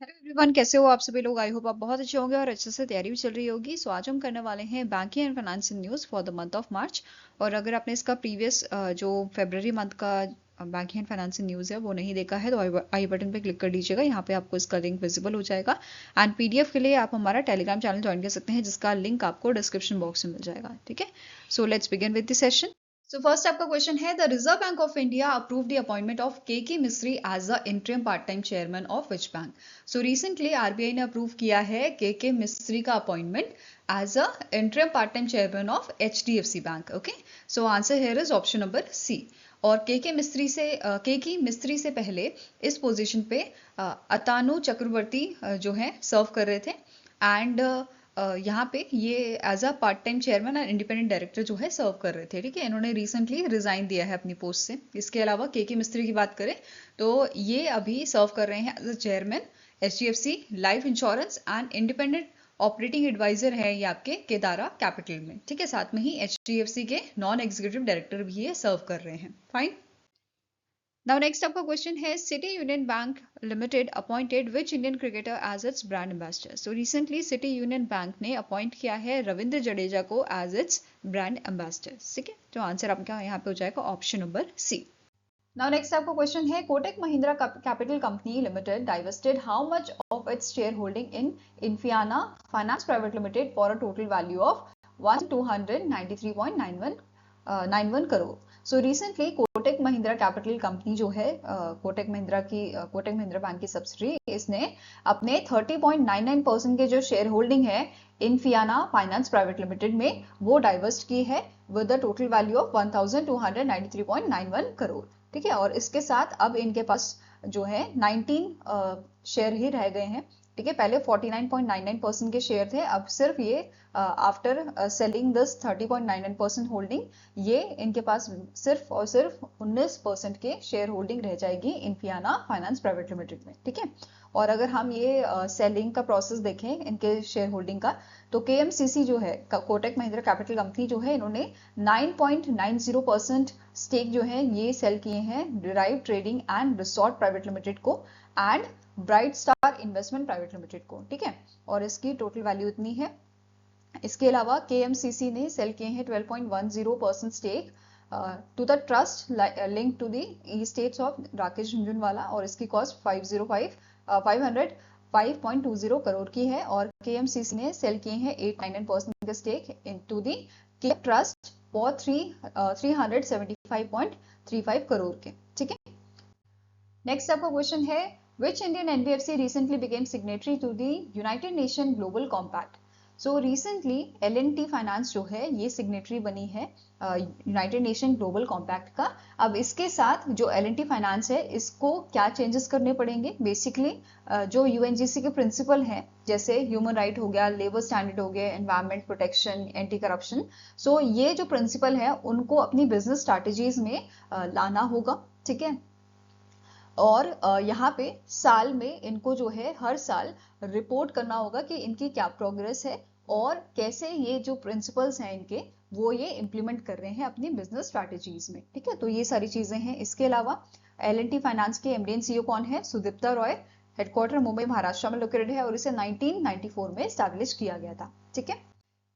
Hello everyone, कैसे हो आप सभी लोग। आई होप आप बहुत अच्छे होंगे और अच्छे से तैयारी भी चल रही होगी। सो आज हम करने वाले हैं banking and financial news for the month of March. और अगर आपने इसका प्रीवियस जो फरवरी मंथ का बैंकिंग एंड फाइनेंशियल न्यूज़ है वो नहीं देखा है तो आई बटन पे क्लिक कर दीजिएगा। यहाँ पे आपको इसका लिंक विजिबल हो जाएगा। एंड पीडीएफ के लिए आप हमारा टेलीग्राम चैनल ज्वाइन कर सकते हैं जिसका लिंक आपको डिस्क्रिप्शन बॉक्स में मिल जाएगा। ठीक है, so let's begin with the session. So first आपका क्वेश्चन है, the reserve bank of India approve the appointment of K Mistry as the interim part time chairman of which bank. So recently RBI ने approve किया है K Mistry का appointment as a interim part time chairman of HDFC bank. Okay, so answer here is option number C. और K मिस्त्री से पहले इस position पे अतानु चक्रवर्ती जो है सर्व कर रहे थे। एंड यहाँ पे ये as a part time chairman and independent director जो है सर्व कर रहे थे। ठीक है, इन्होंने रिसेंटली रिजाइन दिया है अपनी पोस्ट से। इसके अलावा के मिस्त्री की बात करें तो ये अभी सर्व कर रहे हैं as a chairman HDFC life insurance and independent operating advisor है ये आपके केदारा कैपिटल में। ठीक है, साथ में ही एचडीएफसी के नॉन एग्जीक्यूटिव डायरेक्टर भी ये सर्व कर रहे हैं। फाइन। नाउ नेक्स्ट आपका क्वेश्चन है, city union bank limited appointed which Indian cricketer as its brand ambassador. So recently city union bank ने अपॉइंट किया है रविंद्र जडेजा को एज इट्स ब्रांड एम्बेसडर। ठीक है, तो आंसर आपका यहाँ पे हो जाएगा option number C. Now next आपका क्वेश्चन है, Kotak Mahindra capital company limited divested how much of its share holding in Infina finance private limited for a total value of 1293.91 crore. So recently Kotak Mahindra capital company जो है Kotak Mahindra bank की subsidiary, इसने अपने 30.99% के जो share holding है इन्फियाना फाइनेंस प्राइवेट लिमिटेड में वो डाइवर्स्ट की है with the total value of 1293.91 crore. ठीक है, और इसके साथ अब इनके पास जो है 19 शेयर ही रह गए हैं। ठीक है, पहले 49.99% के शेयर थे, अब सिर्फ ये आफ्टर सेलिंग दिस 30.99% होल्डिंग, ये इनके पास सिर्फ और सिर्फ 19% के शेयर होल्डिंग रह जाएगी इन्फियाना फाइनेंस प्राइवेट लिमिटेड में। ठीक है, और अगर हम ये सेलिंग का प्रोसेस देखें इनके शेयर होल्डिंग का, तो केएमसीसी जो है कोटक महिंद्रा कैपिटल कंपनी जो है, इन्होंने 9.90% स्टेक जो है ये सेल किए हैं derive trading and resort private limited को and bright star investment private limited को। ठीक है, और इसकी टोटल वैल्यू इतनी है। इसके अलावा केएमसीसी ने सेल किए हैं 12.10% stake to the trust link to the states of Rakesh Jhunjhunwala, और इसकी कॉस्ट 505.20 करोड़ की है। और केएमसीसी ने सेल किए हैं 8.99% का stake to the trust for 375.35 crore के। ठीक है, नेक्स्ट आपका क्वेश्चन है, which Indian NBFC recently became signatory to the United Nation global compact. So recently L and T finance जो है ये सिग्नेटरी बनी है यूनाइटेड नेशन ग्लोबल कॉम्पैक्ट का। अब इसके साथ जो एल&टी फाइनेंस है इसको क्या चेंजेस करने पड़ेंगे, बेसिकली जो यूएनजीसी के प्रिंसिपल हैं जैसे ह्यूमन राइट हो गया, लेबर स्टैंडर्ड हो गया, एनवायरमेंट प्रोटेक्शन, एंटी करप्शन, सो ये जो प्रिंसिपल है उनको अपनी बिजनेस स्ट्रैटेजीज में लाना होगा। ठीक है, और यहाँ पे साल में इनको जो है हर साल रिपोर्ट करना होगा कि इनकी क्या प्रोग्रेस है और कैसे ये जो प्रिंसिपल्स हैं इनके वो ये इम्प्लीमेंट कर रहे हैं अपनी बिजनेस स्ट्रैटेजीज में। ठीक है, तो ये सारी चीजें हैं। इसके अलावा एल&टी फाइनेंस के एमडी एंड सीईओ कौन है, सुदीप्ता रॉय, हेडक्वार्टर मुंबई महाराष्ट्र में लोकेटेड है और इसे 1994 में स्टैब्लिश किया गया था। ठीक है,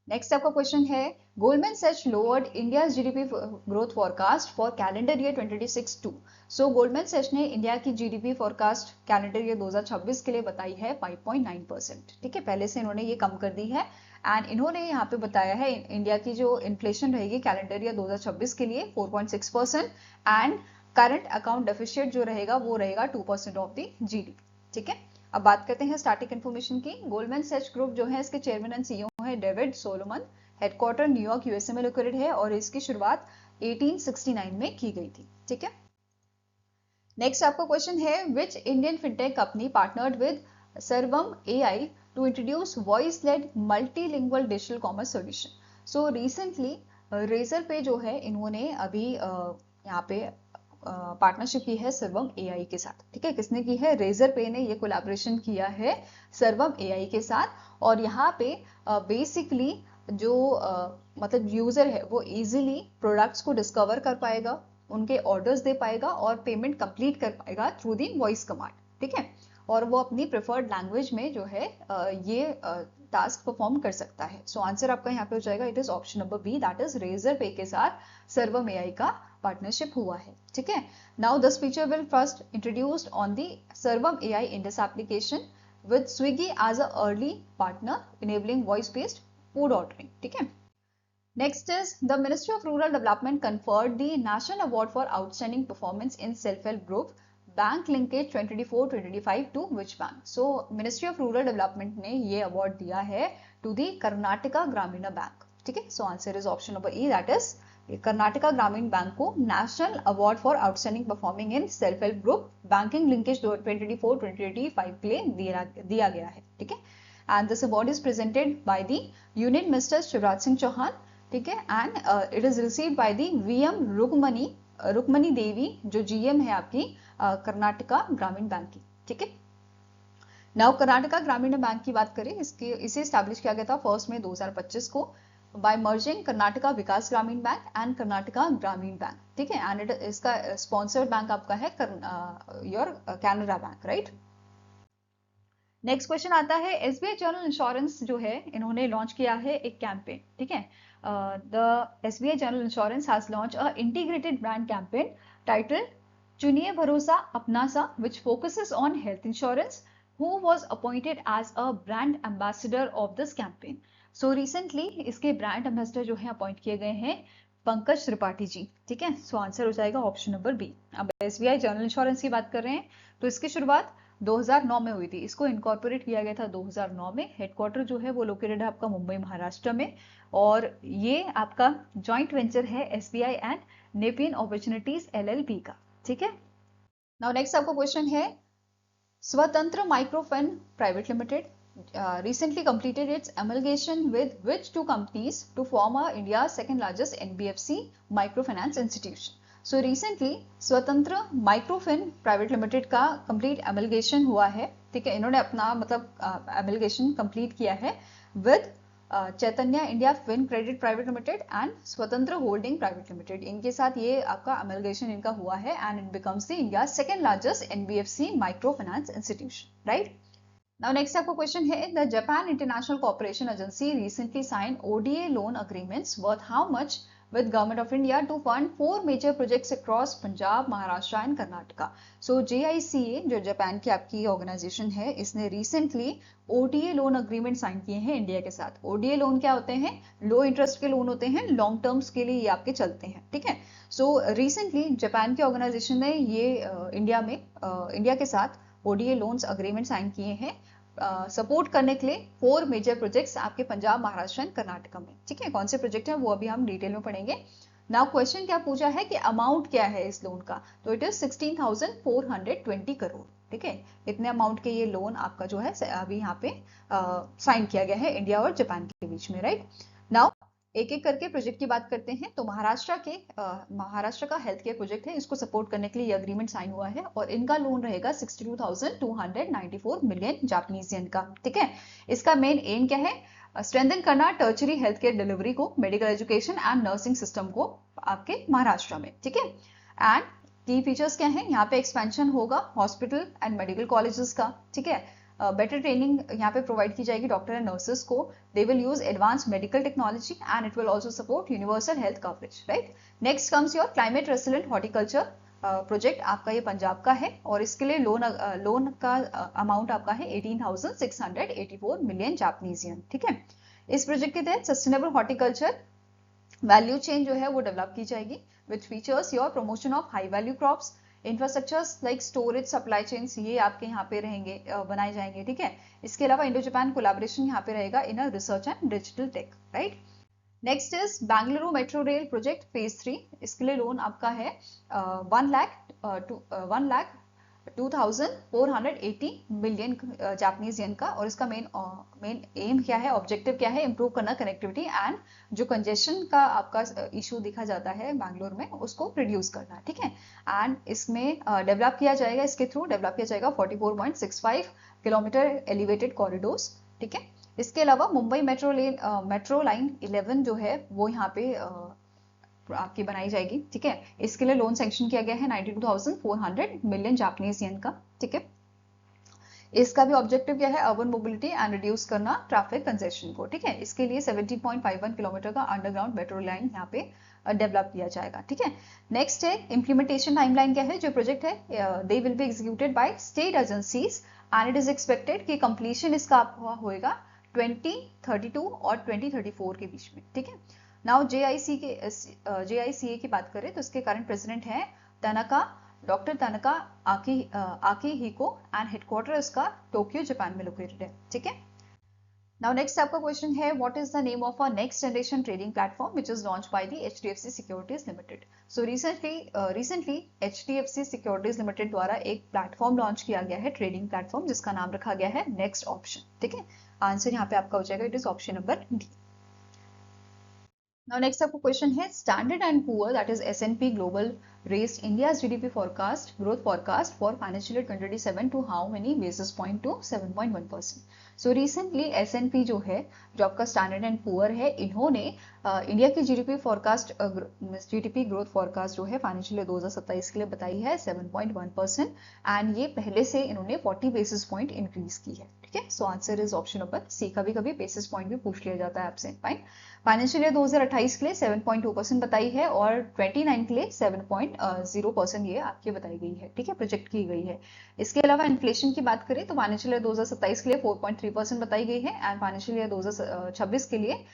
नेक्स्ट आपका क्वेश्चन है, Goldman Sachs lowered India GDP growth forecast for calendar year 2026 to. So Goldman Sachs ने इंडिया की जीडीपी फॉरकास्ट कैलेंडर ईयर 2026 के लिए बताई है 5.9%। ठीक है, पहले से इन्होंने ये कम कर दी है एंड इन्होंने यहाँ पे बताया है इंडिया की जो इन्फ्लेशन रहेगी कैलेंडर ईयर 2026 के लिए 4.6% एंड करंट अकाउंट डेफिसिट जो रहेगा वो रहेगा 2% ऑफ द जीडीपी। ठीक है, अब बात करते हैं स्टैटिक इन्फॉर्मेशन की। गोल्डमैन सैच ग्रुप जो है इसके चेयरमैन एंड सीईओ है David Solomon, headquarter New York USA में लोकेटेड है और इसकी शुरुआत 1869 में की गई थी। ठीक है, नेक्स्ट आपका क्वेश्चन है, which Indian fintech company partnered with Sarvam AI to introduce voice led multilingual digital commerce solution. So recently Razorpay जो है इन्होंने अभी यहाँ पे पार्टनरशिप की है सर्वम एआई के साथ। ठीक है, किसने की है, रेजर पे ने ये कोलैबोरेशन किया है सर्वम एआई के साथ। और यहाँ पे बेसिकली जो मतलब यूजर है वो इजीली प्रोडक्ट्स को डिस्कवर कर पाएगा, उनके ऑर्डर्स दे पाएगा और पेमेंट कंप्लीट कर पाएगा थ्रू दी वॉइस कमांड। ठीक है, और वो अपनी प्रेफर्ड लैंग्वेज में जो है ये टास्क परफॉर्म कर सकता है। सो आंसर आपका यहाँ पे हो जाएगा, it is option number B, that is Razorpay के साथ सर्वम एआई का पार्टनरशिप हुआ है। ठीक है, now this feature will first introduced on the Sarvam AI Indus application with Swiggy as a early partner enabling voice based food ordering. ठीक है, next is the Ministry of Rural Development conferred the National Award for Outstanding Performance in Self-Help Group Bank Linkage 2024-2025 to which bank? So Ministry of Rural Development ने ये award दिया है to the Karnataka Gramina Bank। ठीक है, so answer is option number E, that is Karnataka Grameen bank को national award for outstanding performing in self help group banking linkage 2024-2025 के लिए दिया गया है। ठीक है, and this award is presented by the union minister Shivraj Singh Chouhan. ठीक है, and it is received by the VM Rukmani Devi जो जीएम है आपकी कर्नाटका ग्रामीण बैंक की। ठीक है, नाउ कर्नाटका ग्रामीण बैंक की बात करें, इसे स्टैब्लिश किया गया था 1 मई 2025 को बाय मर्जिंग कर्नाटका विकास ग्रामीण bank and Karnataka Grameen bank. ठीक है, एंड इसका स्पॉन्सर्ड बैंक आपका है your Canara bank, right. Next question आता है, एसबीआई जनरल इंश्योरेंस जो है इन्होंने लॉन्च किया है एक कैंपेन। ठीक है, the SBI general insurance has launch a integrated brand campaign title चुनिए भरोसा अपना सा which focuses on health insurance. Who was appointed as a brand ambassador of this campaign? So recently इसके ब्रांड एम्बेसडर जो है appoint किए गए हैं पंकज त्रिपाठी जी। ठीक है, सो आंसर हो जाएगा ऑप्शन नंबर बी। अब एसबीआई जनरल इंश्योरेंस की बात कर रहे हैं तो इसकी शुरुआत 2009 में हुई थी, इसको इनकॉर्पोरेट किया गया था 2009 में। हेडक्वार्टर जो है वो लोकेटेड है आपका मुंबई महाराष्ट्र में, और ये आपका जॉइंट वेंचर है SBI and Nepean opportunities LLP का। ठीक है, नाउ नेक्स्ट आपका क्वेश्चन है, स्वतंत्र Microfin private limited recently completed its amalgamation with which two companies to form India's second largest NBFC microfinance institution? So recently स्वतंत्र Microfin private limited का complete एमलगेशन हुआ है। ठीक है, इन्होंने अपना मतलब एमलगेशन कंप्लीट किया है with Chaitanya India fin credit private limited and Swatantra holding private limited. इनके साथ ये आपका एमलगेशन इनका हुआ है and it becomes the India second largest NBFC micro finance institution, right. Now next आपका क्वेश्चन है, the Japan International Cooperation Agency recently signed ODA loan agreements worth how much with Government of India to fund 4 major projects across Punjab, Maharashtra and Karnataka. So JICA जो Japan की आपकी organisation है, इसने recently ODA loan agreement sign किए हैं India के साथ। ODA loan क्या होते हैं? लो इंटरेस्ट के लोन होते हैं, लॉन्ग टर्म्स के लिए ये आपके चलते हैं। ठीक है, सो रिसेंटली जापान की ऑर्गेनाइजेशन ने ये इंडिया के साथ ODA लोन्स अग्रीमेंट साइन किए हैं सपोर्ट करने के लिए 4 मेजर प्रोजेक्ट्स आपके पंजाब, महाराष्ट्र एंड कर्नाटका में। ठीक है, कौन से प्रोजेक्ट हैं वो अभी हम डिटेल में पढ़ेंगे। नाउ क्वेश्चन क्या पूछा है कि अमाउंट क्या है इस लोन का, तो इट इज 16,420 करोड़। ठीक है, इतने अमाउंट के ये लोन आपका जो है अभी यहाँ पे साइन किया गया है इंडिया और जापान के बीच में, राइट। नाउ एक एक करके प्रोजेक्ट की बात करते हैं। तो महाराष्ट्र का हेल्थ केयर प्रोजेक्ट है, इसको सपोर्ट करने के लिए ये अग्रीमेंट साइन हुआ है और इनका लोन रहेगा 62,294 मिलियन जापानीज येन का। ठीक है, इसका मेन एम क्या है? स्ट्रेंथन करना टर्चरी हेल्थ केयर डिलीवरी को, medical education and nursing system को आपके महाराष्ट्र में। ठीक है, एंड की फीचर्स क्या है? यहाँ पे एक्सपेंशन होगा हॉस्पिटल एंड मेडिकल कॉलेजेस का। ठीक है, बेटर ट्रेनिंग यहाँ पे प्रोवाइड की जाएगी डॉक्टर एंड नर्सेस को। They will use advance medical technology and it will also support universal health coverage, right. Next comes your climate resilient horticulture project, आपका ये पंजाब का है और इसके लिए लोन का अमाउंट आपका है 18,684 मिलियन जापानीज येन। ठीक है, इस प्रोजेक्ट के तहत सस्टेनेबल हॉर्टिकल्चर वैल्यू चेन जो है वो डेवलप की जाएगी which features your promotion of high value crops, infrastructures like storage, supply chains, ये आपके यहाँ पे रहेंगे, बनाए जाएंगे। ठीक है, इसके अलावा इंडो जापान कोलैबोरेशन यहाँ पे रहेगा in research and digital tech, right. Next is Bengaluru metro rail project phase 3, इसके लिए लोन आपका है 1,02,480 मिलियन जापानीज येन का, और इसका मेन एम क्या है, ऑब्जेक्टिव क्या है? इंप्रूव करना कनेक्टिविटी एंड जो कंजेशन का आपका इशू दिखा जाता है बैंगलोर में, उसको रिड्यूस करना। ठीक है, एंड इसमें इसके थ्रू डेवलप किया जाएगा 44.65 किलोमीटर एलिवेटेड कॉरिडोर्स। ठीक है, इसके अलावा मुंबई मेट्रो लाइन 11 जो है वो यहाँ पे आपकी बनाई जाएगी। ठीक है, इसके लिए लोन सैंक्शन किया गया है 92,400 मिलियन जापानीज येन का। ठीक है, इसका भी ऑब्जेक्टिव क्या है, अर्बन मोबिलिटी एंड रिड्यूस करना ट्रैफिक कंजेशन को, ठीक है। इसके लिए 17.51 किलोमीटर का अंडरग्राउंड मेट्रो लाइन यहाँ पे डेवलप किया जाएगा, ठीक है। नेक्स्ट है इम्प्लीमेंटेशन टाइमलाइन क्या है, जो प्रोजेक्ट है they will be executed by state agencies and it is expected कि कंप्लीशन इसका होएगा 2032 और 2034 के बीच में, ठीक है। नाउ JICA की बात करें तो इसके करंट प्रेसिडेंट है डॉक्टर तनका आकीहिको एंड हेडक्वार्टर इसका टोक्यो जापान में लोकेटेड है, ठीक है। Now next आपका क्वेश्चन है what is the name of our next generation trading platform which is launched by the HDFC Securities Limited. So recently HDFC Securities Limited द्वारा एक platform launch किया गया है, ट्रेडिंग प्लेटफॉर्म, जिसका नाम रखा गया है नेक्स्ट ऑप्शन, ठीक है। आंसर यहाँ पे आपका हो जाएगा, it is option number D. Now next आपका क्वेश्चन है Standard and Poor that is S&P Global raised India's GDP forecast growth forecast for financial year 2027 to how many basis point to 7.1%. So recently S&P जो है, जो आपका standard and poor है, इन्होंने India की GDP growth forecast जो है financial year 2027 के लिए बताई है 7.1% एंड ये पहले से इन्होंने 40 बेसिस पॉइंट इंक्रीज की है, ठीक है। So answer is option number C. कभी कभी बेसिस पॉइंट भी पूछ लिया जाता है आपसे, फाइन। फाइनेंशियल ईयर 2028 के लिए 7.2% बताई है और 29 के लिए 7.0% ये आपकी बताई गई है, ठीक है, प्रोजेक्ट की गई है। इसके अलावा इन्फ्लेशन की बात करें तो फाइनेंशियल ईयर 2027 के लिए 4.3% बताई गई है एंड फाइनेंशियल ईयर 2026 के लिए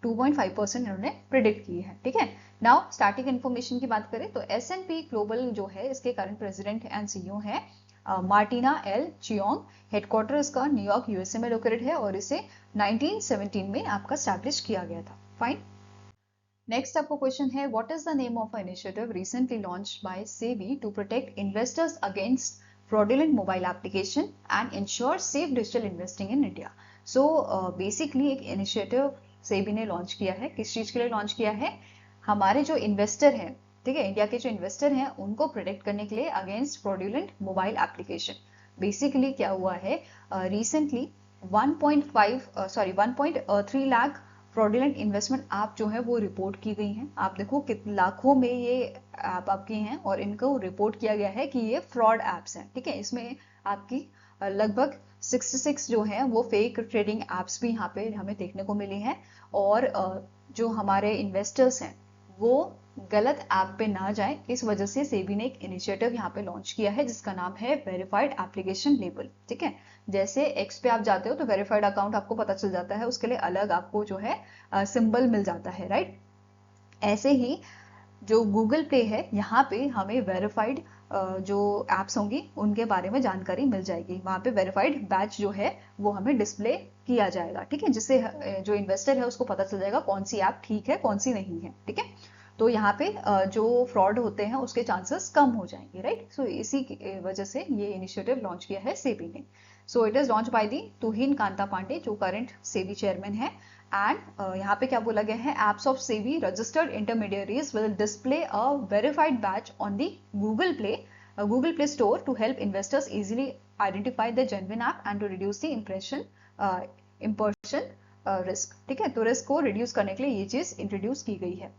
2.5% इन्होंने प्रिडिक्ट की है, ठीक है। नाउ स्टैटिक इन्फॉर्मेशन की बात करें तो S&P ग्लोबल जो है इसके करंट प्रेसिडेंट एंड CEO है मार्टिना एल चियोंग, हेडक्वार्टर इसका न्यूयॉर्क USA में लोकेटेड है और इसे 1917 में आपका स्टैब्लिश किया गया था, फाइन। नेक्स्ट आपको क्वेश्चन है what is the name of initiative recently launched by SEBI to protect investors against fraudulent mobile application and ensure safe digital investing in India. So basically एक इनिशिएटिव सेबी ने launch किया है, किस चीज के लिए लॉन्च किया है, हमारे जो इन्वेस्टर हैं, ठीक है, इंडिया के जो इन्वेस्टर हैं उनको प्रोटेक्ट करने के लिए against fraudulent mobile application. Basically क्या हुआ है, recently 1.3 lakh fraudulent investment app जो है वो रिपोर्ट की गई हैं। आप देखो कितने लाखों में ये ऐप आपकी हैं और इनको रिपोर्ट किया गया है कि ये फ्रॉड ऐप्स हैं, ठीक है। इसमें आपकी लगभग 66 जो है वो फेक ट्रेडिंग ऐप्स भी यहाँ पे हमें देखने को मिली हैं और जो हमारे इन्वेस्टर्स हैं वो गलत ऐप पे ना जाए, इस वजह से सेबी ने एक इनिशिएटिव यहाँ पे लॉन्च किया है जिसका नाम है वेरीफाइड एप्लीकेशन लेबल, ठीक है। जैसे एक्स पे आप जाते हो तो वेरीफाइड अकाउंट आपको पता चल जाता है, उसके लिए अलग आपको जो है सिंबल मिल जाता है, राइट। ऐसे ही जो गूगल प्ले है यहाँ पे हमें वेरीफाइड जो एप्स होंगी उनके बारे में जानकारी मिल जाएगी, वहां पे वेरीफाइड बैच जो है वो हमें डिस्प्ले किया जाएगा, ठीक है, जिससे जो इन्वेस्टर है उसको पता चल जाएगा कौन सी ऐप ठीक है कौन सी नहीं है, ठीक है। तो यहाँ पे जो फ्रॉड होते हैं उसके चांसेस कम हो जाएंगे, राइट। सो इसी की वजह से ये इनिशिएटिव लॉन्च किया है सेबी ने। So it is launch by the Tuhin Kanta Pandey जो करंट सेबी चेयरमैन है एंड यहाँ पे क्या बोला गया है, apps of SEBI registered intermediaries will display a verified badge on the Google Play Store to help investors easily identify the genuine app and to reduce the impersonation risk, ठीक है। तो रिस्क को रिड्यूस करने के लिए ये चीज introduce की गई है।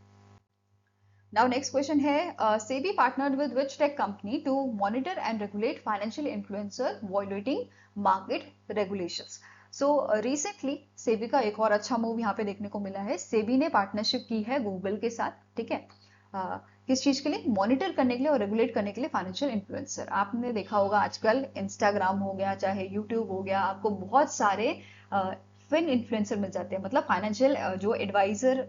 Now next question है SEBI partnered with which tech company to monitor and regulate financial influencer violating market regulations. So recently SEBI का एक और अच्छा मूव यहाँ पे देखने को मिला है, SEBI ने पार्टनरशिप की है गूगल के साथ, ठीक है। किस चीज के लिए, मॉनिटर करने के लिए और रेगुलेट करने के लिए फाइनेंशियल इन्फ्लुएंसर। आपने देखा होगा आजकल इंस्टाग्राम हो गया चाहे यूट्यूब हो गया, आपको बहुत सारे फिन इन्फ्लुएंसर मिल जाते हैं, मतलब फाइनेंशियल जो एडवाइजर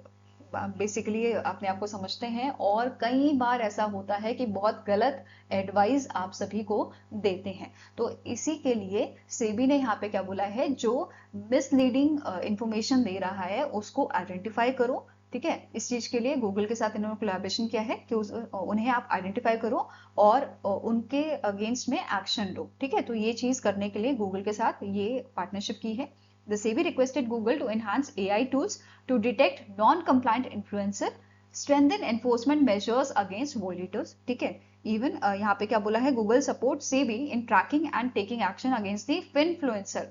बेसिकली अपने आप को समझते हैं और कई बार ऐसा होता है कि बहुत गलत एडवाइस आप सभी को देते हैं। तो इसी के लिए सेबी ने यहाँ पे क्या बोला है, जो मिसलीडिंग इंफॉर्मेशन दे रहा है उसको आइडेंटिफाई करो, ठीक है। इस चीज के लिए गूगल के साथ इन्होंने कोलैबोरेशन किया है कि उन्हें आप आइडेंटिफाई करो और उनके अगेंस्ट में एक्शन लो, ठीक है। तो ये चीज करने के लिए गूगल के साथ ये पार्टनरशिप की है। The SEBI requested Google to enhance AI tools to detect non-compliant influencer, strengthen enforcement measures against violators, ठीक है। Even यहाँ पे क्या बोला है, Google supports SEBI in tracking and taking action against the finfluencer,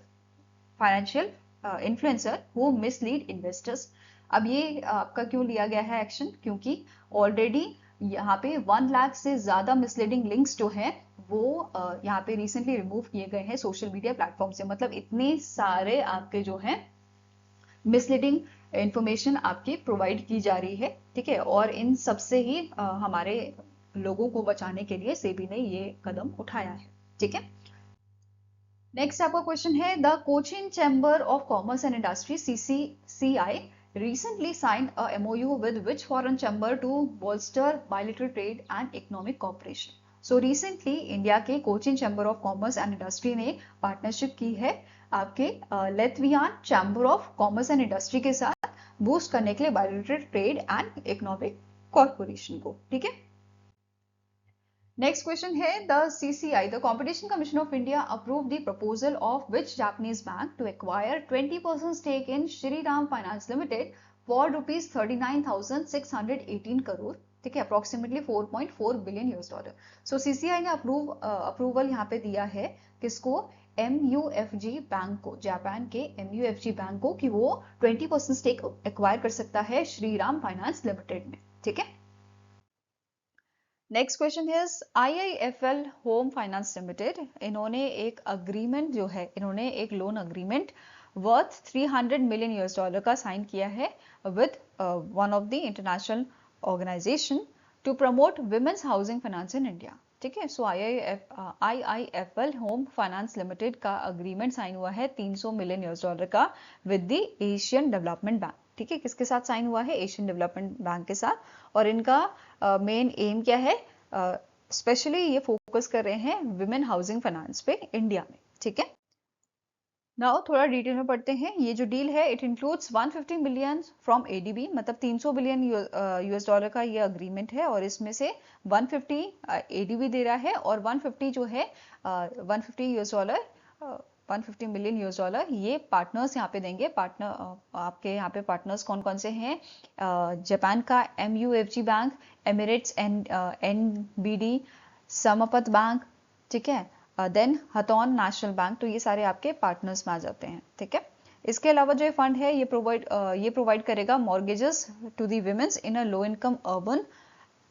financial influencer who mislead investors। अब ये आपका क्यों लिया गया है एक्शन, क्योंकि ऑलरेडी यहाँ पे 1 लाख से ज्यादा मिसलीडिंग लिंक्स जो है वो यहाँ पे रिसेंटली रिमूव किए गए हैं सोशल मीडिया प्लेटफॉर्म से। मतलब इतने सारे आपके जो हैं मिसलीडिंग इंफॉर्मेशन आपकी प्रोवाइड की जा रही है, ठीक है, और इन सब से ही हमारे लोगों को बचाने के लिए सेबी ने ये कदम उठाया है, ठीक है। नेक्स्ट आपका क्वेश्चन है, the Cochin chamber of commerce and industry CCCI recently signed a MOU with which foreign chamber to bolster bilateral trade and economic cooperation. So recently India के Cochin chamber of commerce and industry ने partnership की है आपके Latvian chamber of commerce and industry के साथ boost करने के लिए bilateral trade and economic corporation को, ठीक है। नेक्स्ट क्वेश्चन है, the CCI, the competition commission of India approve the proposal of which Japanese bank to acquire 20% stake in Shriram finance limited for ₹39,618 crore, ठीक है, अप्रोक्सीमेटली 4.4 बिलियन $। सो CCI ने approval यहाँ पे दिया है किसको, MUFG बैंक को, जापान के MUFG बैंक को, कि वो 20% स्टेक एक्वायर कर सकता है श्रीराम फाइनेंस लिमिटेड में, ठीक है। नेक्स्ट क्वेश्चन है, IIFL होम फाइनेंस लिमिटेड, इन्होंने एक अग्रीमेंट जो है, इन्होंने एक लोन अग्रीमेंट वर्थ $300 मिलियन का साइन किया है with one of the international organisation to promote women's housing finance in India, ठीक है। सो IIFL होम फाइनेंस लिमिटेड का अग्रीमेंट साइन हुआ है $300 मिलियन का with the Asian development bank, ठीक है। किसके साथ साइन हुआ है, एशियन डेवलपमेंट बैंक के साथ, और इनका मेन एम क्या है, स्पेशली ये फोकस कर रहे हैं विमेन हाउसिंग फाइनेंस पे इंडिया में, ठीक है। नाउ थोड़ा डिटेल में पढ़ते हैं। ये जो डील है, it includes 150 million from ADB, मतलब 300 बिलियन $US का ये अग्रीमेंट है, और इसमें से 150 ADB दे रहा है, और 150 जो है $150 मिलियन ये पार्टनर्स यहाँ पे देंगे। पार्टनर आपके यहाँ पे पार्टनर्स कौन कौन से हैं, जापान का MUFG bank, Emirates NBD, Sampath bank, ठीक है, देन हथौन नेशनल बैंक, तो ये सारे आपके पार्टनर्स में आ जाते हैं, ठीक है। इसके अलावा जो फंड है ये प्रोवाइड करेगा mortgages to the women's in a low income urban,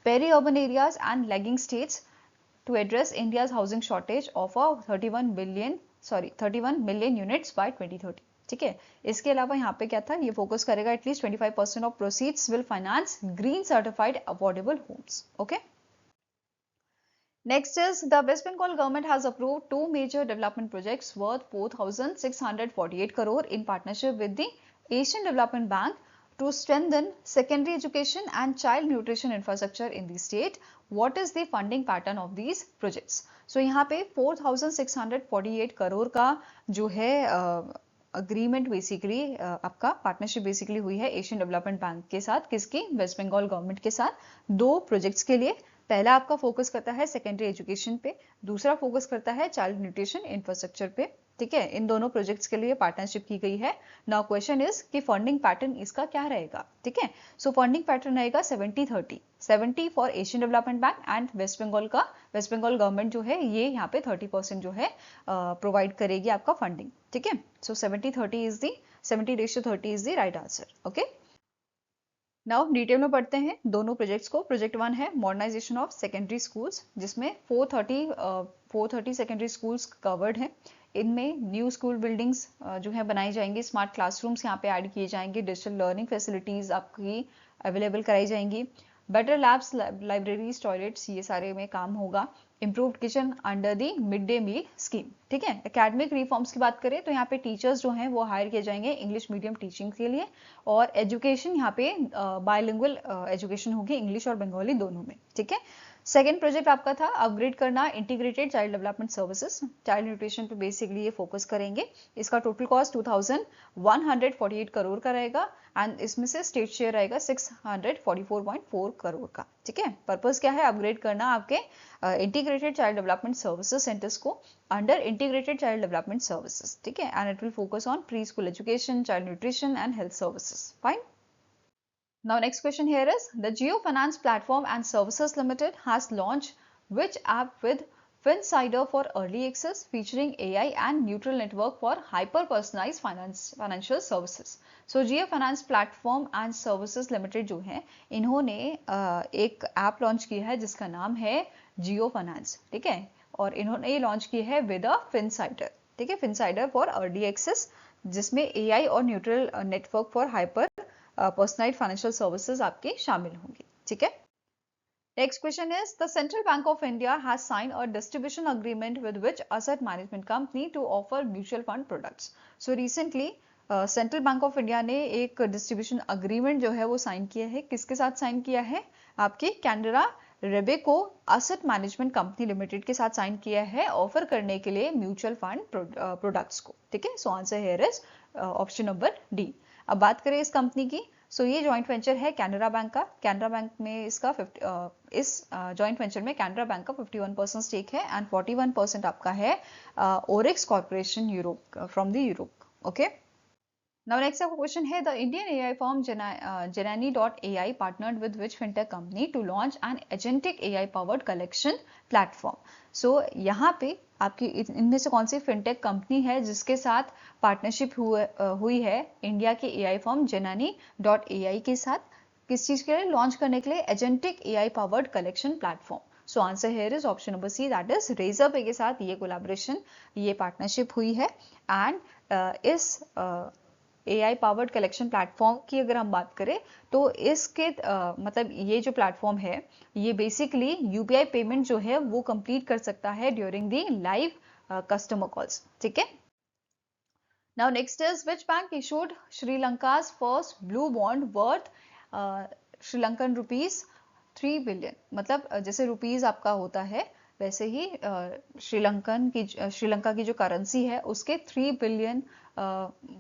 peri urban areas and lagging states to address India's housing shortage of 31 million units by 2030, ठीक है। इसके अलावा यहाँ पे क्या था, ये फोकस करेगा at least 25% of proceeds will finance green certified affordable homes, okay. Next is, the West Bengal government has approved two major development projects worth 4,648 crore in partnership with the Asian Development Bank to strengthen secondary education and child nutrition infrastructure in the state. What is the funding pattern of these projects? So यहाँ पे 4,648 करोड़ का जो है agreement basically आपका partnership basically हुई है Asian development bank के साथ, किसकी, वेस्ट बंगाल गवर्नमेंट के साथ, दो प्रोजेक्ट्स के लिए। पहला आपका फोकस करता है सेकेंडरी एजुकेशन पे, दूसरा फोकस करता है चाइल्ड न्यूट्रिशन इंफ्रास्ट्रक्चर पे, ठीक है। इन दोनों प्रोजेक्ट्स के लिए पार्टनरशिप की गई है। नाउ क्वेश्चन इज कि फंडिंग पैटर्न इसका क्या रहेगा, ठीक है। सो फंडिंग पैटर्न रहेगा 70-30, 70 for Asian development bank and West Bengal government जो है ये यहाँ पे 30% जो है प्रोवाइड करेगी आपका फंडिंग, ठीक है। सो 70-30 is the right answer, okay. Now detail में पढ़ते हैं दोनों प्रोजेक्ट्स को। प्रोजेक्ट 1 है मॉडर्नाइजेशन ऑफ सेकेंडरी स्कूल्स, जिसमें 430 सेकेंडरी स्कूल्स कवर्ड हैं। इनमें न्यू स्कूल बिल्डिंग्स जो है बनाई जाएंगी, स्मार्ट क्लासरूम्स यहाँ पे ऐड किए जाएंगे, डिजिटल लर्निंग फैसिलिटीज आपकी अवेलेबल कराई जाएंगी, बेटर लैब्स, लाइब्रेरीज, टॉयलेट्स, ये सारे में काम होगा। Improved kitchen under the mid day meal scheme, ठीक है। एकेडमिक रिफॉर्म्स की बात करें तो यहाँ पे टीचर्स जो हैं वो हायर किए जाएंगे इंग्लिश मीडियम टीचिंग के लिए, और एजुकेशन यहाँ पे बायलिंगुअल एजुकेशन होगी, इंग्लिश और बंगाली दोनों में, ठीक है। सेकेंड प्रोजेक्ट आपका था अपग्रेड करना integrated child development services, child nutrition पे बेसिकली ये फोकस करेंगे। इसका टोटल कॉस्ट 2,148 करोड़ का रहेगा, एंड इसमें से स्टेट शेयर रहेगा 644.4 करोड़ का, ठीक है। पर्पस क्या है, अपग्रेड करना आपके integrated child development services centres को under integrated child development services, ठीक है, and it will focus on pre school education, child nutrition and health services, fine. Now next question here is, the Jio Finance Platform and Services Limited has launched which app with FinSider for early access featuring AI and neutral network for hyper personalized financial services. So Jio Finance Platform and Services Limited जो है इन्होंने एक app launch की है जिसका नाम है जियो finance, ठीक है। और इन्होंने ये लॉन्च की है विद अ फिनसाइडर, ठीक है, फिनसाइडर फॉर अर्ली एक्सेस, जिसमें एआई और neutral network for hyper personalised financial services आपके शामिल होंगी, ठीक है। Next question is, the Central Bank of India has signed a distribution agreement with which asset management company to offer mutual fund products. So recently central bank of India ने एक distribution agreement जो है वो sign किया है, किसके साथ sign किया है, आपके Canara Robeco asset management company limited के साथ साइन किया है ऑफर करने के लिए म्यूचुअल फंड प्रोडक्ट्स को, ठीक है। So answer here is option number D. अब बात करें इस कंपनी की, सो ये जॉइंट वेंचर है कैनरा बैंक का, कैनरा बैंक में इसका इस जॉइंट वेंचर में कैनरा बैंक का 51% स्टेक है एंड 41% आपका है Orix corporation Europe from the Europe, okay. Now next आपका question है, the Indian AI firm Janani.ai partnered with which fintech company to launch an agentic AI powered collection platform. So यहाँ पे आपकी इनमें से कौन सी फिनटेक कंपनी है जिसके साथ पार्टनरशिप हुई है इंडिया के AI फर्म Janani.ai के साथ, किस चीज के लिए, लॉन्च करने के लिए agentic AI powered collection platform. So answer here is option number C, that is Razorpay के साथ ये कोलैबोरेशन, ये पार्टनरशिप हुई है। एंड इस AI पावर्ड कलेक्शन प्लेटफॉर्म की अगर हम बात करें तो इसके मतलब ये जो प्लेटफॉर्म है ये बेसिकली UPI पेमेंट जो है वो कंप्लीट कर सकता है during the live customer calls, ठीक है। Now next is, which bank issued Sri Lanka's first blue bond worth Sri Lankan rupees 3 billion, मतलब जैसे रुपीज आपका होता है वैसे ही श्रीलंका की जो करेंसी है उसके 3 बिलियन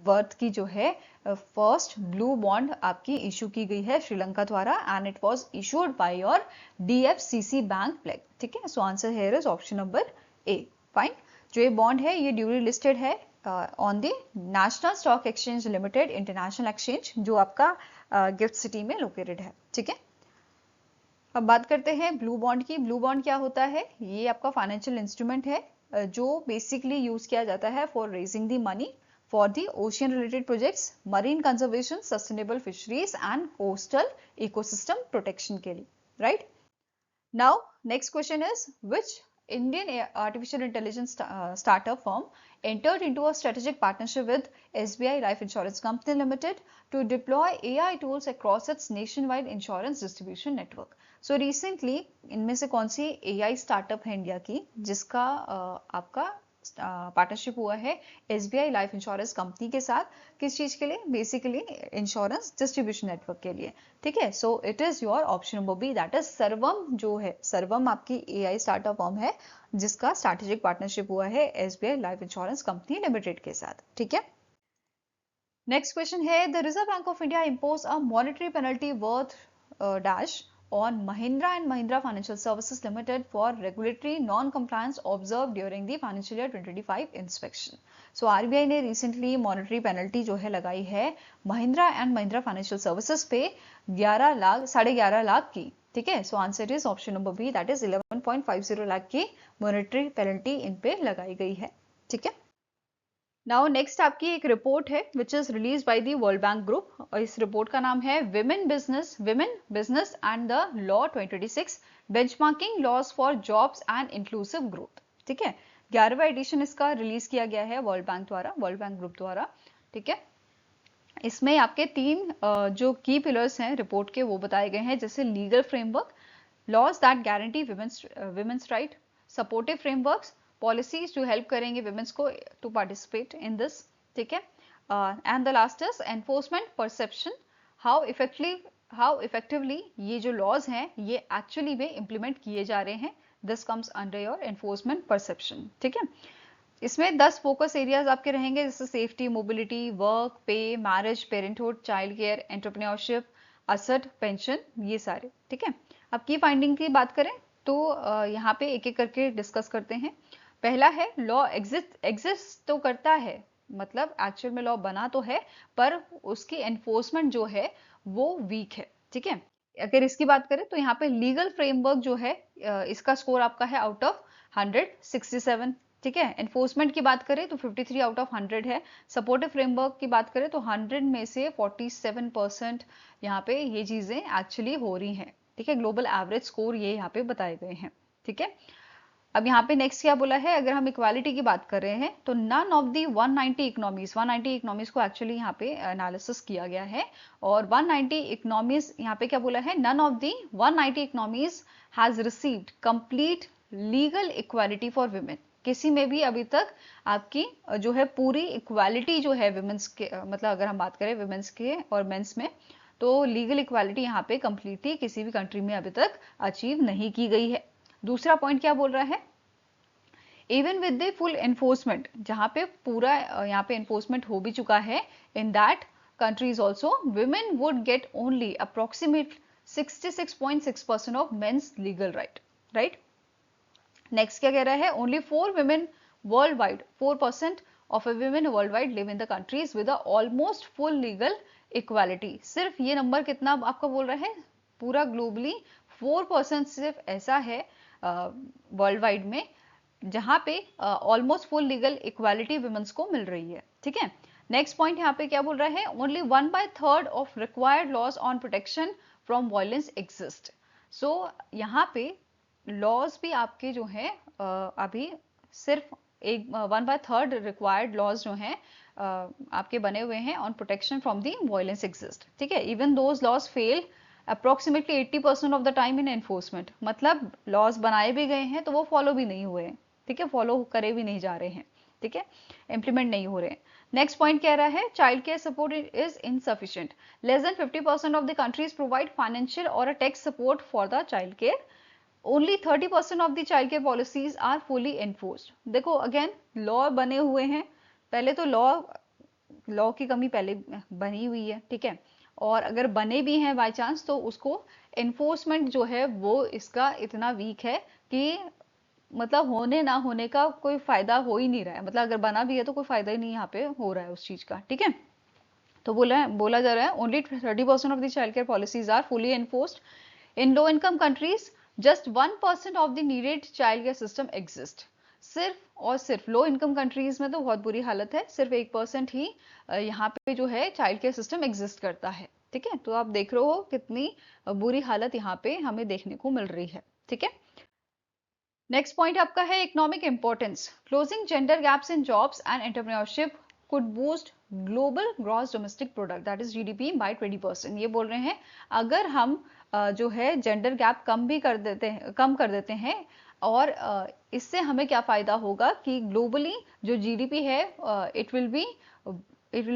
वर्थ की जो है फर्स्ट ब्लू बॉन्ड आपकी इशू की गई है श्रीलंका द्वारा and it was issued by your DFCC bank plague, ठीक है। So answer here is option number A, fine. जो ये बॉन्ड है ये ड्यूली लिस्टेड है on the national stock exchange limited international exchange, जो आपका गिफ्ट सिटी में लोकेटेड है, ठीक है। अब बात करते हैं ब्लू बॉन्ड की। ब्लू बॉन्ड क्या होता है, ये आपका फाइनेंशियल इंस्ट्रूमेंट है जो बेसिकली यूज किया जाता है for raising the money for the ocean related projects, marine conservation, sustainable fisheries and coastal ecosystem protection के लिए, right? Now next question is, which Indian artificial intelligence startup firm entered into a strategic partnership with SBI Life Insurance Company Limited to deploy AI tools across its nationwide insurance distribution network? So recently इनमें से कौन सी AI startup है India की जिसका आपका partnership हुआ है SBI life insurance company के साथ, किस चीज के लिए, बेसिकली इंश्योरेंस डिस्ट्रीब्यूशन नेटवर्क के लिए, ठीक है। So it is your option number B, that is Sarvam, जो है सर्वम आपकी AI स्टार्टअप फर्म है जिसका स्ट्रैटेजिक पार्टनरशिप हुआ है SBI life insurance company limited के साथ, ठीक है। नेक्स्ट क्वेश्चन है, the reserve bank of India impose a monetary penalty worth dash on Mahindra and Mahindra Financial Services Limited for regulatory non-compliance observed during the financial year 2025 inspection. So RBI ने recently monetary penalty जो है लगाई है Mahindra and Mahindra Financial Services पे 11 लाख की, ठीक है। So answer is option number B, that is 11.50 lakh की monetary penalty इन पे लगाई गई है, ठीक है। नाउ नेक्स्ट आपकी एक रिपोर्ट है which is release by the world bank group, और इस रिपोर्ट का नाम है women business and the law 2026 benchmarking laws for jobs and inclusive growth, ठीक है। 11वां एडिशन इसका रिलीज किया गया है वर्ल्ड बैंक द्वारा, वर्ल्ड बैंक ग्रुप द्वारा, ठीक है। इसमें आपके 3 जो की पिलर्स हैं रिपोर्ट के वो बताए गए हैं, जैसे legal framework, laws that guarantee women's right, supportive frameworks, policies जो हेल्प करेंगे विमेंस को टू पार्टिसिपेट इन दिस, ठीक है। And the last is enforcement perception, how effectively ये जो लॉज हैं ये एक्चुअली में इंप्लीमेंट किए जा रहे हैं, this comes under your enforcement perception, ठीक है। इसमें 10 फोकस एरियाज आपके रहेंगे, जैसे सेफ्टी, मोबिलिटी, वर्क, पे, marriage, parenthood, child care, entrepreneurship, asset, pension, ये सारे, ठीक है। अब की फाइंडिंग की बात करें तो यहाँ पे एक एक करके डिस्कस करते हैं। पहला है, लॉ एग्जिस्ट तो करता है, मतलब एक्चुअल में लॉ बना तो है पर उसकी एनफोर्समेंट जो है वो वीक है, ठीक है। अगर इसकी बात करें तो यहाँ पे लीगल फ्रेमवर्क जो है इसका स्कोर आपका है आउट ऑफ 167, ठीक है। एनफोर्समेंट की बात करें तो 53 आउट ऑफ 100 है। सपोर्टिव फ्रेमवर्क की बात करें तो 100 में से 47% यहाँ पे ये चीजें एक्चुअली हो रही हैं, ठीक है। ग्लोबल एवरेज स्कोर ये यहाँ पे बताए गए हैं, ठीक है। अब यहाँ पे नेक्स्ट क्या बोला है, अगर हम इक्वालिटी की बात कर रहे हैं तो नन ऑफ दी 190 इकोनॉमीज को एक्चुअली यहाँ पे एनालिसिस किया गया है, और 190 इकोनॉमीज यहाँ पे क्या बोला है, none of the 190 economies has received complete legal equality for women. किसी में भी अभी तक आपकी जो है पूरी इक्वालिटी जो है वुमेन्स के, मतलब अगर हम बात करें वुमेन्स के और मेंस में, तो लीगल इक्वालिटी यहाँ पे कंप्लीटली किसी भी कंट्री में अभी तक अचीव नहीं की गई है। दूसरा पॉइंट क्या बोल रहा है, even with the full enforcement, जहां पे पूरा यहाँ पे एनफोर्समेंट हो भी चुका है, in that countries also women would get only approximate 66.6% of men's legal right. Next क्या कह रहा है, only 4% of women world wide live in the countries with almost full legal equality. सिर्फ ये नंबर कितना आपका बोल रहा है, पूरा ग्लोबली 4% सिर्फ ऐसा है वर्ल्ड वाइड में जहां पे almost full legal equality women's को मिल रही है, ठीक है। नेक्स्ट पॉइंट यहाँ पे क्या बोल रहा है, only 1/3 of required laws on protection from violence exist. So यहाँ पे लॉज भी आपके जो है अभी सिर्फ 1/3 रिक्वायर्ड लॉज जो हैं आपके बने हुए हैं on protection from the violence exist, ठीक है। Even those laws fail approximately 80% of the time in enforcement, मतलब लॉज बनाए भी गए हैं तो वो फॉलो भी नहीं हुए हैं, ठीक है, फॉलो करे भी नहीं जा रहे हैं, ठीक है, इंप्लीमेंट नहीं हो रहे हैं। नेक्स्ट पॉइंट कह रहा है, child care support is insufficient, less than 50% of the countries provide financial और a tax support for the child care, only 30% of the child care policies are fully enforced. देखो again law बने हुए हैं, पहले तो लॉ की कमी पहले बनी हुई है, ठीक है, और अगर बने भी हैं बाय चांस तो उसको एनफोर्समेंट जो है वो इसका इतना वीक है कि मतलब होने ना होने का कोई फायदा हो ही नहीं रहा है, मतलब अगर बना भी है तो कोई फायदा ही नहीं यहाँ पे हो रहा है उस चीज का, ठीक है। तो बोला जा रहा है only 30% of the child care policies are fully enforced in low income countries, just 1% of the needed child care system exist. सिर्फ और सिर्फ लो इनकम कंट्रीज में तो बहुत बुरी हालत है, सिर्फ 1% ही यहाँ पे जो है चाइल्ड केयर सिस्टम एग्जिस्ट करता है, ठीक है। तो आप देख रहे हो कितनी बुरी हालत यहाँ पे हमें देखने को मिल रही है, ठीक है। नेक्स्ट पॉइंट आपका है economic importance, closing gender gaps in jobs and entrepreneurship could boost global gross domestic product that is GDP bye 20%। ये बोल रहे हैं अगर हम जो है जेंडर गैप कम कर देते हैं और इससे हमें क्या फायदा होगा कि ग्लोबली जो जीडीपी है it will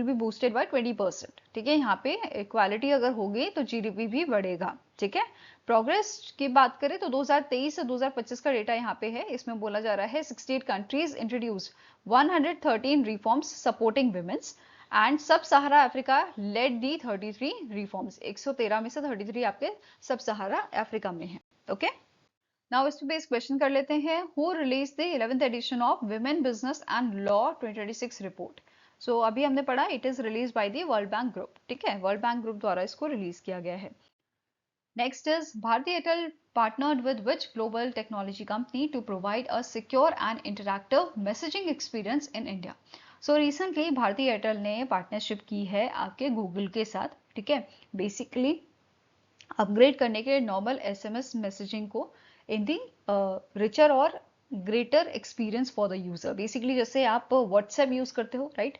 be boosted by 20%, ठीक है। यहाँ पे इक्वालिटी अगर होगी तो जीडीपी भी बढ़ेगा, ठीक है। प्रोग्रेस की बात करें तो 2023 से 2025 का डेटा यहाँ पे है, इसमें बोला जा रहा है 68 countries introduce 113 reforms supporting women's and sub Sahara Africa led the 33 reforms. 113 में से 33 आपके सब सहारा अफ्रीका में है, ओके। नाउ इस पे बेस क्वेश्चन कर लेते हैं, who release the 11th edition of women business and law 2026 report. So अभी हमने पढ़ा it is release by the world bank group, ठीक है, वर्ल्ड बैंक ग्रुप द्वारा इसको रिलीज किया गया है। Next is Bharti Airtel partnered with which global technology company to provide a secure and interactive messaging experience in India? So recently Bharti Airtel ने partnership की है आपके गूगल के साथ, ठीक है, बेसिकली अपग्रेड करने के नॉर्मल एसएमएस मैसेजिंग को इन दी रिचर और greater experience for the user. Basically जैसे आप व्हाट्सएप यूज करते हो राइट,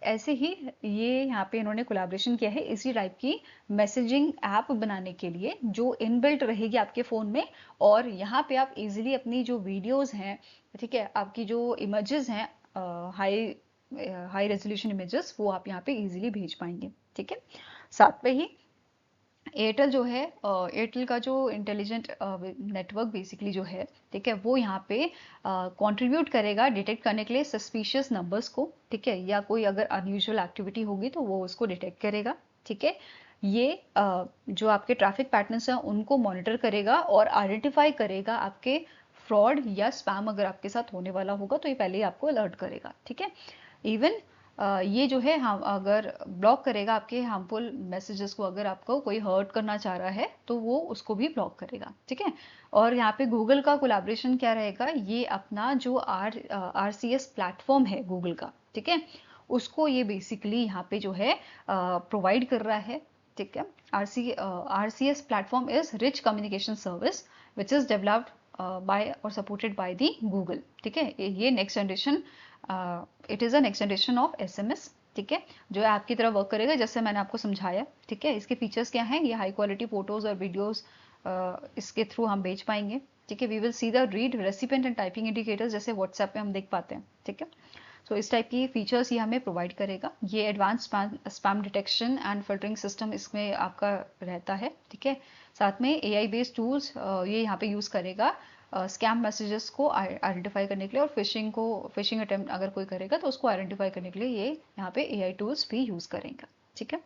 ऐसे ही ये यहाँ पे इन्होंने कोलैबोरेशन किया है इसी टाइप की मैसेजिंग ऐप बनाने के लिए जो इनबिल्ट रहेगी आपके फ़ोन में, और यहाँ पे आप इजीली अपनी जो वीडियोस हैं, ठीक है, आपकी जो इमेजेस हैं हाई रेजोल्यूशन इमेजेस, वो आप यहाँ पे इजीली भेज पाएंगे, ठीक है। साथ में ही एयरटेल जो है, एयरटेल का जो इंटेलिजेंट नेटवर्क बेसिकली जो है, ठीक है, वो यहाँ पे कंट्रीब्यूट करेगा डिटेक्ट करने के लिए सस्पिशियस नंबर्स को, ठीक है, या कोई अगर अनयूजुअल एक्टिविटी होगी तो वो उसको डिटेक्ट करेगा, ठीक है। ये जो आपके ट्रैफिक पैटर्न्स हैं उनको मॉनिटर करेगा और आइडेंटिफाई करेगा आपके फ्रॉड या स्पैम अगर आपके साथ होने वाला होगा तो ये पहले ही आपको अलर्ट करेगा, ठीक है। इवन ये जो है हम अगर ब्लॉक करेगा आपके हार्मफुल मैसेजेस को, अगर आपको कोई हर्ट करना चाह रहा है तो वो उसको भी ब्लॉक करेगा, ठीक है। और यहाँ पे गूगल का कोलैबोरेशन क्या रहेगा, ये अपना जो RCS प्लेटफॉर्म है गूगल का, ठीक है, उसको ये बेसिकली यहाँ पे जो है प्रोवाइड कर रहा है, ठीक है। RCS platform is rich communication service which is developed by और सपोर्टेड बाय दी गूगल, ठीक है। ये next generation, it is a next generation of SMS, ठीक है, जो ऐप की तरह वर्क करेगा, जैसे मैंने आपको समझाया, ठीक है। इसके फीचर्स क्या हैं, ये हाई क्वालिटी फोटोज और वीडियोस इसके थ्रू हम भेज पाएंगे, ठीक है। We will see the read, recipient and typing indicators, जैसे व्हाट्सएप पे हम देख पाते हैं, ठीक है। सो इस टाइप की फीचर्स ये हमें प्रोवाइड करेगा। ये advance spam detection and filtering system इसमें आपका रहता है, ठीक है। साथ में AI बेस्ड टूल्स ये यहाँ पे यूज़ करेगा स्कैम मैसेजेस को आइडेंटिफाई करने के लिए, और फिशिंग अटेम्प्ट अगर कोई करेगा तो उसको आइडेंटिफाई करने के लिए ये यहाँ पे AI टूल्स भी यूज़ करेंगे, ठीक है।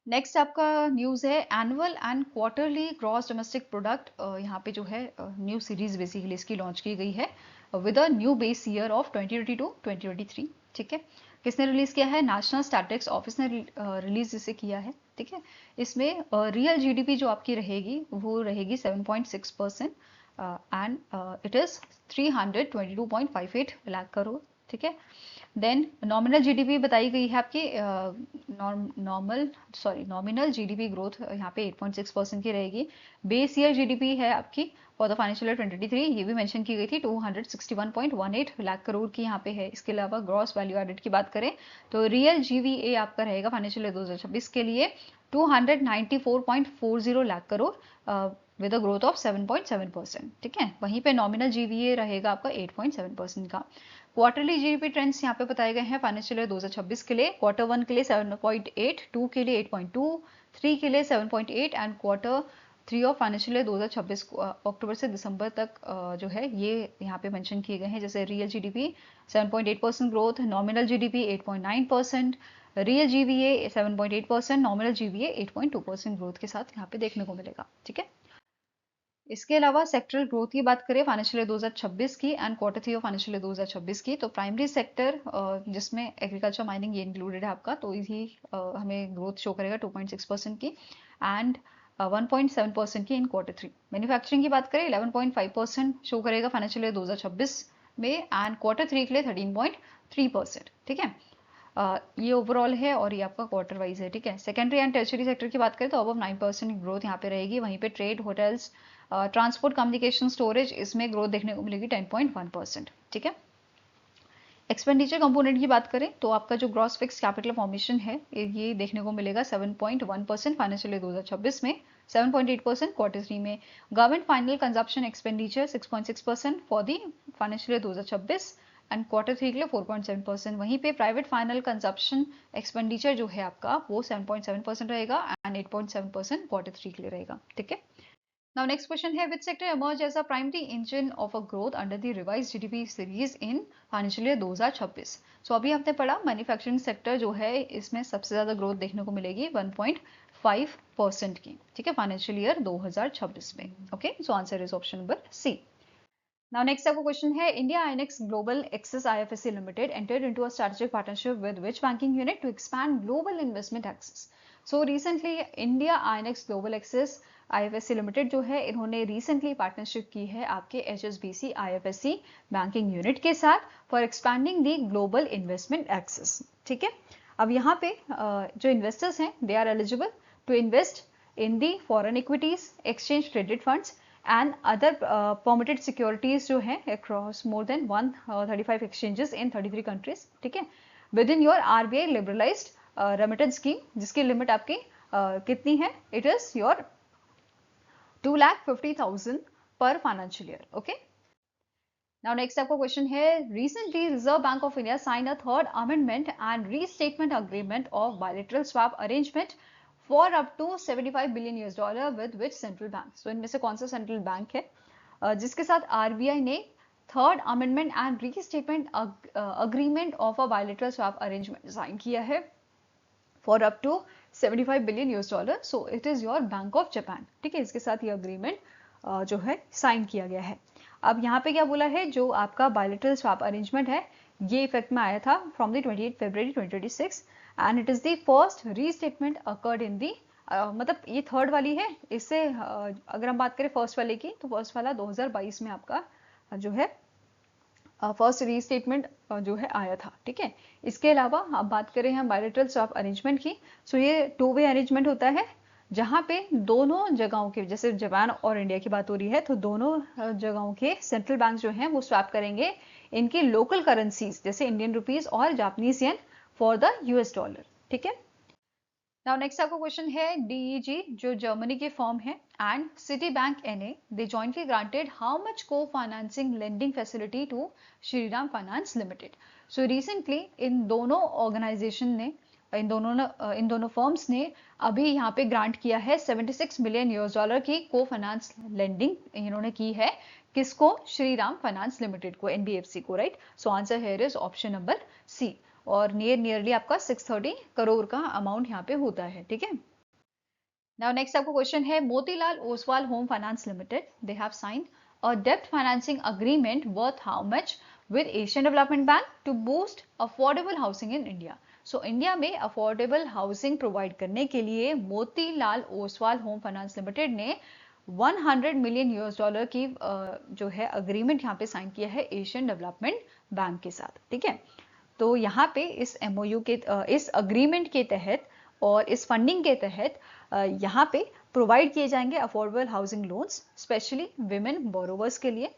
नेक्स्ट आपका न्यूज़ है annual and quarterly gross domestic product, यहाँ पे जो है न्यू सीरीज बेसिकली इसकी लॉन्च की गई है with a new base year of 2022-2023, ठीक है। किसने रिलीज किया है, नेशनल स्टैटिस्टिक्स ऑफिस ने रिलीज इसे किया है, ठीक है। इसमें रियल GDP जो आपकी रहेगी वो रहेगी 7.6%, and it is 322.58 lakh crore, ठीक है। देन नॉमिनल GDP बताई गई है आपकी, नॉमिनल GDP ग्रोथ यहाँ पे 8.6% की रहेगी। बेस ईयर GDP है आपकी फॉर द फाइनेंशियल ईयर 2023, ये भी मेंशन की गई थी, 261.18 लाख करोड़ की यहाँ पे है। इसके अलावा ग्रॉस वैल्यू एडेड की बात करें तो रियल GVA आपका रहेगा फाइनेंशियल ईयर 2026 के लिए 294.40 lakh crore with a growth of 7.7%, ठीक है। वहीं पे नॉमिनल GVA रहेगा आपका 8.7% का। क्वार्टरली GDP ट्रेंड्स यहाँ पे बताए गए हैं फाइनेंशियल ईयर 2026 के लिए। क्वार्टर 1 के लिए 7.8, 2 के लिए 8.2, 3 के लिए 7.8 and quarter 3 of financial year 2026 अक्टूबर से दिसंबर तक जो है ये यहाँ पे मेंशन किए गए हैं। जैसे real GDP 7.8% growth, nominal GDP 8.9%, real GVA 7.8%, nominal GVA 8.2% growth के साथ यहाँ पे देखने को मिलेगा, ठीक है। इसके अलावा सेक्टरल ग्रोथ की बात करें फाइनेंशियल ईयर 2026 की and quarter 3 of financial year 2026 की, तो प्राइमरी सेक्टर जिसमें एग्रीकल्चर माइनिंग ये इंक्लूडेड है आपका, तो ये हमें ग्रोथ शो करेगा 2.6% की एंड 1.7% की इन क्वार्टर 3। मैन्युफैक्चरिंग की बात करें 11.5% शो करेगा फाइनेंशियल ईयर 2026 में एंड क्वार्टर 3 के लिए 13.3%, ठीक है। ये ओवरऑल है और ये आपका क्वार्टर वाइज है, ठीक है। सेकेंडरी एंड टर्शियरी सेक्टर की बात करें तो अब 9% ग्रोथ यहाँ पे रहेगी। वहीं पे trade, hotels, transport, communication, storage, इसमें ग्रोथ देखने को मिलेगी 10.1%, ठीक है। एक्सपेंडिचर कंपोनेंट की बात करें तो आपका जो ग्रॉस फिक्स कैपिटल फॉर्मेशन है ये देखने को मिलेगा 7.1% फाइनेंशियल ईयर 2026 में, 7.8% क्वार्टर 3 में। Government final consumption expenditure 6.6% for the financial year 2026 and quarter 3 के लिए 4.7%। वहीं पे प्राइवेट फाइनल कंजप्शन एक्सपेंडिचर जो है आपका वो 7.7% रहेगा एंड 8.7% क्वार्टर 3 के लिए रहेगा, ठीक है। Now next question है, which sector emerged as a primary engine of a growth under the revised GDP series in financial year 2026? So अभी हमने पढ़ा मैन्युफैक्चरिंग सेक्टर जो है इसमें सबसे ज्यादा ग्रोथ देखने को मिलेगी 1.5% की, ठीक है, फाइनेंशियल ईयर 2026 में। Okay, so answer is option number C. Now next आपका क्वेश्चन है, India INX Global Access IFSC Limited entered into a strategic partnership with which banking unit to expand global investment access? So recently India INX Global Access IFSC limited जो है इन्होंने recently partnership की है आपके HSBC IFSC banking unit के साथ for expanding the global investment access, ठीक है। अब यहाँ पे जो इन्वेस्टर्स हैं they are eligible to invest in the foreign equities, exchange traded funds and other permitted securities जो है across more than 135 exchanges in 33 countries, ठीक है, within your RBI liberalised remittance scheme, जिसकी लिमिट आपकी कितनी है, it is your 2,50,000 per financial year, okay. Now next आपका question है, recently Reserve Bank of India signed a third amendment and restatement agreement of bilateral swap arrangement for up to $75 billion with which central bank? So इनमें से कौन सा central bank है जिसके साथ RBI ने third amendment and restatement agreement of a bilateral swap arrangement sign किया है for up to $75 billion, so it is your bank of Japan, ठीक है। इसके साथ ये अग्रीमेंट जो है साइन किया गया है। अब यहाँ पे क्या बोला है, जो आपका बायलेटरल स्वैप अरेंजमेंट है ये इफेक्ट में आया था from the 28 February 2026 and it is the first restatement occurred in the, मतलब ये थर्ड वाली है। इससे अगर हम बात करें फर्स्ट वाले की तो फर्स्ट वाला 2022 में आपका जो है फर्स्ट रीस्टेटमेंट जो है आया था, ठीक है। इसके अलावा अब बात करें हम बायलेटरल स्वैप अरेंजमेंट की, सो ये 2 वे अरेंजमेंट होता है जहाँ पे दोनों जगहों के, जैसे जापान और इंडिया की बात हो रही है, तो दोनों जगहों के सेंट्रल बैंक जो हैं वो स्वैप करेंगे इनकी लोकल करेंसीज जैसे इंडियन रुपीज और Japanese yen for the US dollar. ठीक है। नाउ नेक्स्ट आपका क्वेश्चन है, डीईजी जो जर्मनी की फर्म है and Citi bank NA they jointly granted how much co financing lending facility to Shriram finance limited. So recently इन दोनों ऑर्गेनाइजेशन ने, इन दोनों फर्म्स ने अभी यहाँ पे ग्रांट किया है 76 मिलियन यूएस डॉलर की को फाइनेंस लेंडिंग इन्होंने की है। किसको? श्रीराम फाइनेंस लिमिटेड को, एनबीएफसी को, right. So answer here is option number C. और नियरली आपका 630 करोड़ का अमाउंट यहाँ पे होता है। ठीक है। नाउ नेक्स्ट आपको क्वेश्चन है, Motilal Oswal home finance limited they have signed a डेब्ट financing agreement worth how much with Asian development bank to boost affordable housing in India. So India में अफोर्डेबल हाउसिंग प्रोवाइड करने के लिए Motilal Oswal home finance limited ने 100 million US dollar की जो है agreement यहाँ पे साइन किया है एशियन डेवलपमेंट बैंक के साथ। ठीक है। तो यहाँ पे इस एमओयू के इस अग्रीमेंट के तहत और इस फंडिंग के तहत यहाँ पे प्रोवाइड किए जाएंगे affordable housing loans specially women borrowers के लिए,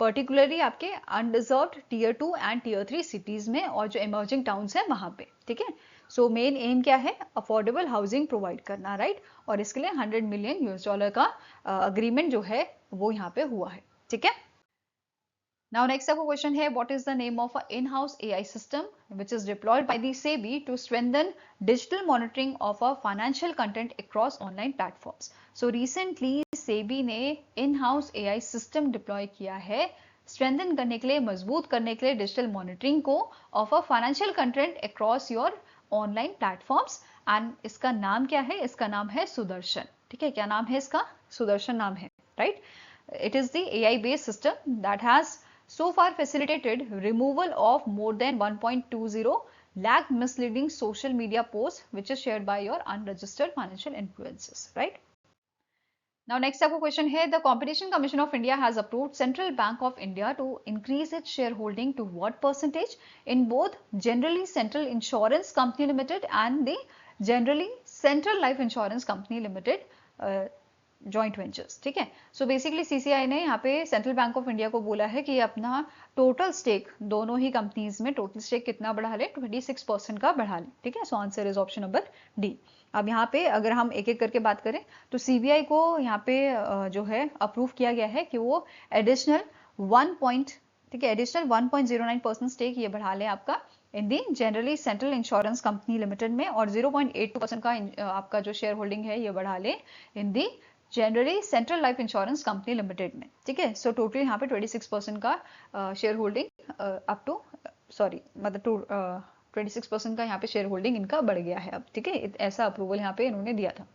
पर्टिकुलरली आपके undeserved tier 2 and tear 3 cities में और जो इमर्जिंग टाउन्स हैं वहां पे। ठीक है। सो मेन एम क्या है? अफोर्डेबल हाउसिंग प्रोवाइड करना, राइट। और इसके लिए 100 मिलियन यूएस डॉलर का अग्रीमेंट जो है वो यहाँ पे हुआ है। ठीक है। Now next up question है, what is the name of an in-house AI system which is deployed by the SEBI to strengthen digital monitoring of a financial content across online platforms? So recently SEBI ने in-house AI system deploy किया है strengthen करने के लिए, मजबूत करने के लिए डिजिटल मॉनिटरिंग को of a financial content across your online platforms and इसका नाम क्या है? इसका नाम है सुदर्शन। ठीक है। क्या नाम है इसका? सुदर्शन नाम है, right. It is the AI based system that has so far facilitated removal of more than 1.20 lakh misleading social media posts which is shared by your unregistered financial influencers, right? Now next आपको question है, the Competition Commission of India has approved Central Bank of India to increase its shareholding to what percentage in both Generally Central Insurance Company Limited and the Generally Central Life Insurance Company Limited joint ventures. ठीक है। So basically CCI ने यहाँ पे central bank of India को बोला है कि अपना टोटल स्टेक दोनों ही कंपनीज में टोटल स्टेक कितना बढ़ा ले? 26% का बढ़ा ले। ठीक है। So answer is option number D. अब यहाँ पे अगर हम एक एक करके बात करें तो सीबीआई को यहाँ पे जो है अप्रूव किया गया है कि वो एडिशनल 1.09% स्टेक ये बढ़ा ले आपका in the Generali central insurance company limited में, और 0.82% का आपका जो शेयर होल्डिंग है ये बढ़ा ले in the Generali central life insurance company limited में। ठीक है। सो टोटल यहाँ पे 26% का शेयर होल्डिंग अप टू मतलब 26% का यहाँ पे शेयर होल्डिंग इनका बढ़ गया है अब। ठीक है। ऐसा अप्रूवल यहाँ पे इन्होंने दिया था।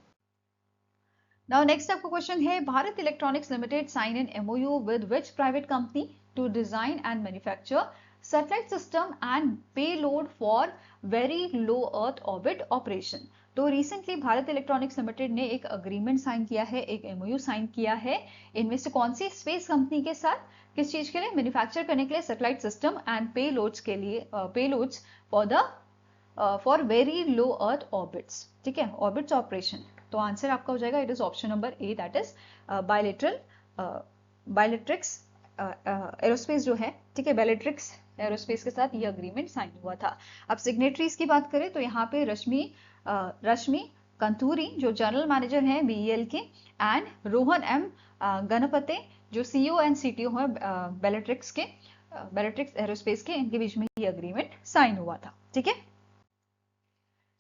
नाउ नेक्स्ट आपका क्वेश्चन है, Bharat Electronics Limited sign an MOU with which private company to design and manufacture satellite system and payload for very low earth orbit operation. तो रिसेंटली भारत इलेक्ट्रॉनिक्स लिमिटेड ने एक अग्रीमेंट साइन किया है, एक MOU sign किया है। इनमें से कौन सी? स्पेस कंपनी के साथ। किस चीज के लिए? मैन्युफैक्चर करने के लिए सैटेलाइट सिस्टम एंड पेलोड्स के लिए, payloads for very low earth orbits. ठीक है। Orbits operation. तो आंसर आपका हो जाएगा, it is option number A, that is Bellatrix aerospace जो है। ठीक है। बायलेट्रिक्स एरोस्पेस के साथ ये अग्रीमेंट साइन हुआ था। अब सिग्नेटरीज की बात करें तो यहाँ पे रश्मि कंथूरी जो जनरल मैनेजर हैं बीईएल के, एंड रोहन एम गणपते जो सीईओ एंड सीटीओ हैं बायलेट्रिक्स एरोस्पेस के, इनके बीच में ये अग्रीमेंट साइन हुआ था। ठीक है।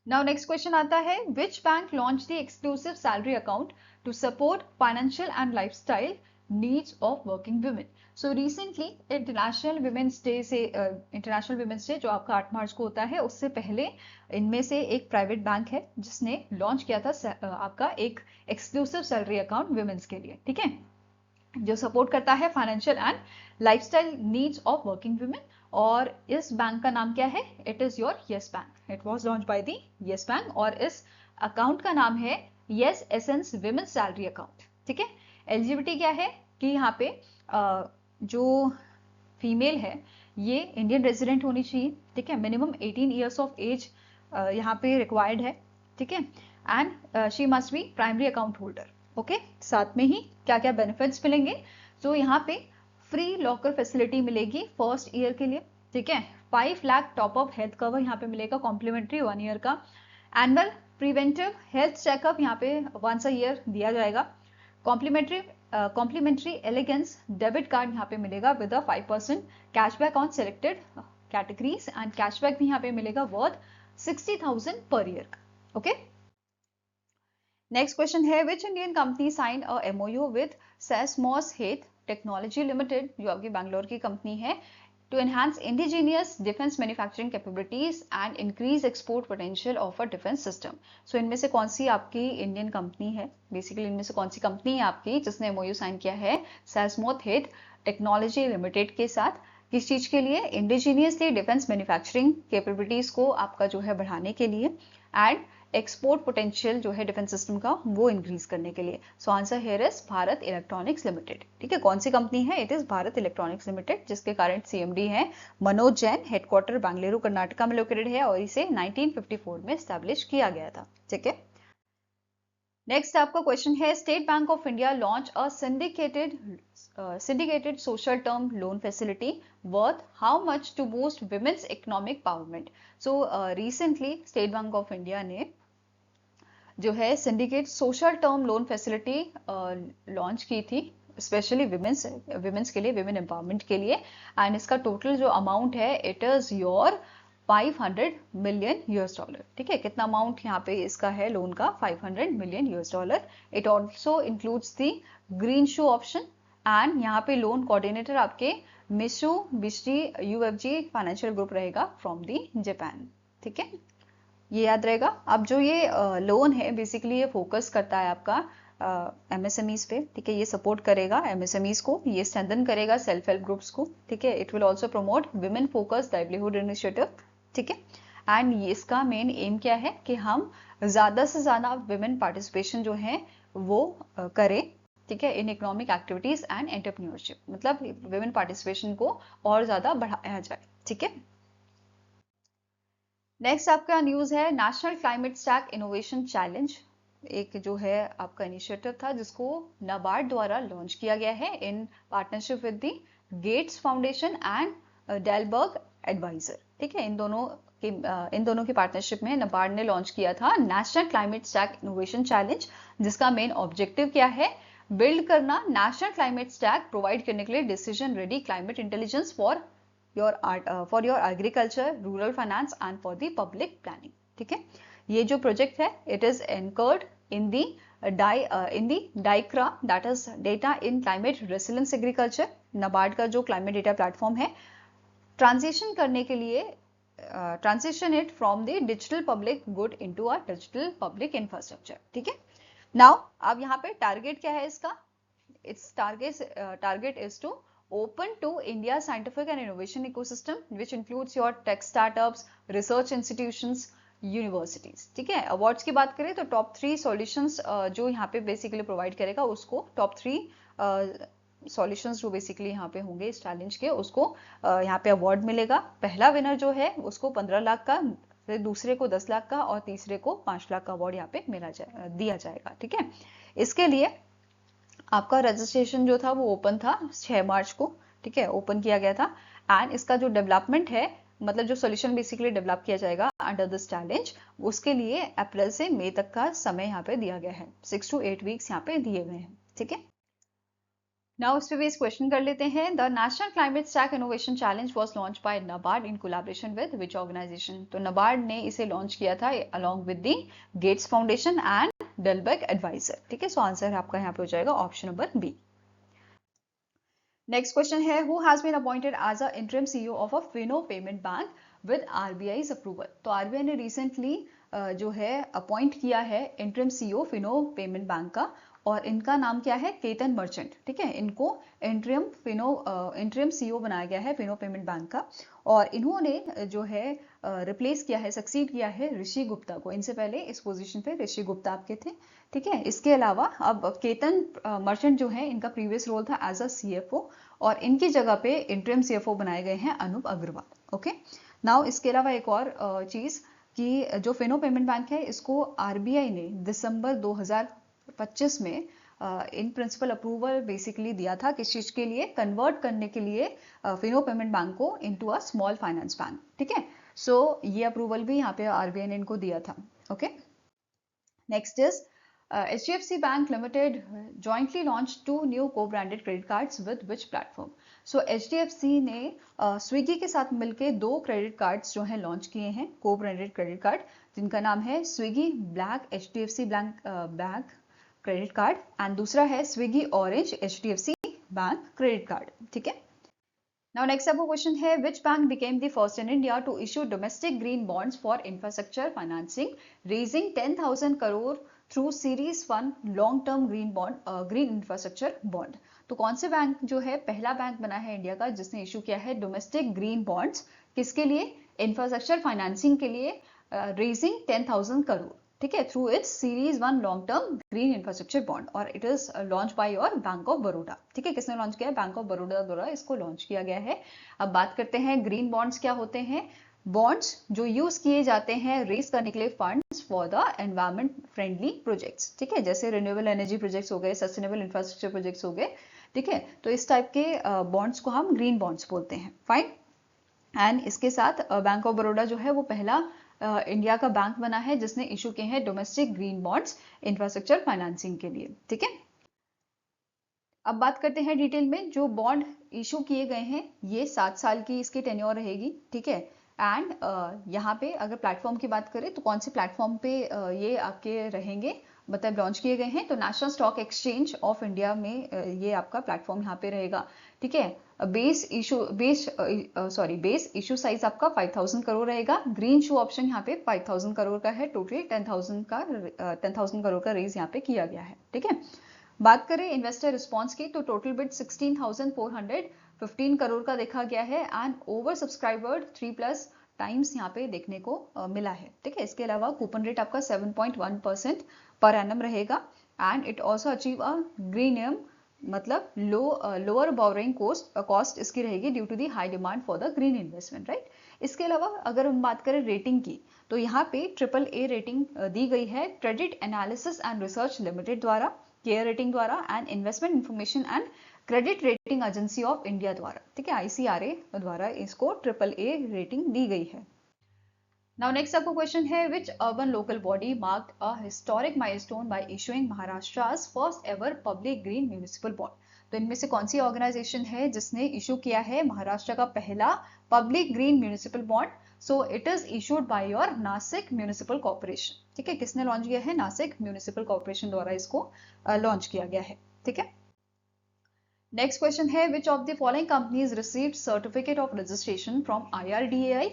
नाउ नेक्स्ट क्वेश्चन आता है, which bank launch the exclusive salary account to support financial and lifestyle needs of working women. So recently international women's day जो आपका 8 मार्च को होता है, उससे पहले इनमें से एक प्राइवेट बैंक है जिसने लॉन्च किया था आपका एक एक्सक्लूसिव सैलरी अकाउंट वुमेन्स के लिए। ठीक है। जो सपोर्ट करता है financial and lifestyle needs of working women. और इस बैंक का नाम क्या है? It is your yes bank. It was launch by the yes bank और इस अकाउंट का नाम है yes essence women's salary account. ठीक है। एलिजिबिलिटी क्या है कि यहाँ पे जो फीमेल है ये इंडियन रेजिडेंट होनी चाहिए। ठीक है। मिनिमम 18 ईयर्स ऑफ एज यहाँ पे रिक्वायर्ड है। ठीक है। And she must be primary account holder. Okay, साथ में ही क्या क्या बेनिफिट्स मिलेंगे, तो यहाँ पे फ्री लॉकर फैसिलिटी मिलेगी फर्स्ट ईयर के लिए, ठीक है। 5 lakh top up health cover यहाँ पे मिलेगा कॉम्प्लीमेंट्री 1 ईयर का। एनुअल प्रिवेंटिव हेल्थ चेकअप यहाँ पे वंस अ ईयर दिया जाएगा। कॉम्प्लीमेंट्री एलिगेंस डेबिट कार्ड यहाँ पे मिलेगा with a 5% cashback on selected categories and cashback भी यहाँ पे मिलेगा वर्थ 60,000 पर ईयर का। ओके, नेक्स्ट क्वेश्चन है which Indian company sign a MOU with सेस्मोस हेथ टेक्नोलॉजी लिमिटेड, जो आपकी बैंगलोर की कंपनी है, to enhance indigenous defense manufacturing capabilities and increase export potential of a defense system। So इनमें से कौन सी आपकी इंडियन कंपनी है, बेसिकली इनमें से कौन सी कंपनी है आपकी जिसने एमओयू साइन किया है सेस्मोस हेथ टेक्नोलॉजी लिमिटेड के साथ, किस चीज के लिए, इंडिजीनियसली डिफेंस मैन्युफैक्चरिंग कैपेबिलिटीज को आपका जो है बढ़ाने के लिए एंड एक्सपोर्ट पोटेंशियल जो है डिफेंस सिस्टम का वो इंक्रीज करने के लिए। सो answer here is Bharat Electronics limited. ठीक है, कौन सी कंपनी है, it is Bharat Electronics limited, जिसके करंट सीएमडी है मनोज जैन, हेडक्वार्टर बेंगलुरु कर्नाटका में लोकेटेड है और इसे 1954 में एस्टैब्लिश किया गया था। ठीक है, नेक्स्ट आपका क्वेश्चन है state bank of India launch a syndicated social term loan facility worth how much to boost women's economic empowerment। So recently State Bank of India ने जो है syndicate social term loan facility launch की थी specially women's के लिए, women empowerment के लिए, and इसका टोटल जो अमाउंट है it is your 500 million US dollar. ठीक है, कितना अमाउंट यहाँ पे इसका है लोन का, 500 million US dollar. It also includes the green shoe option and यहाँ पे लोन कोऑर्डिनेटर आपके मिशु बिश्री यूएफजी फाइनेंशियल ग्रुप रहेगा फ्रॉम दी जापान। ठीक है, ये याद रहेगा। अब जो ये लोन है बेसिकली ये फोकस करता है आपका एमएसएमईज पे। ठीक है, ये सपोर्ट करेगा एमएसएमईज को, ये स्ट्रेंथन करेगा सेल्फ हेल्प ग्रुप्स को। ठीक है, it will also promote women focus livelihood initiative. ठीक है, एंड इसका मेन एम क्या है कि हम ज्यादा से ज्यादा विमेन पार्टिसिपेशन जो है वो करें। ठीक है, in economic activities and entrepreneurship, मतलब विमेन पार्टिसिपेशन को और ज्यादा बढ़ाया जाए। ठीक है, नेक्स्ट आपका न्यूज है national climate stack innovation challenge, एक जो है आपका इनिशिएटिव था जिसको नाबार्ड द्वारा लॉन्च किया गया है in partnership with the Gates foundation and Dalberg advisor. ठीक है, इन दोनों की पार्टनरशिप में नाबार्ड ने लॉन्च किया था national climate stack innovation challenge, जिसका मेन ऑब्जेक्टिव क्या है, बिल्ड करना नेशनल क्लाइमेट स्टैक प्रोवाइड करने के लिए decision ready climate intelligence for your agriculture, rural finance and for the public planning। ठीक है, ये जो प्रोजेक्ट है it is anchored in the DiCRA, that is data in climate resilience agriculture. NABARD का जो क्लाइमेट डेटा प्लेटफॉर्म है, transition करने के लिए transition it from the digital public good into a digital public infrastructure. ठीक है, now अब यहाँ पे टारगेट क्या है इसका, it's target is to open to India's scientific and innovation ecosystem which includes your tech startups, research institutions, universities। ठीक है, अवार्ड्स की बात करें तो टॉप 3 सॉल्यूशंस जो यहाँ पे बेसिकली प्रोवाइड करेगा उसको, टॉप 3 सॉल्यूशंस जो बेसिकली यहाँ पे होंगे इस चैलेंज के, उसको यहाँ पे अवार्ड मिलेगा। पहला विनर जो है उसको 15 लाख का, फिर दूसरे को 10 लाख का और तीसरे को 5 लाख का अवार्ड यहाँ पे दिया जाएगा। ठीक है, इसके लिए आपका रजिस्ट्रेशन जो था वो ओपन था 6 मार्च को। ठीक है, ओपन किया गया था एंड इसका जो डेवलपमेंट है, मतलब जो सॉल्यूशन बेसिकली डेवलप किया जाएगा अंडर दिस चैलेंज, उसके लिए अप्रैल से मई तक का समय यहाँ पे दिया गया है, 6 to 8 वीक्स यहाँ पे दिए गए हैं। ठीक है, नाउ इस पे भी इस क्वेश्चन कर लेते हैं। The national climate stack innovation challenge was launch by NABARD in collaboration with which organisation. तो नाबार्ड ने इसे लॉन्च किया था along with the Gates foundation and Dalberg advisor. ठीक है, सो आंसर आपका यहाँ पे हो जाएगा option number B. Next question है who has been appointed as a interim CEO of a Fino payment bank with RBI's approval. तो आरबीआई ने रिसेंटली जो है अपॉइंट किया है interim CEO Fino payment bank का, और इनका नाम क्या है, केतन मर्चेंट। ठीक है, इनको इंटरिम सीईओ बनाया गया है फिनो पेमेंट बैंक का, और इन्होंने जो है रिप्लेस किया है, सक्सीड किया है ऋषि गुप्ता को। इनसे पहले इस पोजीशन पे ऋषि गुप्ता आपके थे। ठीक है, इसके अलावा अब केतन मर्चेंट जो है इनका प्रीवियस रोल था एज अ सीएफओ, और इनकी जगह पे इंटरिम सीएफओ बनाए गए हैं अनूप अग्रवाल। ओके, नाउ इसके अलावा एक और चीज, कि जो फिनो पेमेंट बैंक है इसको आरबीआई ने दिसंबर 2025 में इन प्रिंसिपल अप्रूवल बेसिकली दिया था किस चीज के लिए, कन्वर्ट करने के लिए फिनो पेमेंट बैंक को into a small finance bank. ठीक है, सो ये अप्रूवल भी यहाँ पे आरबीआई ने इनको दिया था। Okay, next is HDFC Bank Limited jointly launched 2 new co-branded credit cards with which platform? So HDFC ने स्विगी के साथ मिलके 2 क्रेडिट कार्ड्स जो हैं लॉन्च किए हैं, को ब्रांडेड क्रेडिट कार्ड, जिनका नाम है Swiggy black HDFC bank credit card and दूसरा है Swiggy orange HDFC bank credit card. ठीक है, नाउ नेक्स्ट आपका क्वेश्चन है which bank became the first in India to issue domestic green bonds for infrastructure financing raising 10,000 crore through series 1 long term green infrastructure bond. तो कौन से bank जो है पहला बैंक बना है इंडिया का जिसने इशू किया है डोमेस्टिक ग्रीन बॉन्ड्स, किसके लिए, इंफ्रास्ट्रक्चर फाइनेंसिंग के लिए, रेजिंग 10,000 करोड़, ठीक है, through its series 1 long term green infrastructure bond और it is launch by your bank of Baroda. ठीक है, किसने लॉन्च किया है, बैंक ऑफ बड़ौदा द्वारा इसको लॉन्च किया गया है। अब बात करते हैं ग्रीन बॉन्ड्स क्या होते हैं। बॉन्ड्स जो यूज किए जाते हैं रेस करने के लिए funds for the environment friendly projects. ठीक है, जैसे रिन्यूएबल एनर्जी प्रोजेक्ट्स हो गए, सस्टेनेबल इंफ्रास्ट्रक्चर प्रोजेक्ट्स हो गए। ठीक है, तो इस टाइप के बॉन्ड्स को हम ग्रीन बॉन्ड्स बोलते हैं। फाइन, एंड इसके साथ बैंक ऑफ बड़ौदा जो है वो पहला इंडिया का बैंक बना है जिसने इशू किए हैं domestic green bonds infrastructure financing के लिए। ठीक है, अब बात करते हैं डिटेल में। जो बॉन्ड इशू किए गए हैं ये 7 साल की इसकी टेन्योर रहेगी। ठीक है, एंड यहाँ पे अगर प्लेटफॉर्म की बात करें तो कौन से प्लेटफॉर्म पे ये आपके रहेंगे, मतलब लॉन्च किए गए हैं, तो national stock exchange of India में ये आपका प्लेटफॉर्म यहाँ पे रहेगा। ठीक है, बेस इशू साइज आपका 5,000 करोड़ रहेगा। ग्रीन इशू ऑप्शन यहाँ पे 5,000 करोड़ का है, टोटल 10,000 करोड़ का रेज यहाँ पे किया गया है। ठीक है, बात करें इन्वेस्टर रिस्पॉन्स की तो टोटल बिड 16,415 करोड़ का देखा गया है एंड ओवर सब्सक्राइबर्ड 3+ टाइम्स यहाँ पे देखने को मिला है। ठीक है, इसके अलावा कूपन रेट आपका 7.1% पर एनम रहेगा and it also achieve a greenium, मतलब लोअर बोरोइंग कॉस्ट इसकी रहेगी due to the high demand for the green investment. Right, इसके अलावा अगर हम बात करें रेटिंग की तो यहाँ पे AAA रेटिंग दी गई है credit analysis and research limited द्वारा, केयर रेटिंग द्वारा and investment information and credit rating agency of India द्वारा। ठीक है, ICRA द्वारा इसको AAA रेटिंग दी गई है। नाउ नेक्स्ट आपको क्वेश्चन है which urban local body marked a historic milestone by issuing Maharashtra's first ever public green municipal bond. तो इनमें से कौन सी ऑर्गेनाइजेशन है जिसने इशू किया है महाराष्ट्र का पहला public green municipal bond? So it is issued by your Nashik municipal corporation. ठीक है, किसने लॉन्च किया है, नासिक म्युनिसिपल कॉर्पोरेशन द्वारा इसको लॉन्च किया गया है। ठीक है, नेक्स्ट क्वेश्चन है which of the following companies received certificate of registration from IRDAI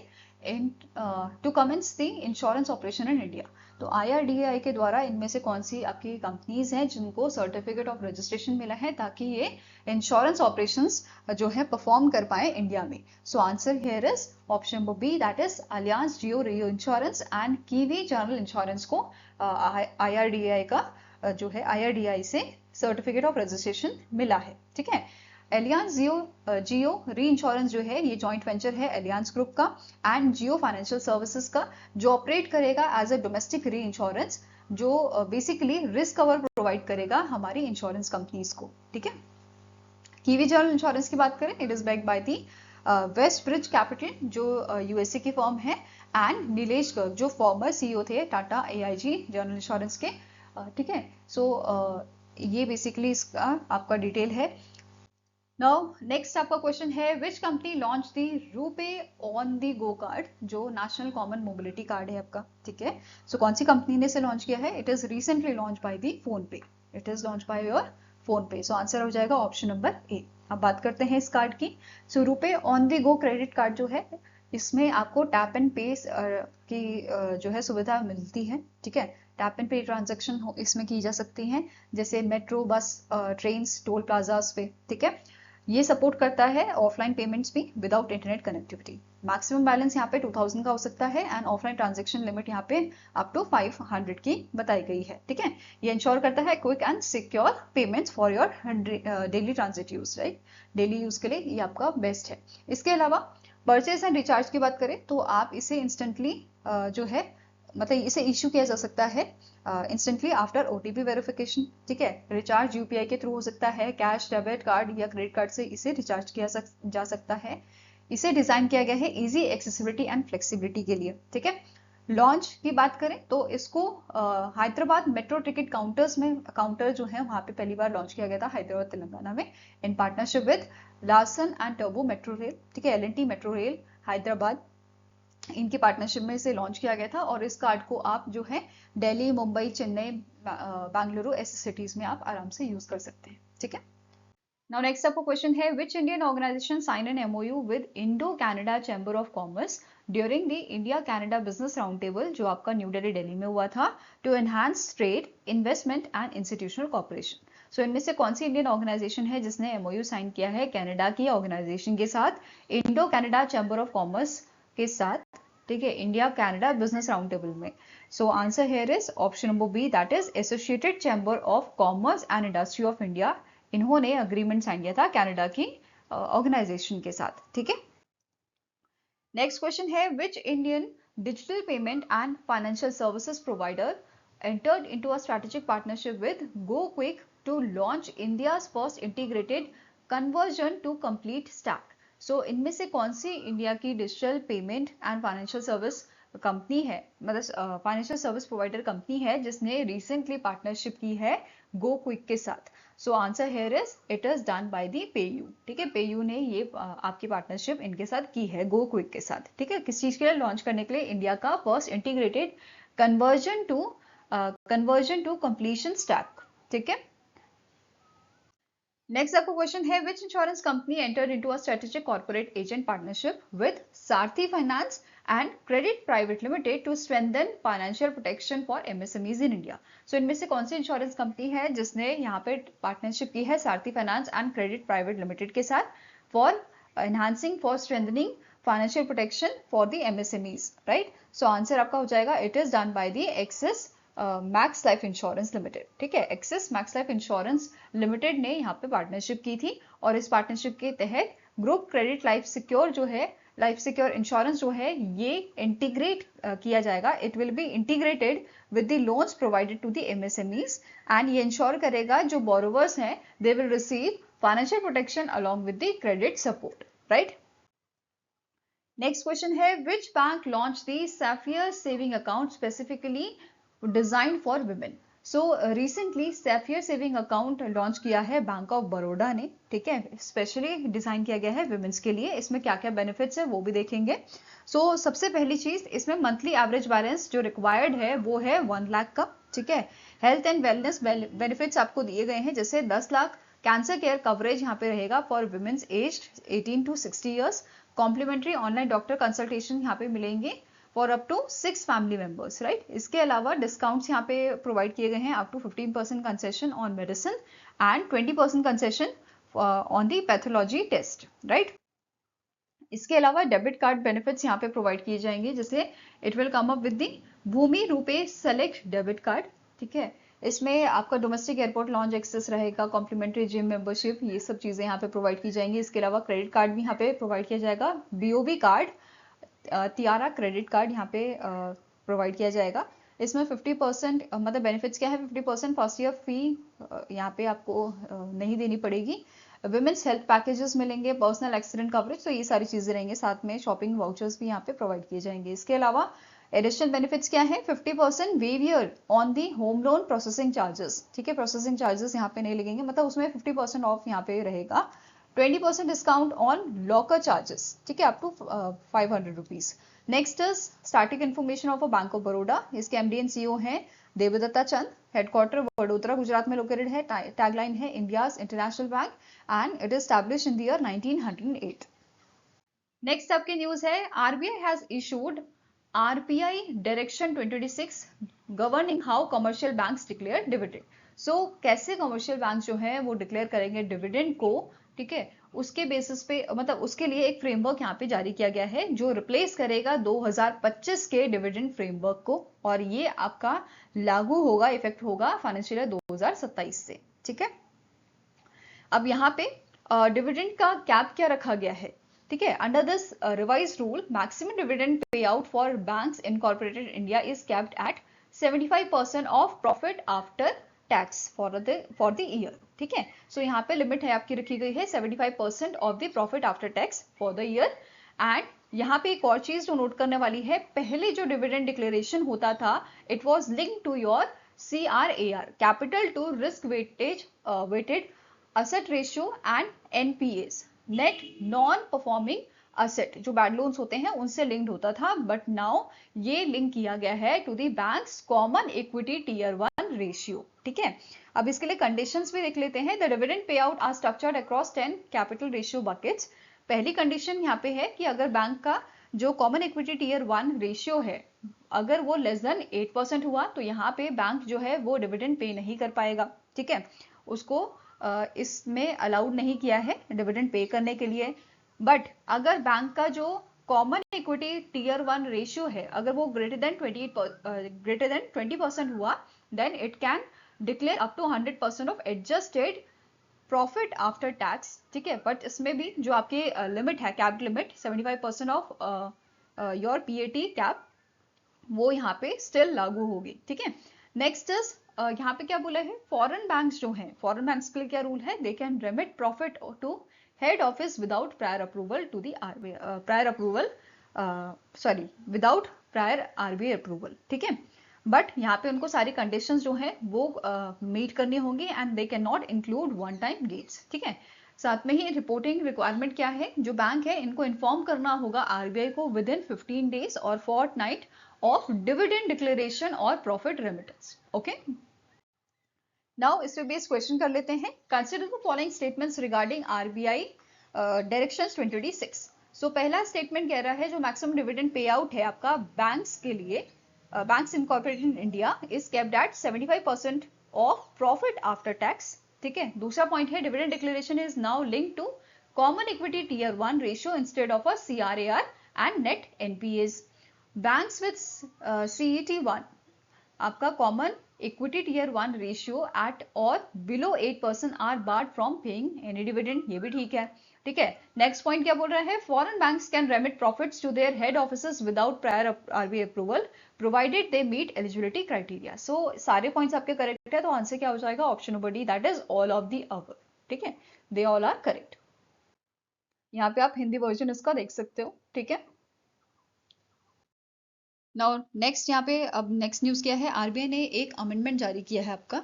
to commence the insurance operation in India. तो IRDAI के द्वारा इनमें से कौन सी आपकी कंपनीज हैं जिनको सर्टिफिकेट ऑफ रजिस्ट्रेशन मिला है ताकि ये इंश्योरेंस ऑपरेशंस जो है परफॉर्म कर पाए इंडिया में? So answer here is option number B, that is Allianz Jio Re Insurance and Kiwi General Insurance को IRDAI का जो है IRDAI से सर्टिफिकेट ऑफ रजिस्ट्रेशन मिला है। ठीक है, एलियांज जियो री इंश्योरेंस जो है ये जॉइंट वेंचर है एलियांज ग्रुप का एंड जियो फाइनेंशियल सर्विसेज का, जो ऑपरेट करेगा एज अ डोमेस्टिक री इंश्योरेंस, जो बेसिकली रिस्क कवर प्रोवाइड करेगा हमारी इंश्योरेंस कंपनीज को। ठीक है, कीवी जनरल इंश्योरेंस की बात करें it is backed by the West Bridge Capital जो USA की फर्म है एंड नीलेश गर्ग जो फॉर्मर CEO थे टाटा AIG जनरल इंश्योरेंस के। ठीक है, सो ये बेसिकली इसका आपका डिटेल है। नाउ नेक्स्ट आपका क्वेश्चन है which company launch the RuPay on the go kart, जो नेशनल कॉमन मोबिलिटी कार्ड है आपका। ठीक है, सो कौन सी कंपनी ने इसे लॉन्च किया है? It is recently launch by the PhonePe, it is launch by your PhonePe. So answer हो जाएगा ऑप्शन नंबर ए। अब बात करते हैं इस कार्ड की। So RuPay on the go credit card जो है इसमें आपको टैप एंड पे की जो है सुविधा मिलती है। ठीक है, टैप एंड पे ट्रांजेक्शन इसमें की जा सकती हैं जैसे मेट्रो, बस, ट्रेन, टोल प्लाजास पे। ठीक है, ये सपोर्ट करता है ऑफलाइन पेमेंट्स भी without internet connectivity. Maximum balance यहाँ पे 2000 का हो सकता है एंड ऑफलाइन ट्रांजेक्शन लिमिट यहाँ पे अप टू 500 की बताई गई है। ठीक है, ये इंश्योर करता है quick and secure payments for your daily transit use. Right, daily use के लिए ये आपका बेस्ट है। इसके अलावा परचेज एंड रिचार्ज की बात करें तो आप इसे इंस्टेंटली जो है मतलब इसे इश्यू किया जा सकता है इंस्टेंटली आफ्टर OTP वेरिफिकेशन, ठीक है। रिचार्ज UPI के थ्रू हो सकता है, कैश, डेबिट कार्ड या क्रेडिट कार्ड से इसे रिचार्ज किया जा सकता है। इसे डिजाइन किया गया है इजी एक्सेसिबिलिटी एंड फ्लेक्सिबिलिटी के लिए, ठीक है। लॉन्च की बात करें तो इसको हैदराबाद मेट्रो टिकट काउंटर जो है वहां पे पहली बार लॉन्च किया गया था हैदराबाद तेलंगाना में इन partnership with Larsen and turbo metro rail, ठीक है। L&T मेट्रो रेल हैदराबाद, इनकी पार्टनरशिप में इसे लॉन्च किया गया था और इस कार्ड को आप जो है दिल्ली, मुंबई, चेन्नई, बेंगलुरु ऐसे सिटीज में आप आराम से यूज कर सकते हैं, ठीक है। नाउ नेक्स्ट आपको क्वेश्चन है which Indian organisation sign an MOU with Indo Canada chamber of commerce during the India Canada business round table जो आपका न्यू दिल्ली में हुआ था to enhance trade, investment and institutional corporation. So इनमें से कौन सी इंडियन ऑर्गेनाइजेशन है जिसने MOU साइन किया है कनाडा की ऑर्गेनाइजेशन के साथ, Indo Canada chamber of commerce के साथ, ठीक है, India Canada business round table में। So answer here is option number B, that is associated chamber of commerce and industry of India. इन्होंने अग्रीमेंट साइन किया था कनाडा की ऑर्गेनाइजेशन के साथ, ठीक है। नेक्स्ट क्वेश्चन है which Indian digital payment and financial services provider entered into a strategic partnership with GoQuick to launch India's first integrated conversion to complete stack. So इनमें से कौन सी इंडिया की digital payment and financial service company है, मतलब financial service provider company है जिसने recently partnership की है GoQuick के साथ। सो answer here is it is done by the PayU, ठीक है। पेयू ने ये आपकी पार्टनरशिप इनके साथ की है GoQuick के साथ, ठीक है। किस चीज के लिए लॉन्च करने के लिए, इंडिया का first integrated conversion to completion stack, ठीक है। नेक्स्ट आपको क्वेश्चन है which insurance company entered into a strategic corporate agent partnership with Sarathi finance and credit private limited to strengthen financial protection for MSMEs in India. So इनमें से कौन सी insurance company है जिसने यहाँ पे पार्टनरशिप की है सारथी finance and credit private limited के साथ for enhancing for strengthening financial protection for the MSMEs, right. So answer आपका हो जाएगा it is done by the axis max life insurance limited, ठीक है। Axis max life insurance limited ने यहाँ पे पार्टनरशिप की थी और इस पार्टनरशिप के तहत ग्रुप क्रेडिट लाइफ सिक्योर जो है, लाइफ सिक्योर इंश्योरेंस जो है ये इंटीग्रेट किया जाएगा। It will be integrated with the loans provided to the MSMEs and ये इंश्योर करेगा जो बोरोवर्स हैं they will receive financial protection along with the credit support, right. Next question है which bank launch the sapphire saving account specifically design for women. So recently sapphire saving account launch किया है bank of Baroda ने, ठीक है। Specially design किया गया है women's के लिए। इसमें क्या क्या बेनिफिट्स है वो भी देखेंगे। सो सबसे पहली चीज इसमें मंथली एवरेज बैलेंस जो रिक्वायर्ड है वो है 1 लाख का, ठीक है। हेल्थ एंड वेलनेस बेनिफिट्स आपको दिए गए हैं जैसे 10 लाख कैंसर केयर कवरेज यहाँ पे रहेगा for women's aged 18 to 60 years. Complimentary online doctor consultation यहाँ पे मिलेंगे for up to 6 family members, right. इसके अलावा डिस्काउंट्स यहाँ पे प्रोवाइड किए गए हैं up to 15% concession on medicine and 20% concession on the pathology test, right. इसके अलावा डेबिट कार्ड बेनिफिट्स यहाँ पे प्रोवाइड किए जाएंगे जैसे it will come up with the Bhumi RuPay select debit card, ठीक है। इसमें आपका डोमेस्टिक एयरपोर्ट लॉन्च एक्सेस रहेगा, कॉम्प्लीमेंट्री जिम मेंबरशिप, ये सब चीजें यहाँ पे प्रोवाइड की जाएंगी। इसके अलावा क्रेडिट कार्ड भी यहाँ पे प्रोवाइड किया जाएगा, BOB card, Tiyara credit card यहाँ पे प्रोवाइड किया जाएगा। इसमें 50% मतलब बेनिफिट्स क्या है, 50% फर्स्ट ईयर फी यहाँ पे आपको नहीं देनी पड़ेगी। वुमेन्स हेल्थ पैकेजेस मिलेंगे, पर्सनल एक्सीडेंट कवरेज, तो ये सारी चीजें रहेंगे। साथ में शॉपिंग वाउचर्स भी यहाँ पे प्रोवाइड किए जाएंगे। इसके अलावा एडिशनल बेनिफिट्स क्या है, 50% waiver on the home loan processing charges, ठीक है। प्रोसेसिंग चार्जेस यहाँ पे नहीं लगेंगे, मतलब उसमें 50% ऑफ यहाँ पे रहेगा। 20% डिस्काउंट ऑन लॉकर चार्जेस, ठीक है, up to 500 rupees. Next is static information of a bank of Baroda. इसके MD and CEO हैं देवदत्ता चंद। हेडक्वार्टर वडोदरा गुजरात में लोकेटेड है। टैगलाइन है India's international bank and it is establish in the year 1908। Next आपकी news है RBI has issued RBI direction 2026 governing how commercial banks declare dividend. So कैसे commercial bank जो है वो डिक्लेयर करेंगे डिविडेंड को, ठीक है, उसके बेसिस पे, मतलब उसके लिए एक फ्रेमवर्क यहाँ पे जारी किया गया है जो रिप्लेस करेगा 2025 के डिविडेंड फ्रेमवर्क को और ये आपका लागू होगा, इफेक्ट होगा फाइनेंशियल ईयर 2027 से, ठीक है। अब यहाँ पे डिविडेंड का कैप क्या रखा गया है, ठीक है, under this revise rule maximum dividend पे out for banks incorporated India is kept at 75% of profit after tax for the year. ठीक है, सो यहाँ पे लिमिट है आपकी रखी गई है 75% of the profit after tax for the year. And यहाँ पे एक और चीज जो नोट करने वाली है, पहले जो डिविडेंड डिक्लेरेशन होता था it was link to your CRAR, capital to risk weighted asset ratio and NPAs, net non performing asset, जो बैड लोन्स होते हैं उनसे लिंक्ड होता था, बट नाउ ये लिंक किया गया है to the bank's common equity tier 1 ratio. ठीक है, अब इसके लिए कंडीशंस भी देख लेते हैं। द डिविडेंड पे out are structured across 10 capital ratio buckets. पहली कंडीशन यहाँ पे है कि अगर बैंक का जो कॉमन इक्विटी टियर 1 रेशियो है अगर वो लेस देन 8% हुआ तो यहाँ पे बैंक जो है वो डिविडेंड पे नहीं कर पाएगा। ठीक है, उसको इसमें अलाउड नहीं किया है डिविडेंड पे करने के लिए। बट अगर बैंक का जो कॉमन इक्विटी टियर 1 रेशियो है अगर वो ग्रेटर देन 20% हुआ then it can declare up to 100% of adjusted profit after tax. ठीक है, बट इसमें भी जो आपकी लिमिट है, cap limit 75% of your PAT cap, वो यहाँ पे स्टिल लागू होगी। ठीक है, नेक्स्ट इज यहाँ पे क्या बोला है, फॉरेन बैंक्स जो हैं, फॉरेन बैंक्स के लिए क्या रूल है, they can remit profit to head office without prior approval to the without prior RBI approval. ठीक है, बट यहाँ पे उनको सारी कंडीशंस जो हैं वो मीट करनी होंगी and they can not include one time gains. ठीक है, साथ में ही रिपोर्टिंग रिक्वायरमेंट क्या है, जो बैंक है इनको इन्फॉर्म करना होगा RBI को विद इन 15 डेज और फोर्टनाइट ऑफ डिविडेंड डिक्लेरेशन और प्रॉफिट रेमिटेंस। ओके, नाउ इस पे बेस्ड क्वेश्चन कर लेते हैं। Consider the following statements regarding RBI directions 2026। सो पहला स्टेटमेंट कह रहा है जो मैक्सिमम डिविडेंड पे आउट है आपका बैंक्स के लिए, banks incorporated in India is kept at 75% of profit after tax. ठीक है, दूसरा पॉइंट है dividend declaration is now link to common equity tier 1 ratio instead of a CRAR and net NPAs। Banks with CET1 आपका common equity tier 1 ratio at or below 8% are barred from paying any dividend, ये भी ठीक है। ठीक है, next point क्या बोल रहा है, foreign banks can remit profits to their head offices without prior RBI approval provided they meet eligibility criteria. So सारे पॉइंट्स आपके करेक्ट है, तो आंसर क्या हो जाएगा, option number D, that is all of the above. ठीक है, they all are correct. यहाँ पे आप हिंदी वर्जन इसका देख सकते हो। ठीक है, नाउ नेक्स्ट यहाँ पे अब नेक्स्ट न्यूज क्या है, RBI ने एक अमेंडमेंट जारी किया है आपका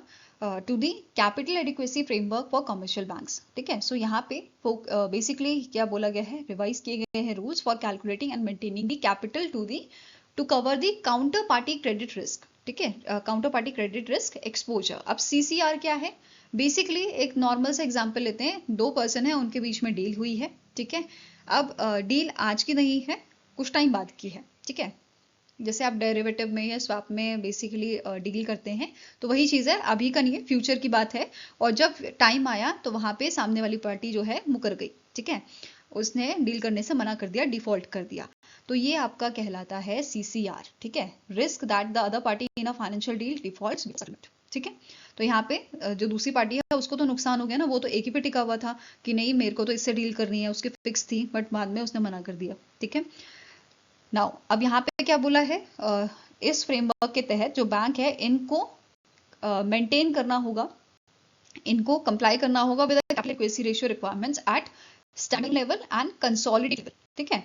to the capital adequacy framework for commercial banks. ठीक है, सो यहाँ पे बेसिकली क्या बोला गया है, रिवाइज किए गए हैं rules for calculating and maintaining the capital to cover the counterparty credit risk. ठीक है, counterparty credit risk exposure. अब CCR क्या है, बेसिकली एक नॉर्मल सा एग्जाम्पल लेते हैं, दो पर्सन है उनके बीच में डील हुई है। ठीक है, अब डील आज की नहीं है, कुछ टाइम बाद की है। ठीक है, जैसे आप डेरिवेटिव में या स्वैप में बेसिकली डील करते हैं, तो वही चीज़ है, अभी का नहीं है, फ्यूचर की बात है। और जब टाइम आया तो वहां पे सामने वाली पार्टी जो है मुकर गई। ठीक है, उसने डील करने से मना कर दिया, डिफॉल्ट कर दिया, तो ये आपका कहलाता है CCR। ठीक है, risk that the other party in a financial deal defaults. ठीक है, तो यहाँ पे जो दूसरी पार्टी है उसको तो नुकसान हो गया ना, वो तो एक ही पे टिका हुआ था कि नहीं मेरे को तो इससे डील करनी है, उसकी फिक्स थी, बट बाद में उसने मना कर दिया। ठीक है, नाउ अब यहाँ पे क्या बोला है, इस फ्रेमवर्क के तहत जो बैंक है इनको मेंटेन करना होगा, इनको कंप्लाई करना होगा with capital adequacy ratio requirements at standing level and consolidated level. ठीक है,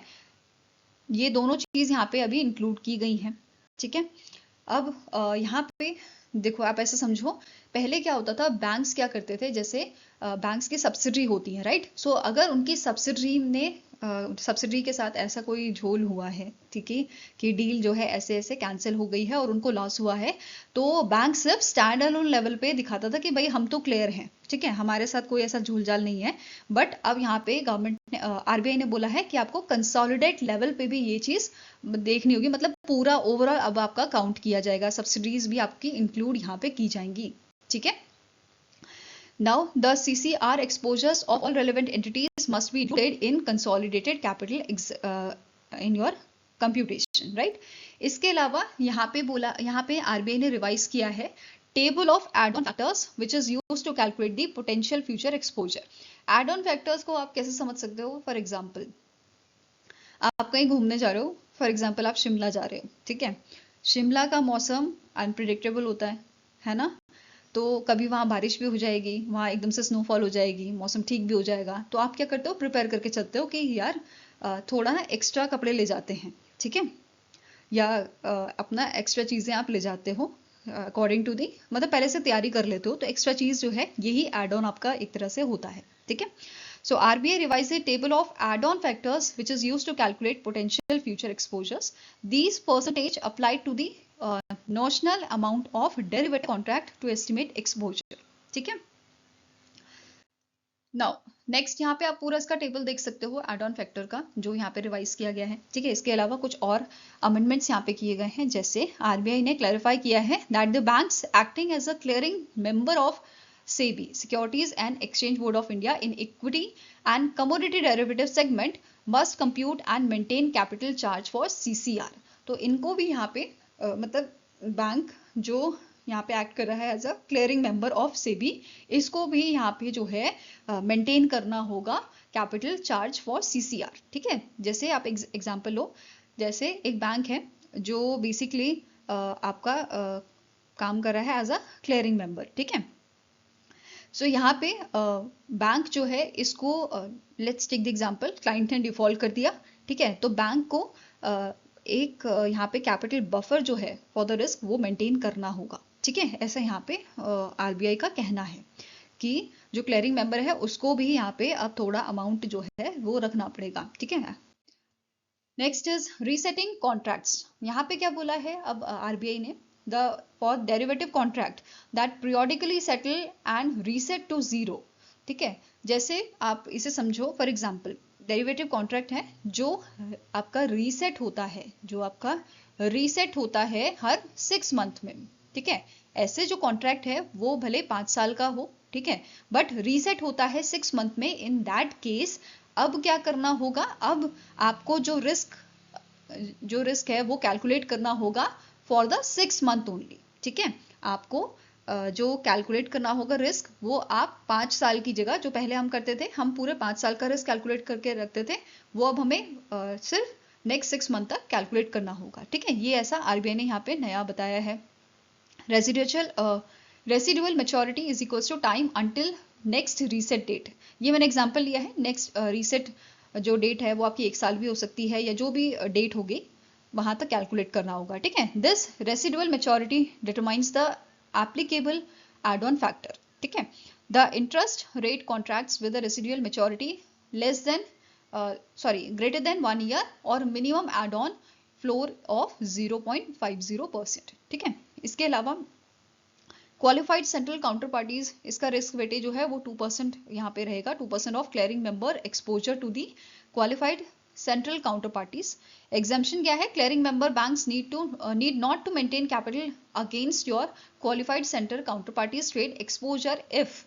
ये दोनों चीज यहाँ पे अभी इंक्लूड की गई हैं। ठीक है, अब यहाँ पे देखो आप ऐसा समझो, पहले क्या होता था, बैंक्स क्या करते थे, जैसे बैंक्स की सब्सिडी होती है, राइट। सो अगर उनकी सब्सिडी के साथ ऐसा कोई झोल हुआ है, ठीक है, कि डील जो है ऐसे ऐसे कैंसिल हो गई है और उनको लॉस हुआ है, तो बैंक सिर्फ स्टैंड अलोन लेवल पे दिखाता था कि भाई हम तो क्लियर हैं, ठीक है, हमारे साथ कोई ऐसा झूलझाल नहीं है। बट अब यहाँ पे गवर्नमेंट ने, RBI ने बोला है कि आपको कंसोलिडेट लेवल पे भी ये चीज देखनी होगी, मतलब पूरा ओवरऑल अब आपका काउंट किया जाएगा, सब्सिडीज भी आपकी इंक्लूड यहाँ पे की जाएंगी। ठीक है, now the CCR exposures of all relevant entities must be included in consolidated capital in your computation, right। इसके अलावा यहाँ पे RBI ने रिवाइज किया है table of add on factors which is used to calculate the potential future exposure. Add on factors को आप कैसे समझ सकते हो, फॉर एग्जांपल आप कहीं घूमने जा रहे हो, फॉर एग्जाम्पल आप शिमला जा रहे हो, ठीक है। शिमला का मौसम अनप्रिडिक्टेबल होता है ना। तो कभी वहाँ बारिश भी हो जाएगी, वहाँ एकदम से स्नोफॉल हो जाएगी, मौसम ठीक भी हो जाएगा, तो आप क्या करते हो, प्रिपेयर करके चलते हो कि यार थोड़ा ना एक्स्ट्रा कपड़े ले जाते हैं, ठीक है, या अपना एक्स्ट्रा चीज़ें आप ले जाते हो अकॉर्डिंग टू दी, मतलब पहले से तैयारी कर लेते हो, तो एक्स्ट्रा चीज़ जो है यही एड ऑन आपका एक तरह से होता है, ठीक है। So RBI revised the table of add-on factors which is used to calculate potential future exposures. These percentage applied to the notional amount of derivative contract to estimate exposure. ठीक है। Now नेक्स्ट यहाँ पे आप पूरा इसका table देख सकते हो एड ऑन फैक्टर का, जो यहाँ पे रिवाइज किया गया है, ठीक है। इसके अलावा कुछ और अमेंडमेंट्स यहाँ पे किए गए हैं, जैसे आरबीआई ने क्लैरिफाई किया है that the banks acting as a clearing member of SEBI, Securities and Exchange Board of India, in equity and commodity derivative segment must compute and maintain capital charge for CCR. तो इनको भी यहाँ पे मतलब bank जो यहाँ पे act कर रहा है as a clearing member of SEBI, इसको भी यहाँ पे जो है मेंटेन करना होगा कैपिटल चार्ज फॉर सीसीआर, ठीक है। जैसे आप एग्जांपल लो, जैसे एक बैंक है जो बेसिकली आपका काम कर रहा है एज अ क्लियरिंग मेंबर, ठीक है। सो यहाँ पे बैंक जो है इसको let's take the example, client ने डिफॉल्ट कर दिया, ठीक है, तो बैंक को एक यहाँ पे कैपिटल बफर जो है फॉर द रिस्क वो मेंटेन करना होगा, ठीक है। ऐसा यहाँ पे आरबीआई का कहना है कि जो क्लियरिंग मेंबर है उसको भी यहाँ पे अब थोड़ा अमाउंट जो है वो रखना पड़ेगा, ठीक है। Next is resetting contracts. यहाँ पे क्या बोला है अब आरबीआई ने, the for derivative contract that periodically settle and reset to zero, ठीक है। जैसे आप इसे समझो, फॉर एग्जांपल डेरिवेटिव कॉन्ट्रैक्ट है जो आपका रीसेट होता है, जो आपका रीसेट होता है हर 6 मंथ में, ठीक है। ऐसे जो कॉन्ट्रैक्ट है वो भले 5 साल का हो, ठीक है, बट रीसेट होता है 6 मंथ में, इन दैट केस अब क्या करना होगा, अब आपको जो रिस्क है वो कैलकुलेट करना होगा फॉर द 6 मंथ ओनली, ठीक है। आपको जो कैलकुलेट करना होगा रिस्क, वो आप 5 साल की जगह, जो पहले हम करते थे, हम पूरे 5 साल का रिस्क कैलकुलेट करके रखते थे, वो अब हमें सिर्फ नेक्स्ट 6 मंथ तक कैलकुलेट करना होगा, ठीक है। ये ऐसा आरबीआई ने यहाँ पे नया बताया है। Residual maturity is equals to time until next reset date. ये मैंने एग्जाम्पल लिया है, नेक्स्ट रीसेट जो डेट है वो आपकी 1 साल भी हो सकती है, या जो भी डेट होगी वहां तक कैलकुलेट करना होगा, ठीक है। This residual maturity determines the applicable add on factor, ठीक है। The interest rate contracts with the residual maturity greater than 1 year और minimum add on floor of 0.50%, ठीक है। इसके अलावा क्वालिफाइड सेंट्रल काउंटर पार्टीज, इसका रिस्क वेटेज जो है वो 2% यहाँ पे रहेगा, 2% of clearing member exposure to the qualified central counterparties. Exemption क्या है, clearing member banks need not to maintain capital against your qualified central counterparties trade exposure if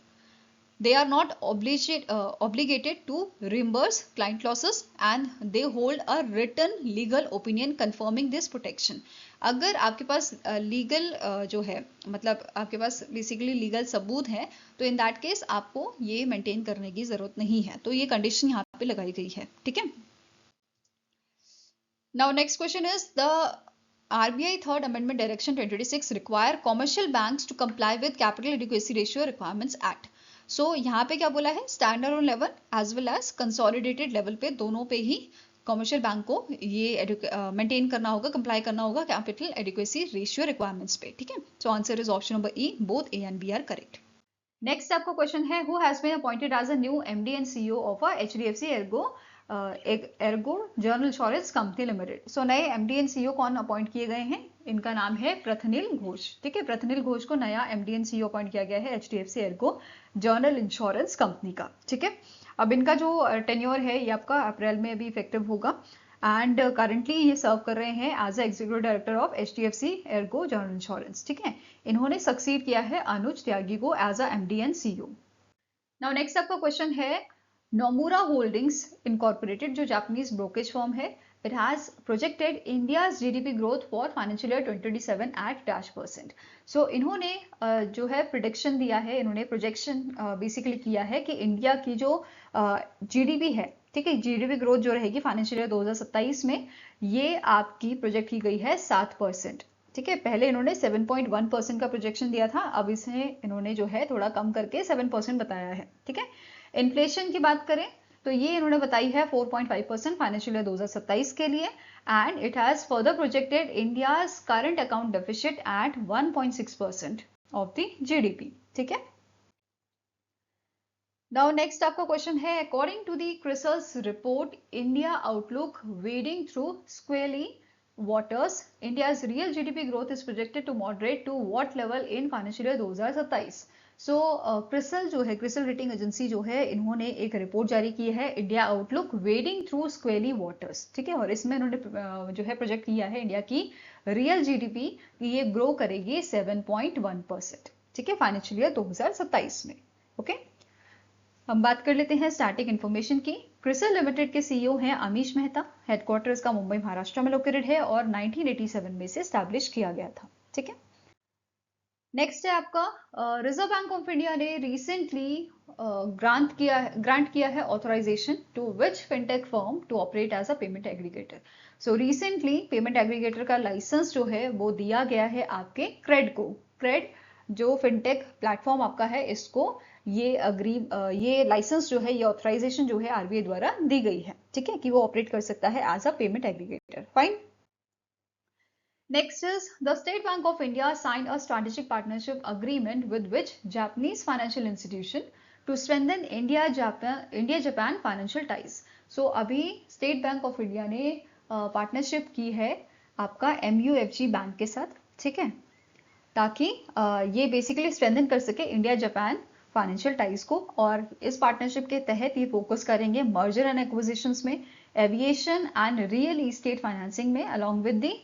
they are not obligated to reimburse client losses and they hold a written legal opinion confirming this protection. अगर आपके पास legal जो है, मतलब आपके पास basically legal सबूत है, तो in that case आपको ये मेंटेन करने की जरूरत नहीं है, तो ये कंडीशन यहाँ पे लगाई गई है, ठीक है। Now next question is the RBI Third Amendment Direction 2026 require commercial banks to comply with Capital Adequacy Ratio Requirements Act. सो यहाँ पे क्या बोला है, standard on level as well as consolidated level पे, दोनों पे ही कमर्शियल बैंक को ये मेंटेन करना होगा, कंप्लाई करना होगा कैपिटल एडिक्वेसी रेशियो रिक्वायरमेंट्स पे, ठीक है। So answer is option number E, both A and B are correct. Next आपका क्वेश्चन है, who has been appointed as a new MD and CEO of HDFC Ergo general insurance company limited. So नए MD and CEO कौन appoint किए गए हैं, इनका नाम है प्रथनिल घोष, ठीक है। प्रथनिल घोष को नया एमडी एंड सीईओ अपॉइंट किया गया है HDFC Ergo general insurance company का, ठीक है। अब इनका जो टेन्योर है ये आपका अप्रैल में अभी इफेक्टिव होगा, एंड करंटली ये सर्व कर रहे हैं as a executive director of HDFC Ergo general Insurance, ठीक है। इन्होंने सक्सीड किया है अनुज त्यागी को as a MD and CEO. Now next आपका क्वेश्चन है, नोमुरा होल्डिंग्स इनकॉर्पोरेटेड जो जापानीज ब्रोकेज फर्म है, it has projected India's GDP growth for financial year 2027 at -%. So इन्होंने जो है प्रोडिक्शन दिया है, इन्होंने प्रोजेक्शन बेसिकली किया है कि इंडिया की जो GDP है ठीक है। जीडीपी ग्रोथ जो रहेगी फाइनेंशियल ईयर 2027 में, ये आपकी प्रोजेक्ट की गई है 7%। ठीक है, पहले इन्होंने 7.1% का प्रोजेक्शन दिया था, अब इसमें इन्होंने जो है थोड़ा कम करके 7% बताया है। ठीक है। इन्फ्लेशन की बात करें तो ये इन्होंने बताई है 4.5% फाइनेंशियल ईयर 2027 के लिए, and it has further projected India's current account deficit at 1.6% of the GDP. ठीक है। नाउ नेक्स्ट आपका क्वेश्चन है, according to the Crisil's report India outlook wading through squally waters, India's real GDP growth is projected to moderate to what level in financial year 2027? सो क्रिसल जो है, CRISIL rating agency जो है, इन्होंने एक रिपोर्ट जारी की है, India outlook wading through squally waters। ठीक है, और इसमें इन्होंने जो है प्रोजेक्ट किया है इंडिया की रियल जीडीपी की ये ग्रो करेगी 7.1%। ठीक है, फाइनेंशियल ईयर 2027 में। ओके, हम बात कर लेते हैं स्टैटिक इन्फॉर्मेशन की। क्रिसल लिमिटेड के सीईओ हैं अमीश मेहता, हेडक्वार्टर्स का मुंबई महाराष्ट्र में लोकेटेड है और 1987 में से स्टैब्लिश किया गया था। ठीक है। नेक्स्ट है आपका, रिजर्व बैंक ऑफ इंडिया ने रिसेंटली ग्रांट किया है authorisation to which fintech firm to operate as a payment aggregator. So recently payment aggregator का लाइसेंस जो है वो दिया गया है आपके क्रेड को। क्रेड जो फिनटेक प्लेटफॉर्म आपका है, इसको ये लाइसेंस जो है, ये ऑथराइजेशन जो है आरबीआई द्वारा दी गई है। ठीक है, कि वो ऑपरेट कर सकता है as a payment aggregator. Fine. Next is the State Bank of India signed a strategic partnership agreement with which Japanese financial institution to strengthen India-Japan financial ties. So अभी State Bank of India ने partnership की है आपका MUFG bank के साथ। ठीक है, ताकि ये बेसिकली स्ट्रेंथन कर सके इंडिया जापान फाइनेंशियल टाइज को, और इस पार्टनरशिप के तहत ये फोकस करेंगे मर्जर एंड एक्विजिशंस में, aviation and real estate financing में, along with the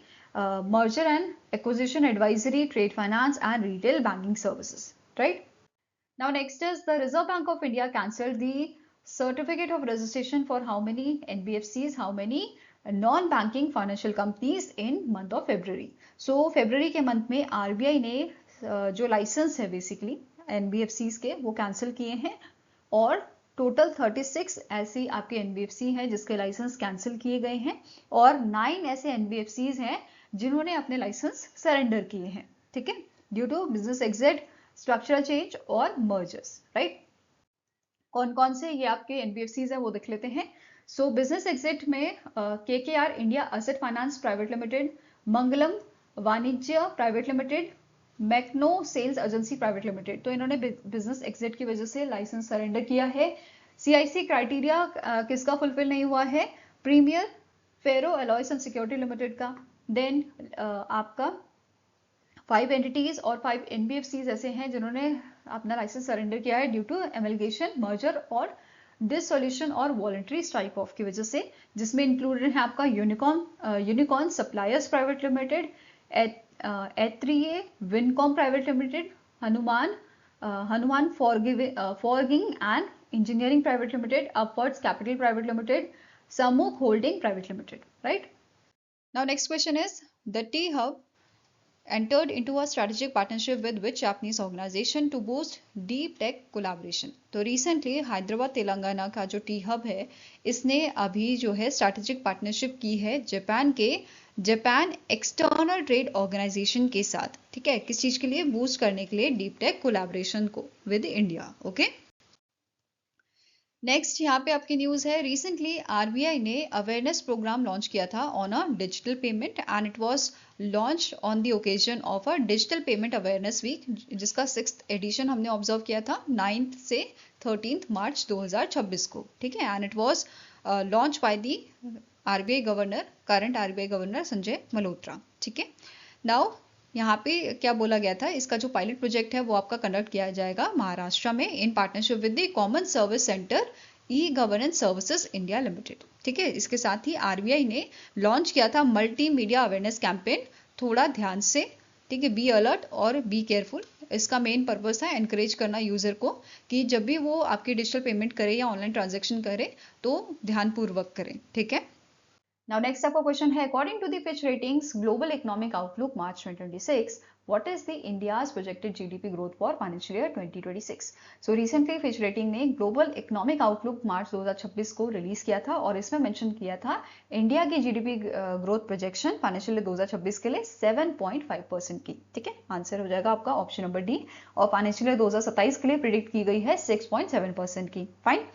merger and acquisition advisory, trade finance and retail banking services, right? Now next is the Reserve Bank of India cancelled the certificate of registration for how many NBFCs, how many non-banking financial companies in month of February. So February के month में RBI ने जो licence है basically NBFCs के, वो cancel किए हैं, और टोटल 36 ऐसी आपके NBFC हैं जिसके लाइसेंस कैंसिल किए गए हैं, और 9 ऐसे NBFCs हैं जिन्होंने अपने लाइसेंस सरेंडर किए हैं। ठीक है, due to business exit, structural change और मर्जर्स, राइट। कौन कौन से ये आपके एनबीएफसीज हैं वो देख लेते हैं। सो बिजनेस एग्जिट में KKR India asset finance private limited, Mangalam Vanijya private limited, Macno sales agency private limited, तो इन्होंने बिजनेस एग्जिट की वजह से लाइसेंस सरेंडर किया है। सीआईसी क्राइटेरिया किसका फुलफिल नहीं हुआ है? Premier Ferro Alloys and Security Limited का। देन आपका 5 एंटिटीज और 5 एनबीएफसीज ऐसे हैं जिन्होंने अपना लाइसेंस सरेंडर किया है ड्यू टू एमलगेशन, मर्जर और डिसॉल्यूशन और वॉलंटरी स्ट्राइक ऑफ की वजह से, जिसमें इंक्लूडेड है आपका unicorn suppliers private limited, A three A Wincom private limited, Hanuman forging and engineering private limited, upwards capital private limited, Samuh holding private limited, right. Now next question is, the T-Hub entered into a strategic partnership with which Japanese organization to boost deep tech collaboration? तो recently Hyderabad Telangana का जो T-Hub है, इसने अभी जो है strategic partnership की है जापान के जापान एक्सटर्नल ट्रेड ऑर्गेनाइजेशन के साथ। ठीक है, किस चीज के लिए? बूस्ट करने के लिए डीप टेक कोलैबोरेशन को विद इंडिया। ओके, नेक्स्ट यहाँ पे आपकी न्यूज है, रिसेंटली आरबीआई ने अवेयरनेस प्रोग्राम लॉन्च किया था on a digital payment, and it was launch on the occasion of a digital payment awareness week, जिसका 6th एडिशन हमने ऑब्जर्व किया था 9th से 13th मार्च 2026 को। ठीक है, and it was launch by the RBI governor, current RBI governor Sanjay Malhotra. ठीक है, नाउ यहाँ पे क्या बोला गया था, इसका जो पायलट प्रोजेक्ट है वो आपका कंडक्ट किया जाएगा महाराष्ट्र में इन partnership with the common service centre e governance services India limited. ठीक है, इसके साथ ही आरबीआई ने लॉन्च किया था मल्टी मीडिया अवेयरनेस कैंपेन, थोड़ा ध्यान से। ठीक है, बी अलर्ट और बी केयरफुल। इसका मेन पर्पस है एनकरेज करना यूजर को कि जब भी वो आपकी डिजिटल पेमेंट करे या ऑनलाइन ट्रांजेक्शन करे तो ध्यानपूर्वक करें। ठीक है, Now next आपका क्वेश्चन है, according to the Fitch ratings global economic outlook March 2026, what is the India's projected GDP growth for financial year 2026? So recently Fitch rating ने ग्लोबल इकोनॉमिक आउटलुक मार्च 2026 को रिलीज किया था और इसमें mention किया था इंडिया की GDP growth projection financial year 2026 के लिए 7.5% की। ठीक है, आंसर हो जाएगा आपका ऑप्शन नंबर डी। और फाइनेंशियल ईयर 2027 के लिए प्रिडिक्ट की गई है 6.7% की। फाइन।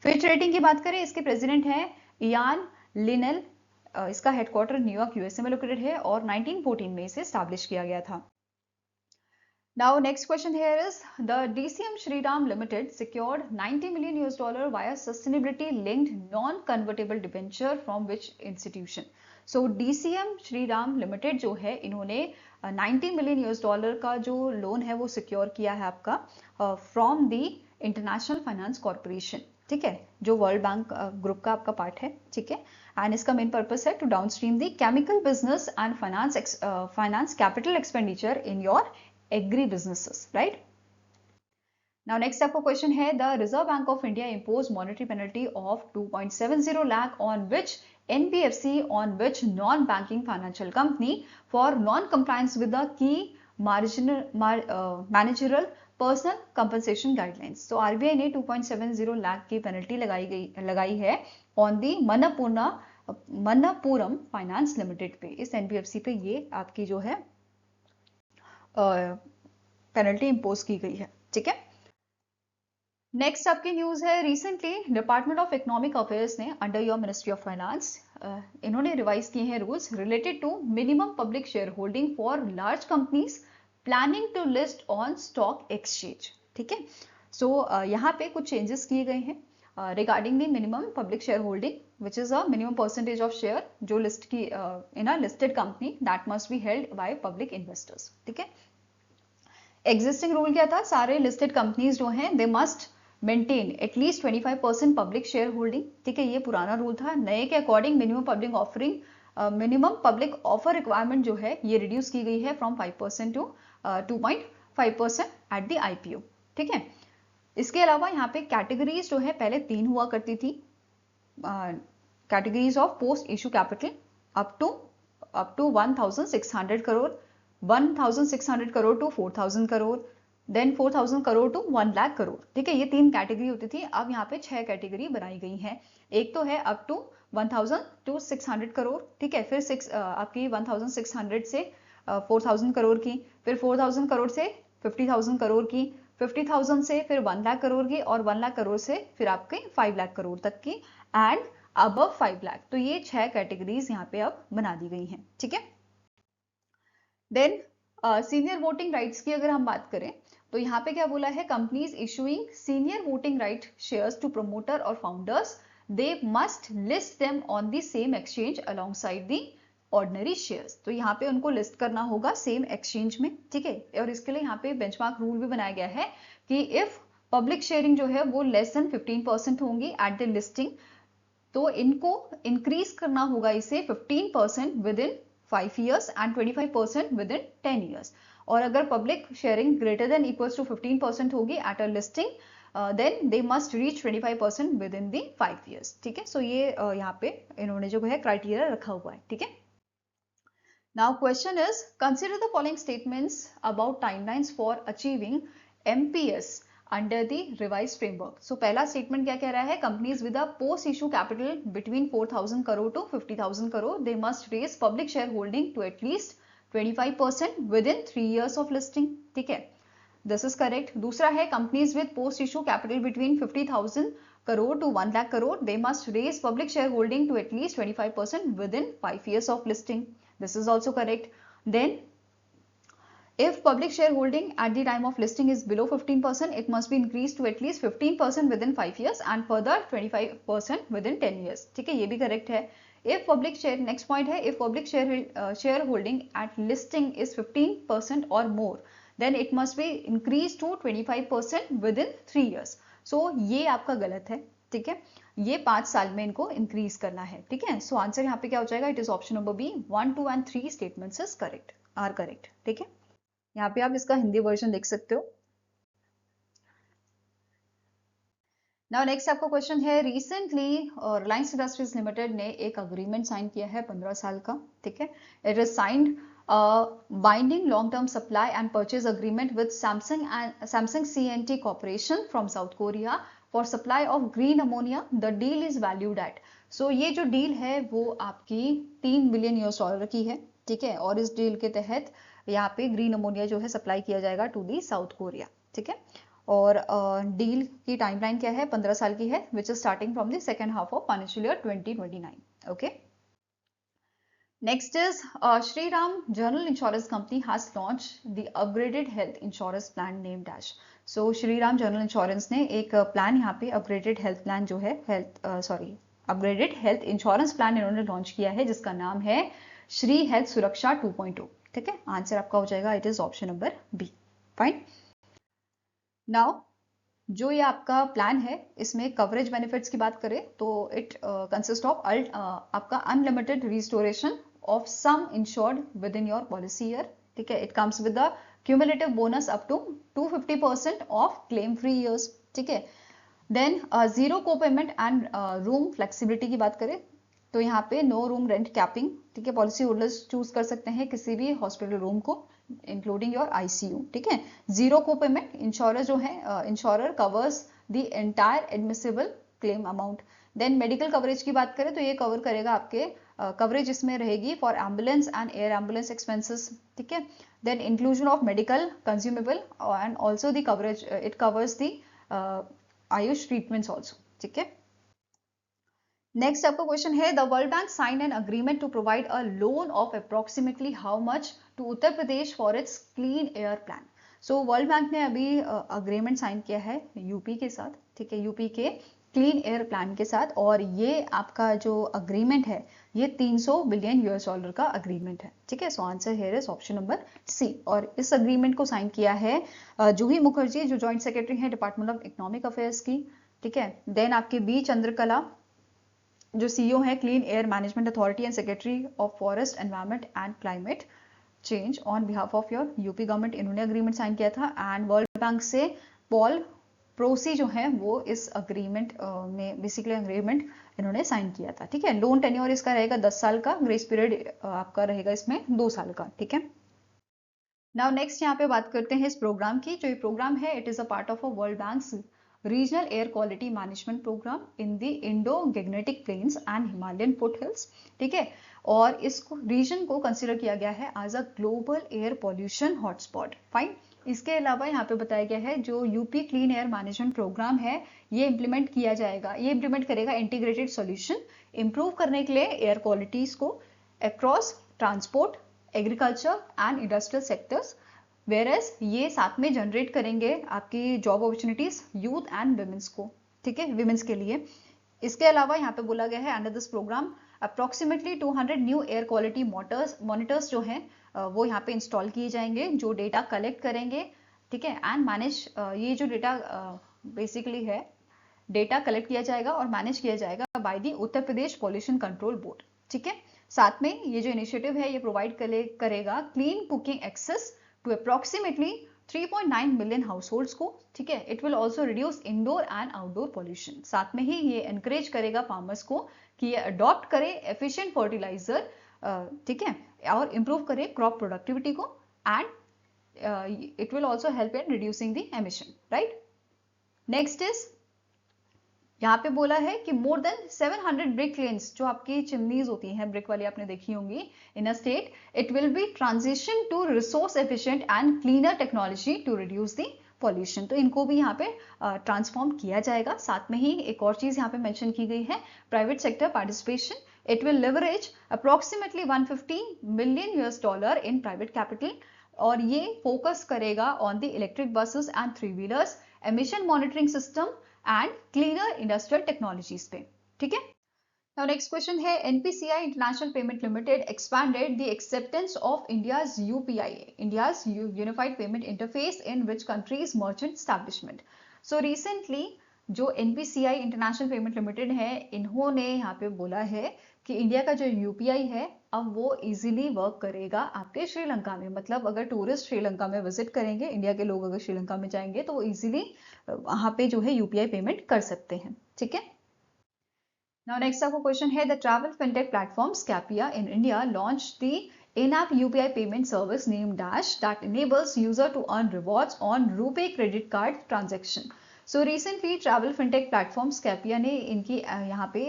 फिच रेटिंग की बात करें, इसके प्रेसिडेंट है इयान लिनेल। इसका हेडक्वार्टर न्यूयॉर्क यूएसए में लोकेटेड है और 1914 में इसे स्टैब्लिश किया गया था। Now next question here is, the DCM Shriram Limited secured $90 million via sustainability linked non-convertible debenture from which institution? So DCM Shriram Limited जो है, इन्होंने $90 million का जो लोन है वो सिक्योर किया है आपका from the international finance corporation. ठीक है, जो वर्ल्ड बैंक ग्रुप का आपका पार्ट है। ठीक है, एंड इसका मेन पर्पस है to downstream the chemical business and finance capital expenditure in your agri businesses, right. Now next आपका क्वेश्चन है, the reserve bank of India impose monetary penalty of 2.70 lakh on which NBFC on which non banking financial company for non compliance with the key managerial personnel compensation guidelines. तो RBI ने 2.70 लाख की penalty लगाई है on the Manappuram Finance limited पे। इस NBFC पे ये आपकी जो है पेनल्टी इंपोज की गई है। ठीक है, नेक्स्ट आपकी न्यूज है, recently department of economic affairs ने under your ministry of finance इन्होंने रिवाइज किए हैं rules related to minimum public share holding for large companies planning to list on stock exchange. ठीक है, सो यहाँ पे कुछ चेंजेस किए गए हैं regarding the minimum public share holding which is a minimum percentage of share जो लिस्ट की in a listed company that must be held by public investors. ठीक है, एग्जिस्टिंग रूल क्या था, सारे लिस्टेड कंपनीज जो हैं they must maintain at least 25% public share holding. ठीक है, ये पुराना रूल था। नए के according minimum public offer requirement जो है ये रिड्यूस की गई है from 5% to 2.5% at the IPO. ठीक है, इसके अलावा यहाँ पे कैटेगरीज जो है पहले 3 हुआ करती थी, categories of post issue capital up to 1600 crore, 1600 crore to 4000 crore, then 4000 crore to 1 lakh crore. ठीक है, ये 3 कैटेगरी होती थी। अब यहाँ पे 6 कैटेगरी बनाई गई हैं। एक तो है अप टू 1000 टू 600 करोड़। ठीक है, फिर आपकी 1600 से 4000 करोड़ की, फिर 4000 करोड़ से 50000 करोड़ की, 50000 से फिर 1 लाख करोड़ की, और 1 लाख करोड़ से फिर आपके 5 लाख करोड़ तक की, एंड अबव 5 लाख। तो ये 6 कैटेगरीज यहाँ पे अब बना दी गई हैं। ठीक है, देन सीनियर वोटिंग राइट्स की अगर हम बात करें तो यहाँ पे क्या बोला है, companies issuing senior voting right shares to promoter और founders they must list them on the same exchange alongside the ordinary shares. तो यहाँ पे उनको लिस्ट करना होगा सेम एक्सचेंज में। ठीक है, और इसके लिए यहाँ पे बेंचमार्क रूल भी बनाया गया है कि इफ पब्लिक शेयरिंग जो है वो लेस देन 15% होंगी एट द लिस्टिंग, तो इनको इंक्रीज करना होगा इसे 15% within 5 years and 25% within 10 years। और अगर public sharing greater than equals to 15% होगी at a listing, then they must reach 25% within the 5 years। ठीक है, सो ये यहाँ पे इन्होंने जो है क्राइटेरिया रखा हुआ है। ठीक है, now question is, consider the following statements about timelines for achieving MPS under the revise framework. So पहला स्टेटमेंट क्या कह रहा है, companies with a post issue capital between 4000 crore to 50000 crore they must raise public share holding to at least 25% within 3 years of listing. ठीक है, this is correct. दूसरा है, companies with post issue capital between 50,000 crore to 1 lakh crore they must raise public share holding to at least 25% within 5 years of listing. This is also correct. Then if public shareholding at the time of listing is below 15%, it must be increased to at least 15% within 5 years and further 25% within 10 years। ठीक है, ये भी correct है। if public share, next point है, if public shareholding at listing is 15% or more, then it must be increased to 25% within 3 years। so ये आपका गलत है। ठीक है, ये 5 साल में इनको इंक्रीज करना है। ठीक है, सो आंसर यहाँ पे क्या हो जाएगा, it is option number B. 1, 2 and 3 statements is correct, are correct. ठीक है, यहाँ पे आप इसका हिंदी वर्जन देख सकते हो। नाउ नेक्स्ट आपका क्वेश्चन है, रिसेंटली रिलायंस इंडस्ट्रीज लिमिटेड ने एक अग्रीमेंट साइन किया है 15 साल का, ठीक है। It is signed binding long term supply and purchase agreement with Samsung CNT corporation from South Korea for supply of green ammonia. The deal is valued at, so ये जो डील है वो आपकी $3 बिलियन की है, ठीक है। और इस डील के तहत यहाँ पे ग्रीन अमोनिया जो है सप्लाई किया जाएगा टू दी साउथ कोरिया, ठीक है। और डील की टाइमलाइन क्या है, 15 साल की है, which is starting from the second half of financial year 2029। Okay, next is Shriram general insurance company has launch the upgraded health insurance plan name dash. So Shriram general insurance ने एक प्लान यहाँ पे अपग्रेडेड हेल्थ प्लान जो है upgraded health insurance plan इन्होंने launch किया है, जिसका नाम है श्री हेल्थ सुरक्षा 2.0, ठीक है। आंसर आपका हो जाएगा, it is option number B. Fine, now जो ये आपका प्लान है इसमें कवरेज बेनिफिट्स की बात करें तो इट कंसिस्ट ऑफ आपका unlimited restoration of sum insured within your policy year, ठीक है। It comes with the cumulative bonus up to 250% of claim free years, ठीक है। Then zero co payment and room flexibility की बात करें तो यहाँ पे नो रूम रेंट कैपिंग, ठीक है। पॉलिसी होल्डर्स चूज कर सकते हैं किसी भी हॉस्पिटल रूम को इंक्लूडिंग योर ICU, ठीक है। जीरो को पेमेंट, इंश्योरर जो है insurer covers the entire admissible claim amount. Then medical coverage की बात करें तो ये कवर करेगा आपके कवरेज इसमें रहेगी for ambulance and air ambulance expenses, ठीक है। Then inclusion of medical consumable and also the coverage, it covers the Ayush treatments also, ठीक है। नेक्स्ट आपका क्वेश्चन है, the world bank sign an agreement to provide a loan of approximately how much to Uttar Pradesh for its clean air plan. So world bank ने अभी agreement sign किया है UP के साथ, ठीक है, यूपी के क्लीन एयर प्लान के साथ। और ये आपका जो अग्रीमेंट है ये $300 बिलियन का अग्रीमेंट है, ठीक है। So answer here is option number C. और इस अग्रीमेंट को साइन किया है जूही मुखर्जी जो जॉइंट सेक्रेटरी है डिपार्टमेंट ऑफ इकोनॉमिक अफेयर्स की, ठीक है। देन आपके बी चंद्रकला जो CEO है clean air management authority and secretary of forest environment and climate change on behalf of your UP government, इन्होंने अग्रीमेंट साइन किया था। एंड वर्ल्ड बैंक से पॉल प्रोसी जो है वो इस अग्रीमेंट में बेसिकली अग्रीमेंट इन्होंने साइन किया था, ठीक है। लोन टेन्योर इसका रहेगा 10 साल का, ग्रेस पीरियड आपका रहेगा इसमें 2 साल का, ठीक है। नाउ नेक्स्ट यहाँ पे बात करते हैं इस प्रोग्राम की। जो ये प्रोग्राम है it is a part of a World Bank's regional air quality management programme in the Indo Gangetic plains and Himalayan foothills, ठीक है। और इसको रीजन को कंसिडर किया गया है as a global air pollution hotspot. Fine, इसके अलावा यहाँ पे बताया गया है जो UP clean air management programme है ये इम्प्लीमेंट किया जाएगा, ये इम्प्लीमेंट करेगा इंटीग्रेटेड सॉल्यूशन इंप्रूव करने के लिए एयर क्वालिटीज को across transport, agriculture and industrial sectors, whereas ये साथ में जनरेट करेंगे आपकी job opportunities youth and women's को, ठीक है, विमेंस के लिए। इसके अलावा यहाँ पे बोला गया है under this programme approximately 200 new air quality monitors जो हैं वो यहाँ पे इंस्टॉल किए जाएंगे जो डेटा कलेक्ट करेंगे, ठीक है, एंड मैनेज ये जो डेटा बेसिकली है डेटा कलेक्ट किया जाएगा और मैनेज किया जाएगा by the Uttar Pradesh pollution control board, ठीक है। साथ में ये जो इनिशिएटिव है ये प्रोवाइड करेगा clean cooking access to approximately 3.9 million households को, ठीक है। It will also reduce indoor and outdoor pollution. साथ में ही ये एनकरेज करेगा फार्मर्स को कि ये अडॉप्ट करे एफिशिएंट फर्टिलाइजर, ठीक है, और इंप्रूव करे क्रॉप प्रोडक्टिविटी को and it will also help in reducing the emission, right. Next is यहाँ पे बोला है कि मोर देन 700 ब्रिक लेन्स जो आपकी चिमनीज होती हैं ब्रिक वाली आपने देखी होंगी in a state, it will be transition to resource efficient and cleaner technology to reduce the pollution. तो इनको भी यहाँ पे ट्रांसफॉर्म किया जाएगा। साथ में ही एक और चीज यहाँ पे मेंशन की गई है private sector participation, it will leverage approximately $150 million in private capital और ये फोकस करेगा on the electric buses and three wheelers, emission monitoring system and cleaner industrial technologies पे, ठीक है। नाउ नेक्स्ट क्वेश्चन है NPCI international payment limited expanded the acceptance of India's UPI, India's unified payment interface in which countries merchant establishment. So recently जो NPCI international payment limited है, इन्होंने यहाँ पे बोला है कि इंडिया का जो यूपीआई है अब वो इजीली वर्क करेगा आपके श्रीलंका में। मतलब अगर टूरिस्ट श्रीलंका में विजिट करेंगे, इंडिया के लोग अगर श्रीलंका में जाएंगे तो वो इजीली वहां पे जो है यूपीआई पेमेंट कर सकते हैं। ठीक है। Now next आपको क्वेश्चन है, the travel fintech platform Scapia in India launched the in-app UPI payment service named Dash that enables user to earn rewards on RuPay credit card transaction. So recently travel fintech platform Scapia ने इनकी यहाँ पे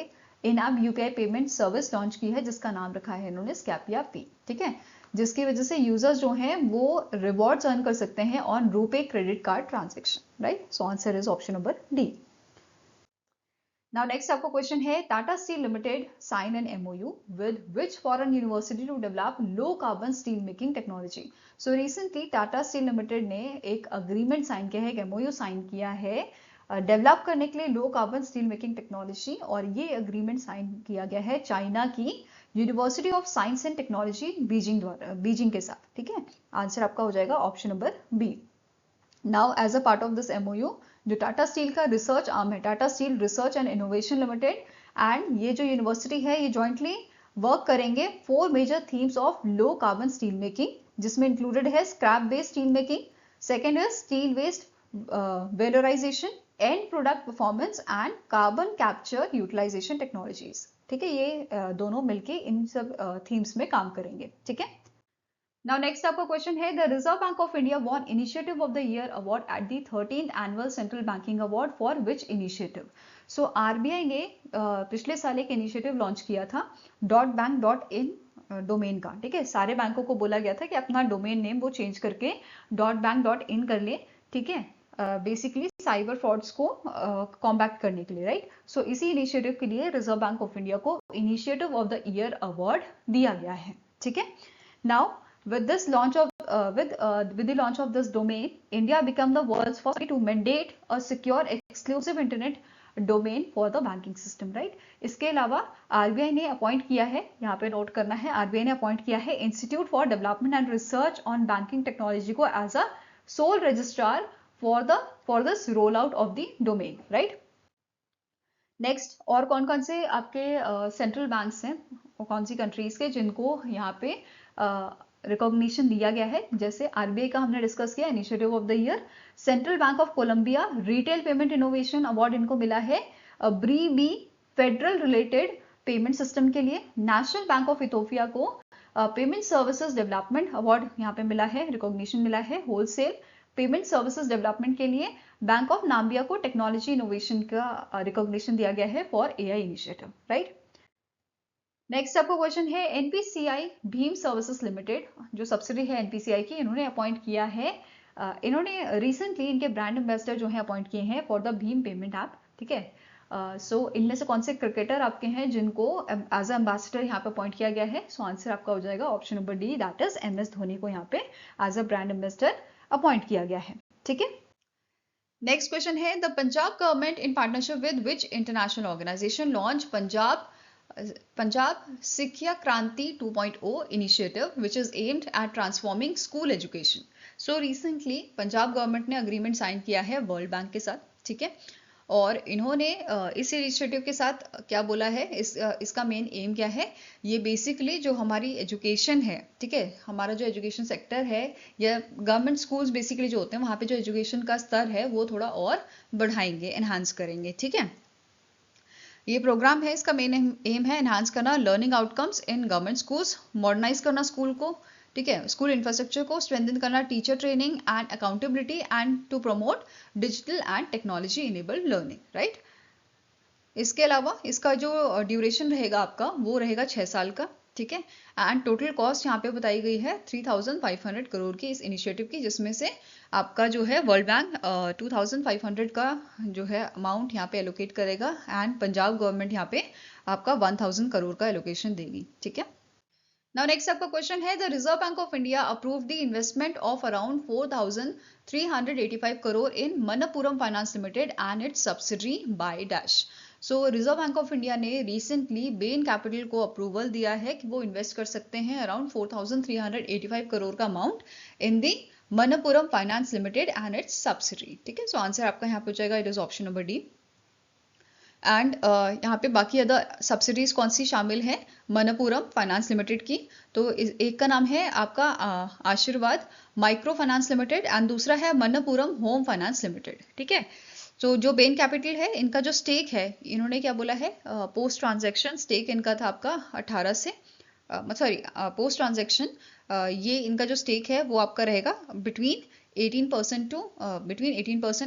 in-app UPI payment service launch की है जिसका नाम रखा है इन्होंने Scapia P। ठीक है, जिसकी वजह से यूजर्स जो हैं वो रिवॉर्ड्स अर्न कर सकते हैं on RuPay credit card transaction. Right, so answer is option number D. Now next आपको क्वेश्चन है, Tata steel limited sign an MOU with which foreign university to develop low carbon steel making technology. So recently Tata steel limited ने एक agreement sign किया है, एक MOU sign किया है develop करने के लिए low carbon steel making technology, और ये अग्रीमेंट साइन किया गया है चाइना की university of science and technology Beijing के साथ। ठीक है, आंसर आपका हो जाएगा option number B. Now as a part of this MOU, जो टाटा स्टील का रिसर्च आर्म है, Tata steel research and innovation limited and ये जो यूनिवर्सिटी है, ये जॉइंटली वर्क करेंगे 4 major themes of low carbon steel making, जिसमें इंक्लूडेड है scrap based steel making, second is steel waste valorisation, and product performance and carbon capture utilisation technologies. ठीक है, ये दोनों मिलके इन सब थीम्स में काम करेंगे। ठीक है। Now next आपका क्वेश्चन है, the reserve bank of India won initiative of the year award at the 13th annual central banking award for which initiative. So RBI ने पिछले साल एक इनिशिएटिव लॉन्च किया था .bank.in डोमेन का। ठीक है, सारे बैंकों को बोला गया था कि अपना डोमेन नेम वो चेंज करके .bank.in कर ले। ठीक है, बेसिकली साइबर फ्रॉड्स को कॉम्बैक्ट करने के लिए। राइट, सो इसी इनिशिएटिव के लिए रिजर्व बैंक ऑफ इंडिया को initiative of the year award दिया गया है। ठीक है, now with this launch of with the launch of this domain, India became the world's first country to mandate a secure exclusive internet domain for the banking system. Right, इसके अलावा RBI ने appoint किया है, यहाँ पे note करना है, RBI ने अपॉइंट किया है institute for development and research on banking technology को as a sole registrar for this roll out of the domain. Right, next, और कौन कौन से आपके सेंट्रल बैंक्स हैं, कौन सी कंट्रीज के जिनको यहाँ पे रिकॉग्निशन दिया गया है। जैसे आरबीआई का हमने डिस्कस किया, initiative of the year, central bank of Colombia retail payment innovation award इनको मिला है ब्री फेडरल रिलेटेड पेमेंट सिस्टम के लिए। नेशनल बैंक ऑफ इथोपिया को पेमेंट सर्विसेज डेवलपमेंट अवार्ड यहाँ पे मिला है, रिकॉग्निशन मिला है होलसेल पेमेंट सर्विसेज डेवलपमेंट के लिए। बैंक ऑफ नाम्बिया को टेक्नोलॉजी इनोवेशन का रिकॉग्निशन दिया गया है for AI initiative. Right, next आपको क्वेश्चन है, एनपीसीआई भीम सर्विसेज लिमिटेड जो सब्सिडी है एनपीसीआई की, इन्होंने अपॉइंट किया है, इन्होंने रिसेंटली इनके ब्रांड एम्बेसडर जो है अपॉइंट किए हैं for the Bhim payment app. ठीक है, सो इनमें से कौन से क्रिकेटर आपके हैं जिनको एज अ एम्बेसडर यहाँ पे अपॉइंट किया गया है। सो आंसर आपका हो जाएगा option number D, that is MS Dhoni को यहाँ पे as a brand ambassador appoint किया गया है। ठीक है, नेक्स्ट क्वेश्चन है, the Punjab government in partnership with which international organisation launch Punjab Sikhya Kranti 2.0 initiative which is aimed at transforming school education. So recently Punjab government ने अग्रीमेंट साइन किया है world bank के साथ। ठीक है, और इन्होंने इस इनिशिएटिव के साथ क्या बोला है, इसका मेन एम क्या है, ये बेसिकली जो हमारी एजुकेशन है, ठीक है, हमारा जो एजुकेशन सेक्टर है या गवर्नमेंट स्कूल्स बेसिकली जो होते हैं वहाँ पे जो एजुकेशन का स्तर है वो थोड़ा और बढ़ाएंगे, एनहांस करेंगे। ठीक है, ये प्रोग्राम है, इसका मेन एम है एनहांस करना learning outcomes in government schools, modernise करना स्कूल को। ठीक है, स्कूल इंफ्रास्ट्रक्चर को स्ट्रेंथन करना, teacher training and accountability and to promote digital and technology enabled learning. Right, इसके अलावा इसका जो ड्यूरेशन रहेगा आपका वो रहेगा 6 साल का। ठीक है, एंड टोटल कॉस्ट यहाँ पे बताई गई है 3,500 करोड़ की इस इनिशिएटिव की, जिसमें से आपका जो है वर्ल्ड बैंक 2,500 का जो है अमाउंट यहाँ पे एलोकेट करेगा एंड पंजाब गवर्नमेंट यहाँ पे आपका 1,000 करोड़ का एलोकेशन देगी। ठीक है, नाउ नेक्स्ट आपका क्वेश्चन है, the reserve bank of India approve the investment of around 4,385 crore in Manappuram Finance limited and it's subsidiary by dash. So reserve bank of India ने रिसेंटली बेन कैपिटल को अप्रूवल दिया है कि वो इन्वेस्ट कर सकते हैं अराउंड 4,385 करोड़ का amount in the Manappuram Finance limited and it's subsidiary. ठीक है, सो आंसर आपका यहाँ पे हो जाएगा, it is option number D. And यहाँ पे बाकी अदर सब्सिडीज कौन सी शामिल है, मनप्पुरम फाइनेंस लिमिटेड की, तो एक का नाम है आपका आशीर्वाद माइक्रो फाइनेंस लिमिटेड एंड दूसरा है मनप्पुरम होम फाइनेंस लिमिटेड। ठीक है, तो जो बेन कैपिटल है इनका जो स्टेक है, इन्होंने क्या बोला है, पोस्ट ट्रांजैक्शन स्टेक इनका था आपका 18 से सॉरी पोस्ट ट्रांजैक्शन ये इनका जो स्टेक है वो आपका रहेगा बिटवीन 18%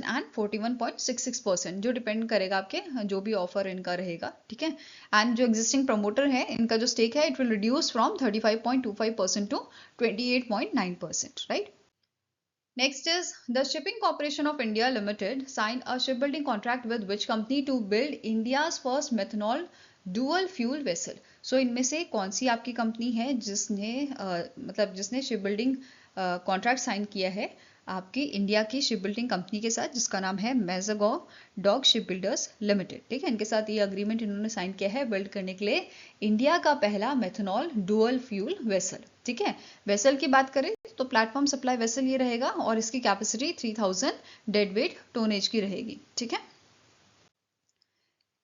एंड 41.66%, जो डिपेंड करेगा आपके जो भी ऑफर इनका रहेगा। ठीक है, एंड जो एग्जिस्टिंग प्रमोटर है इनका जो स्टेक है it will reduce from 35.25% to 28.9%, right. Next is the Shipping Corporation of India Limited signed a shipbuilding contract with which company to build India's first methanol dual fuel vessel. So इनमें से कौन सी आपकी company है जिसने मतलब जिसने shipbuilding contract sign किया है आपकी इंडिया की शिपबिल्डिंग कंपनी के साथ, जिसका नाम है मेजागॉव डॉक शिपबिल्डर्स लिमिटेड। ठीक है, इनके साथ ये अग्रीमेंट इन्होंने साइन किया है बिल्ड करने के लिए इंडिया का पहला मेथनॉल डुअल फ्यूल वेसल। ठीक है, वेसल की बात करें तो प्लेटफॉर्म सप्लाई वेसल ये रहेगा और इसकी कैपेसिटी 3000 डेड वेट टोनेज की रहेगी। ठीक है,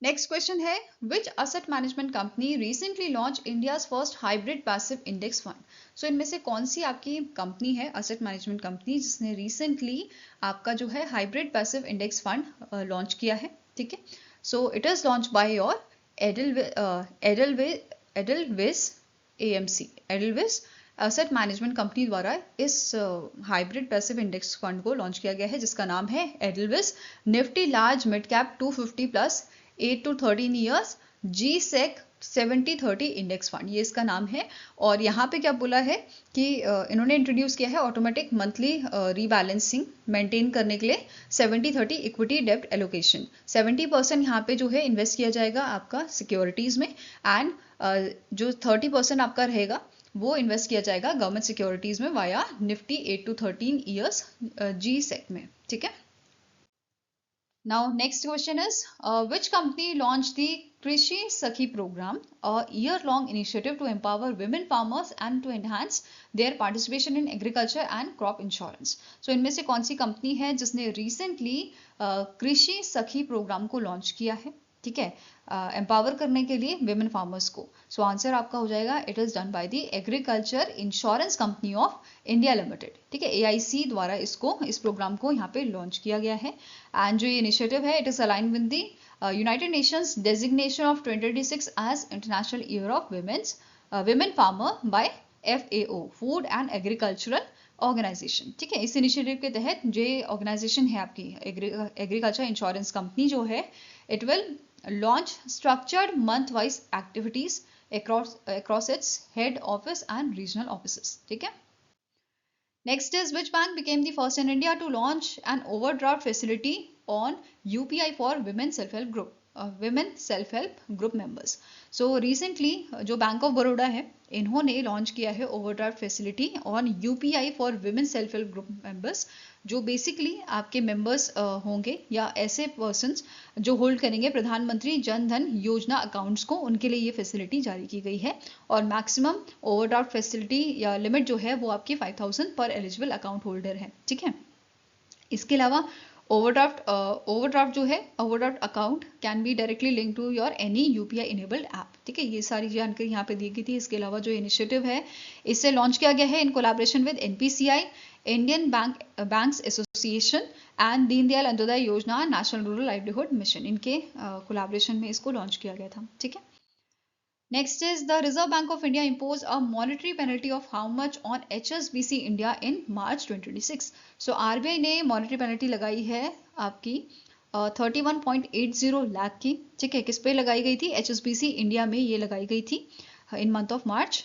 नेक्स्ट क्वेश्चन है which asset management company recently launch India's first hybrid passive index fund. So इनमें से कौन सी आपकी कंपनी है असेट मैनेजमेंट कंपनी जिसने रिसेंटली आपका जो है hybrid passive index fund launch किया है। ठीक है, so it is launch by your Edelweiss AMC, Edelweiss asset management company द्वारा इस हाइब्रिड पैसिव इंडेक्स फंड को लॉन्च किया गया है, जिसका नाम है Edelweiss Nifty large mid cap 250 plus 8 to 13 years GSEC 70-30 index fund, ये इसका नाम है। और यहाँ पे क्या बोला है कि इन्होंने इंट्रोड्यूस किया है ऑटोमेटिक मंथली रीबैलेंसिंग मेंटेन करने के लिए 70-30 इक्विटी डेप्ट एलोकेशन। 70% यहाँ पे जो है इन्वेस्ट किया जाएगा आपका सिक्योरिटीज में एंड जो 30% आपका रहेगा वो इन्वेस्ट किया जाएगा गवर्नमेंट सिक्योरिटीज में via Nifty 8 to 13 years GSEC में। ठीक है, now next question is which company launched the Krishi Sakhi program, a year-long initiative to empower women farmers and to enhance their participation in agriculture and crop insurance. So इनमें से कौन सी company है जिसने recently कृषि सखी programme को launch किया है। ठीक है, एम्पावर करने के लिए विमेन फार्मर्स को। सो आंसर आपका हो जाएगा it is done by the agriculture insurance company of India limited. ठीक है, एआईसी द्वारा इस प्रोग्राम को यहाँ पे लॉन्च किया गया है एंड जो ये इनिशिएटिव है it is align with the United Nations designation of 2026 as international year of women farmer by FAO, food and agricultural organisation. ठीक है, इस इनिशिएटिव के तहत जो ऑर्गेनाइजेशन है आपकी एग्रीकल्चर इंश्योरेंस कंपनी जो है it will launch structured month-wise activities across its head office and regional offices. ठीक है, next is which bank became the first in India to launch an overdraft facility on UPI for women self-help group members. So recently जो bank of Baroda है इन्होंने launch किया है overdraft facility on UPI for women self help group members, जो basically आपके members होंगे या ऐसे पर्संस जो होल्ड करेंगे प्रधानमंत्री जन धन योजना अकाउंट्स को, उनके लिए ये फैसिलिटी जारी की गई है और मैक्सिमम ओवरड्राफ्ट फैसिलिटी या लिमिट जो है वो आपकी 5000 पर एलिजिबल अकाउंट होल्डर है। ठीक है, इसके अलावा ओवरड्राफ्ट जो है overdraft account can be directly link to your any UPI enabled app. ठीक है, ये सारी जानकारी यहाँ पे दी गई थी। इसके अलावा जो इनिशिएटिव है इसे लॉन्च किया गया है इन collaboration with NPCI, Indian banks association and Deendayal Antyodaya योजना नेशनल रूरल लाइवलीहुड मिशन, इनके कोलैबोरेशन में इसको लॉन्च किया गया था। ठीक है, next is the Reserve Bank of India imposed a monetary penalty of how much on HSBC India in March 2026. So RBI ने monetary penalty लगाई है आपकी 31.80 लाख की। ठीक है, किस पे लगाई गई थी, HSBC इंडिया में ये लगाई गई थी in month of March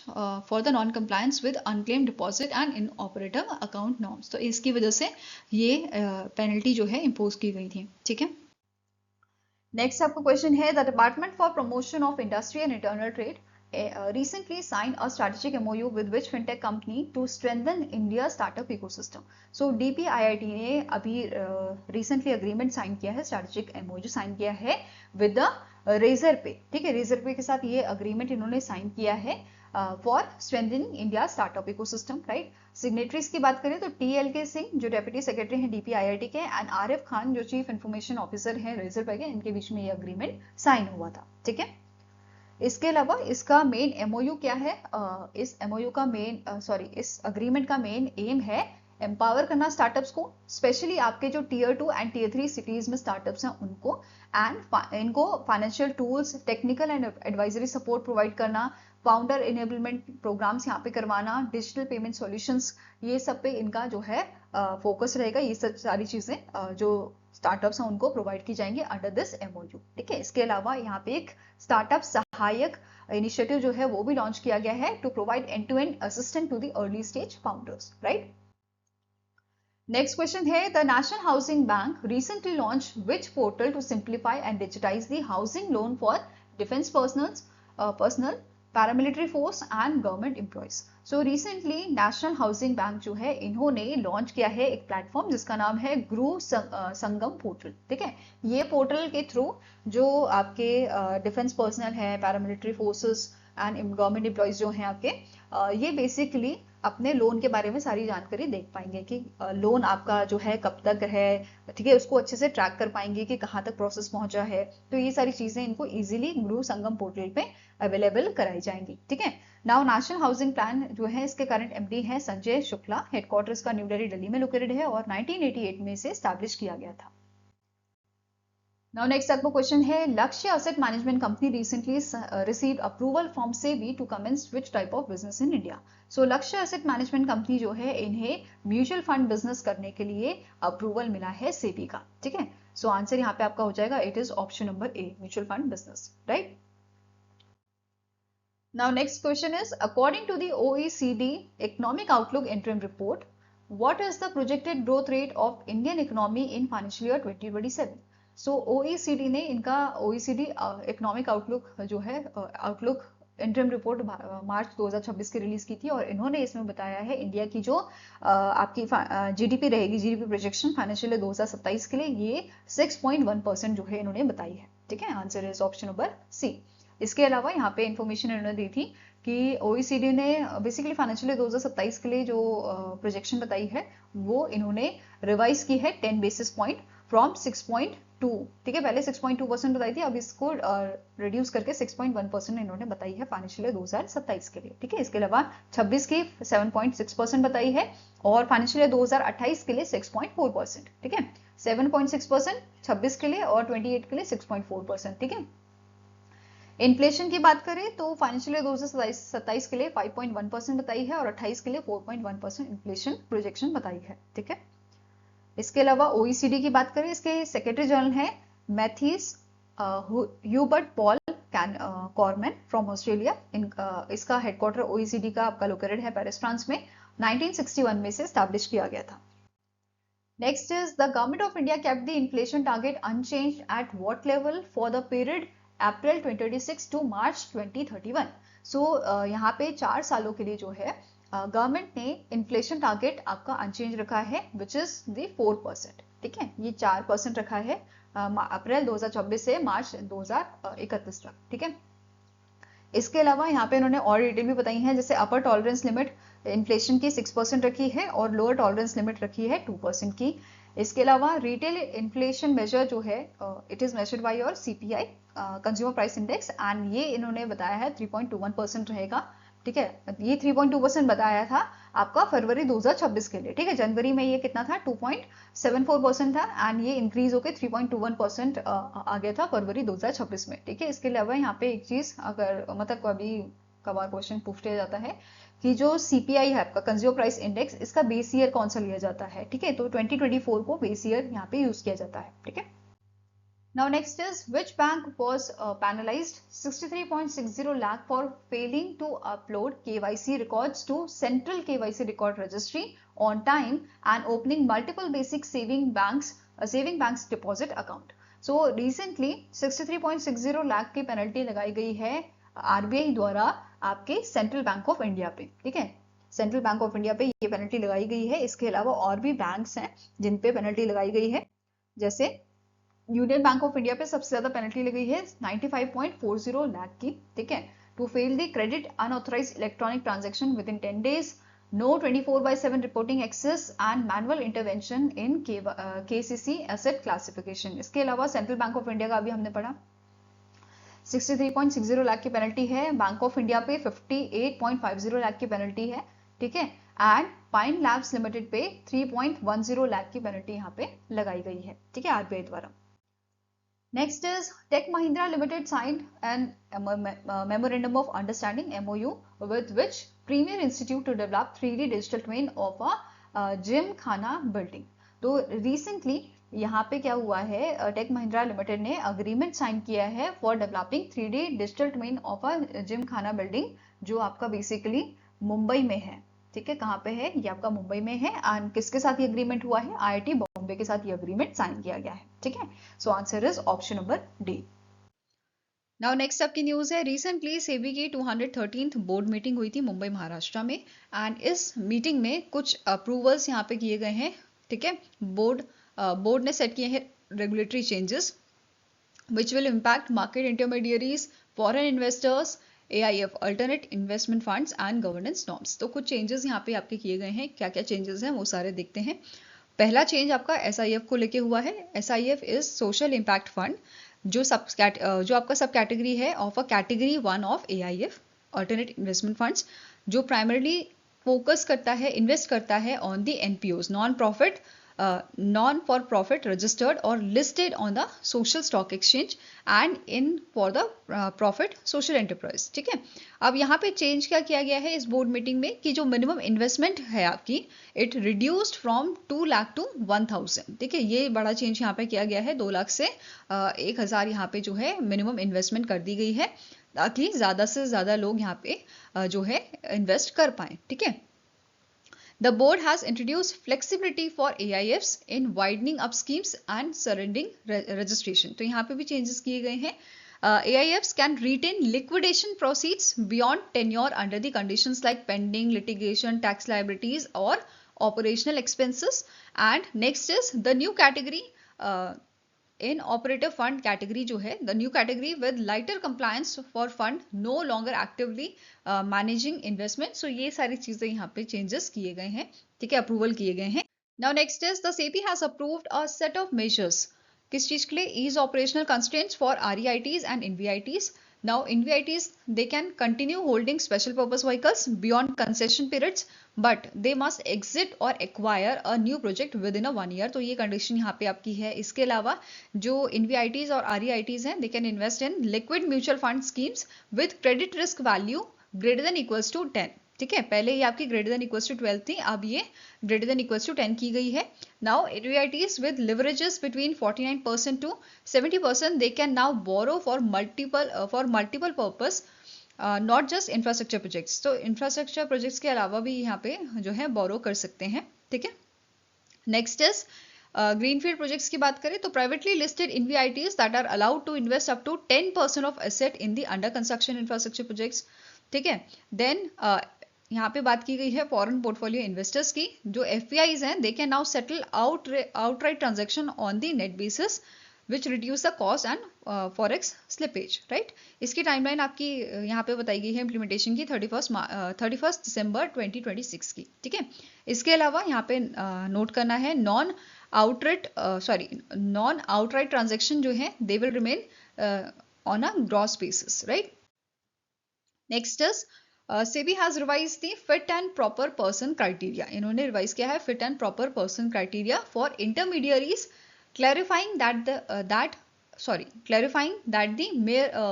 for the non-compliance with unclaimed deposit and inoperative account norms. तो इसकी वजह से ये पेनल्टी जो है इम्पोज की गई थी। ठीक है, नेक्स्ट आपका क्वेश्चन है the department for promotion of industry and internal trade recently signed a strategic MOU with which fintech company to strengthen India's startup ecosystem. So DPIIT ने अभी recently agreement साइन किया है, strategic MOU साइन किया है with the Razorpay। ठीक है, Razorpay के साथ ये agreement इन्होंने साइन किया है for strengthening India startup ecosystem, right. Signatories की बात करें तो TLK सिंह जो डेप्यूटी सेक्रेटरी हैं DPIIT के, एंड RF खान जो चीफ इंफॉर्मेशन ऑफिसर हैं रिजर्व बैंक के, इनके बीच में ये अग्रीमेंट साइन हुआ था, ठीक है। इसके अलावा इसका मेन MOU क्या है, इस MOU का इस अग्रीमेंट का मेन एम है एम्पावर करना स्टार्टअप्स को, स्पेशली आपके जो Tier 2 एंड Tier 3 सिटीज में स्टार्टअप्स हैं उनको, एंड इनको financial tools, technical and advisory support provide करना, फाउंडर इनेबलमेंट प्रोग्राम्स यहाँ पे करवाना, डिजिटल पेमेंट सॉल्यूशंस, ये सब पे इनका जो है फोकस रहेगा। ये सब सारी चीजें जो स्टार्टअप्स हैं उनको प्रोवाइड की जाएंगी अंडर दिस MOU, ठीक है। इसके अलावा यहाँ पे एक स्टार्टअप सहायक इनिशिएटिव जो है वो भी लॉन्च किया गया है to provide end to end assistant to the early stage founders, right. Next question है, the national housing bank recently launch which portal to simplify and digitise the housing loan for defence personal, paramilitary force and government employees. So recently national housing bank जो है इन्होंने launch किया है एक platform जिसका नाम है गृह संगम पोर्टल, ठीक है। ये पोर्टल के थ्रू जो आपके डिफेंस पर्सनल है, paramilitary forces and government employees जो हैं आपके, ये बेसिकली अपने लोन के बारे में सारी जानकारी देख पाएंगे कि लोन आपका जो है कब तक है, ठीक है, उसको अच्छे से ट्रैक कर पाएंगे कि कहाँ तक प्रोसेस पहुंचा है। तो ये सारी चीजें इनको इजीली गृह संगम पोर्टल पे अवेलेबल कराई जाएंगी, ठीक है। नाउ नेशनल हाउसिंग प्लान जो है इसके करंट MD है संजय शुक्ला, हेडक्वार्टर्स का न्यू दिल्ली में लोकेटेड है और 1988 में इसे स्टैब्लिश किया गया था। Now next आपको क्वेश्चन है, Lakshya asset management company recently received approval from SEBI to commence which type of business in India. So Lakshya asset management company जो है इन्हें म्यूचुअल फंड बिजनेस करने के लिए अप्रूवल मिला है सेबी का, ठीक है। सो आंसर यहाँ पे आपका हो जाएगा, it is option number A, mutual fund business, right. Now next question is, according to the OECD Economic Outlook Interim Report, what is the projected growth rate of Indian economy in financial year 2027? So OECD ने इनका OECD economic outlook जो है outlook interim report मार्च 2026 की release की थी, और इन्होंने इसमें बताया है इंडिया की जो आपकी GDP रहेगी, GDP प्रोजेक्शन फाइनेंशियल 2027 के लिए ये 6.1% जो है इन्होंने बताई है, ठीक है। Answer is option number C। इसके अलावा यहाँ पे इंफॉर्मेशन इन्होंने दी थी कि OECD ने बेसिकली फाइनेंशियल 2027 के लिए जो प्रोजेक्शन बताई है वो इन्होंने रिवाइज की है 10 बेसिस पॉइंट फ्रॉम 6.2, ठीक है। पहले 6.2% बताई थी, अब इसको रिड्यूस करके 6.1% इन्होंने बताई है फाइनेंशियल 2027 के लिए, ठीक है। इसके अलावा 26 की 7.6% बताई है और फाइनेंशियल 2028 के लिए 6.4%, ठीक है। 7.6% 26 के लिए और 28 के लिए 6.4%, ठीक है। इन्फ्लेशन की बात करें तो फाइनेंशियल 2027 के लिए 5.1% बताई है और 28 के लिए 4.1% इन्फ्लेशन प्रोजेक्शन बताई है, ठीक है। इसके अलावा OECD की बात करें, इसके सेक्रेटरी जनरल है Mathias Hubert Paul Cormann from Australia. इसका हेडक्वार्टर OECD का आपका लोकेटेड है पेरिस, फ्रांस में, 1961 में से स्टैब्लिश किया गया था। Next is, the government of India kept the inflation target unchanged at what level for the period April 2026 to March 2031। So यहाँ पे 4 सालों के लिए जो है गवर्नमेंट ने इन्फ्लेशन टारगेट आपका अनचेंज रखा है विच इज द 4%, ठीक है। ये 4% रखा है अप्रैल 2024 से मार्च 2031 तक, ठीक है। इसके अलावा यहाँ पे इन्होंने और डिटेल भी बताई है, जैसे अपर टॉलरेंस लिमिट इन्फ्लेशन की 6% रखी है और लोअर टॉलरेंस लिमिट रखी है 2% की। इसके अलावा रिटेल इन्फ्लेशन मेजर जो है it is measured by your CPI consumer price index, and ये इन्होंने बताया है 3.21% रहेगा, ठीक है। ये 3.2% बताया था आपका फरवरी 2026 के लिए, ठीक है। जनवरी में ये कितना था, 2.74% था, एंड ये इंक्रीज होकर 3.21% आ गया था फरवरी 2026 में, ठीक है। इसके अलावा यहाँ पे एक चीज, अगर मतलब कभी कभार क्वेश्चन पूछा जाता है कि जो CPI है आपका कंज्यूमर प्राइस इंडेक्स, इसका बेस ईयर कौन सा लिया जाता है, ठीक है। तो 2024 को बेस ईयर यहाँ पे यूज किया जाता है, ठीक है। Now next is, which bank was penalized 63.60 lakh for failing to upload KYC records to Central KYC Record Registry on time and opening multiple basic saving banks deposit account. So recently 63.60 lakh की penalty लगाई गई है RBI द्वारा आपके central bank of India पे, ठीक है। Central bank of India पे ये पेनल्टी लगाई गई है। इसके अलावा और भी बैंक्स हैं जिन पे पेनल्टी लगाई गई है, जैसे यूनियन बैंक ऑफ इंडिया पे सबसे ज्यादा पेनल्टी लगी है 95.40 लाख की, ठीक है। to fail the credit unauthorized electronic transaction within 10 days, no 24/7 reporting access and manual intervention in KCC asset classification. इसके अलावा सेंट्रल बैंक ऑफ इंडिया का भी हमने पढ़ा 63.60 लाख की पेनल्टी है, बैंक ऑफ इंडिया पे 58.50 लाख की पेनल्टी है, ठीक है, एंड पाइन लैब्स लिमिटेड पे 3.10 लाख की पेनल्टी यहाँ पे लगाई गई है, ठीक है, आरबीआई द्वारा। Next is Tech Mahindra Limited signed an memorandum of understanding MOU with which Premier Institute to develop 3D digital twin of a gym khana building. तो recently यहाँ पे क्या हुआ है, टेक महिंद्रा लिमिटेड ने अग्रीमेंट साइन किया है for developing 3D digital twin of a gym खाना बिल्डिंग, जो आपका बेसिकली मुंबई में है, ठीक है, कहाँ पे है, ये आपका मुंबई में है। एंड किसके साथ ये अग्रीमेंट हुआ है, आईआईटी बॉम्बे के साथ ये अग्रीमेंट साइन किया गया है, ठीक है। So answer is option number D. Now next आपकी न्यूज है, रिसेंटली सेबी की 213th बोर्ड मीटिंग हुई थी मुंबई महाराष्ट्र में, एंड इस मीटिंग में कुछ अप्रूवल्स यहाँ पे किए गए हैं, ठीक है। बोर्ड ने सेट किए हैं regulatory changes which will impact market intermediaries, foreign investors, AIF alternate investment funds and governance norms. तो कुछ चेंजेस यहाँ पे आपके किए गए हैं, क्या क्या चेंजेस हैं वो सारे देखते हैं। पहला चेंज आपका SIF को लेके हुआ है। SIF is social impact fund, जो आपका सब कैटेगरी है of a category 1 of AIF alternate investment funds, जो प्राइमरली फोकस करता है, इन्वेस्ट करता है on the NPOs, non for profit registered और listed on the social stock exchange and in for the profit social enterprise, ठीक है। अब यहाँ पे चेंज क्या किया गया है इस बोर्ड मीटिंग में कि जो मिनिमम इन्वेस्टमेंट है आपकी, it reduced from 2 lakh to 1000, ठीक है। ये बड़ा चेंज यहाँ पे किया गया है, 2 लाख से 1000 यहाँ पे जो है मिनिमम इन्वेस्टमेंट कर दी गई है, ताकि ज्यादा से ज्यादा लोग यहाँ पे जो है इन्वेस्ट कर पाए, ठीक है। The board has introduced flexibility for AIFs in widening up schemes and surrendering registration. तो यहाँ पे भी changes किए गए हैं। AIFs can retain liquidation proceeds beyond tenure under the conditions like pending litigation, tax liabilities or operational expenses. And next is the new category in operative fund category जो है, the new category with lighter compliance for fund no longer actively managing investment. So ये सारी चीजें यहाँ पे changes किए गए हैं, ठीक है, अप्रूवल किए गए हैं। Now next is the SEBI has approved a set of measures, किस चीज के लिए, ease operational constraints for REITs and NVITs. Now NVITs they can continue holding special purpose vehicles beyond concession periods, but they must exit or acquire a new project within a 1 year. तो ये condition यहाँ पे आपकी है। इसके अलावा जो NVITs और REITs हैं, they can invest in liquid mutual fund schemes with credit risk value greater than equals to 10, ठीक है। पहले ये आपकी greater than equals to 12 थी, अब ये greater than equals to 10 की गई है। Now NVITs with leverages between 49% to 70%, they can now borrow for multiple purpose, not just infrastructure projects. तो इंफ्रास्ट्रक्चर प्रोजेक्ट्स के अलावा भी यहाँ पे जो है बोरो कर सकते हैं, ठीक है। नेक्स्ट इज ग्रीनफील्ड प्रोजेक्ट्स की बात करें तो privately listed NVITs that are allowed to invest up to 10% of asset in the under construction infrastructure projects, ठीक है। देन यहाँ पे बात की गई है फॉरेन पोर्टफोलियो इन्वेस्टर्स की, जो FPIs हैं, they can now settle outright transaction on the net basis which reduce the cost and forex slippage, right? इसकी टाइमलाइन आपकी यहाँ पे बताई गई है इम्प्लीमेंटेशन की 31 दिसंबर 2026 की, ठीक है। इसके अलावा यहाँ पे नोट करना है नॉन आउटराइट ट्रांजैक्शन जो है they will remain on a gross basis, right. Next is SEBI has revised the fit and proper person criteria. इन्होंने रिवाइज किया है fit and proper person criteria for intermediaries, clarifying that the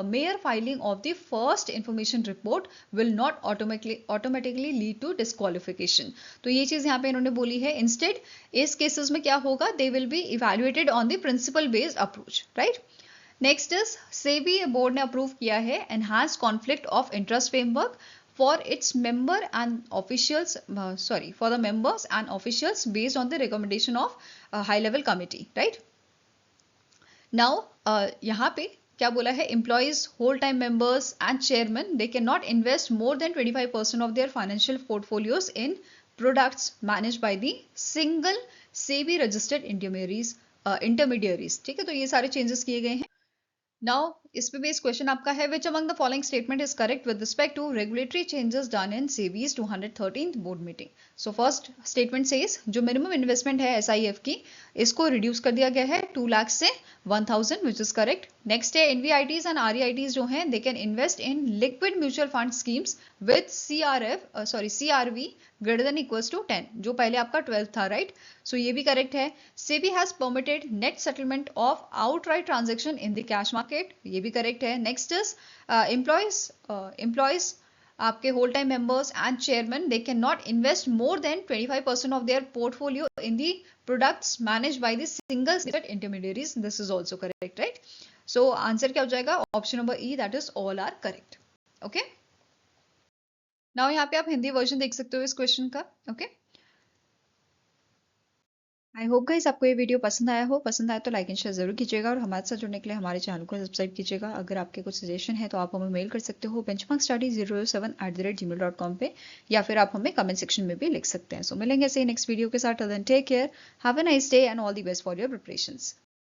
mere filing of the first information report will not automatically lead to disqualification. तो ये चीज यहाँ पे इन्होंने बोली है। Instead, इस केसेस में क्या होगा, they will be evaluated on the principle based approach, right? Next is SEBI board ने अप्रूव किया है enhanced conflict of interest framework for its member and officials, for the members and officials based on the recommendation of high level committee, right? Now यहाँ पे क्या बोला है, employees, whole time members and chairmen, they cannot invest more than 25% of their financial portfolios in products managed by the single SEBI registered intermediaries, ठीक है। तो ये सारे changes किए गए हैं। नाउ इस पे बेस्ड क्वेश्चन आपका है which among the following statement is correct with respect to regulatory changes done in SEBI's 213th board meeting. So first statement says जो मिनिमम इन्वेस्टमेंट है एसआईएफ की इसको रिड्यूस कर दिया गया है 2 लाख से 1000 विच इज करेक्ट. नेक्स्ट है एनवीआईटीज एंड आरईआईटीज जो हैं they can invest in liquid mutual fund schemes with CRV greater than equals to 10 जो पहले आपका 12 था राइट. सो ये भी करेक्ट है. SEBI has permitted net settlement of outright transaction in the cash market, ये भी करेक्ट है. नेक्स्ट इज एम्प्लॉयज आपके whole time members and chairman they can not invest more than 25% of their portfolio in the products managed by the single seated intermediaries. This is also correct right. So answer क्या हो जाएगा option number E that is all are correct. Okay now यहाँ पे आप Hindi version देख सकते हो इस क्वेश्चन का. ओके आई होप गाइस आपको ये वीडियो पसंद आया हो. पसंद आया तो लाइक एंड शेयर जरूर कीजिएगा और हमारे साथ जुड़ने के लिए हमारे चैनल को सब्सक्राइब कीजिएगा. अगर आपके कुछ सजेशन है तो आप हमें मेल कर सकते हो benchmarkstudy007@gmail.com पे या फिर आप हमें कमेंट सेक्शन में भी लिख सकते हैं. सो मिलेंगे ऐसे नेक्स्ट वीडियो के साथ. Take care, have a nice day and all the best for your preparations.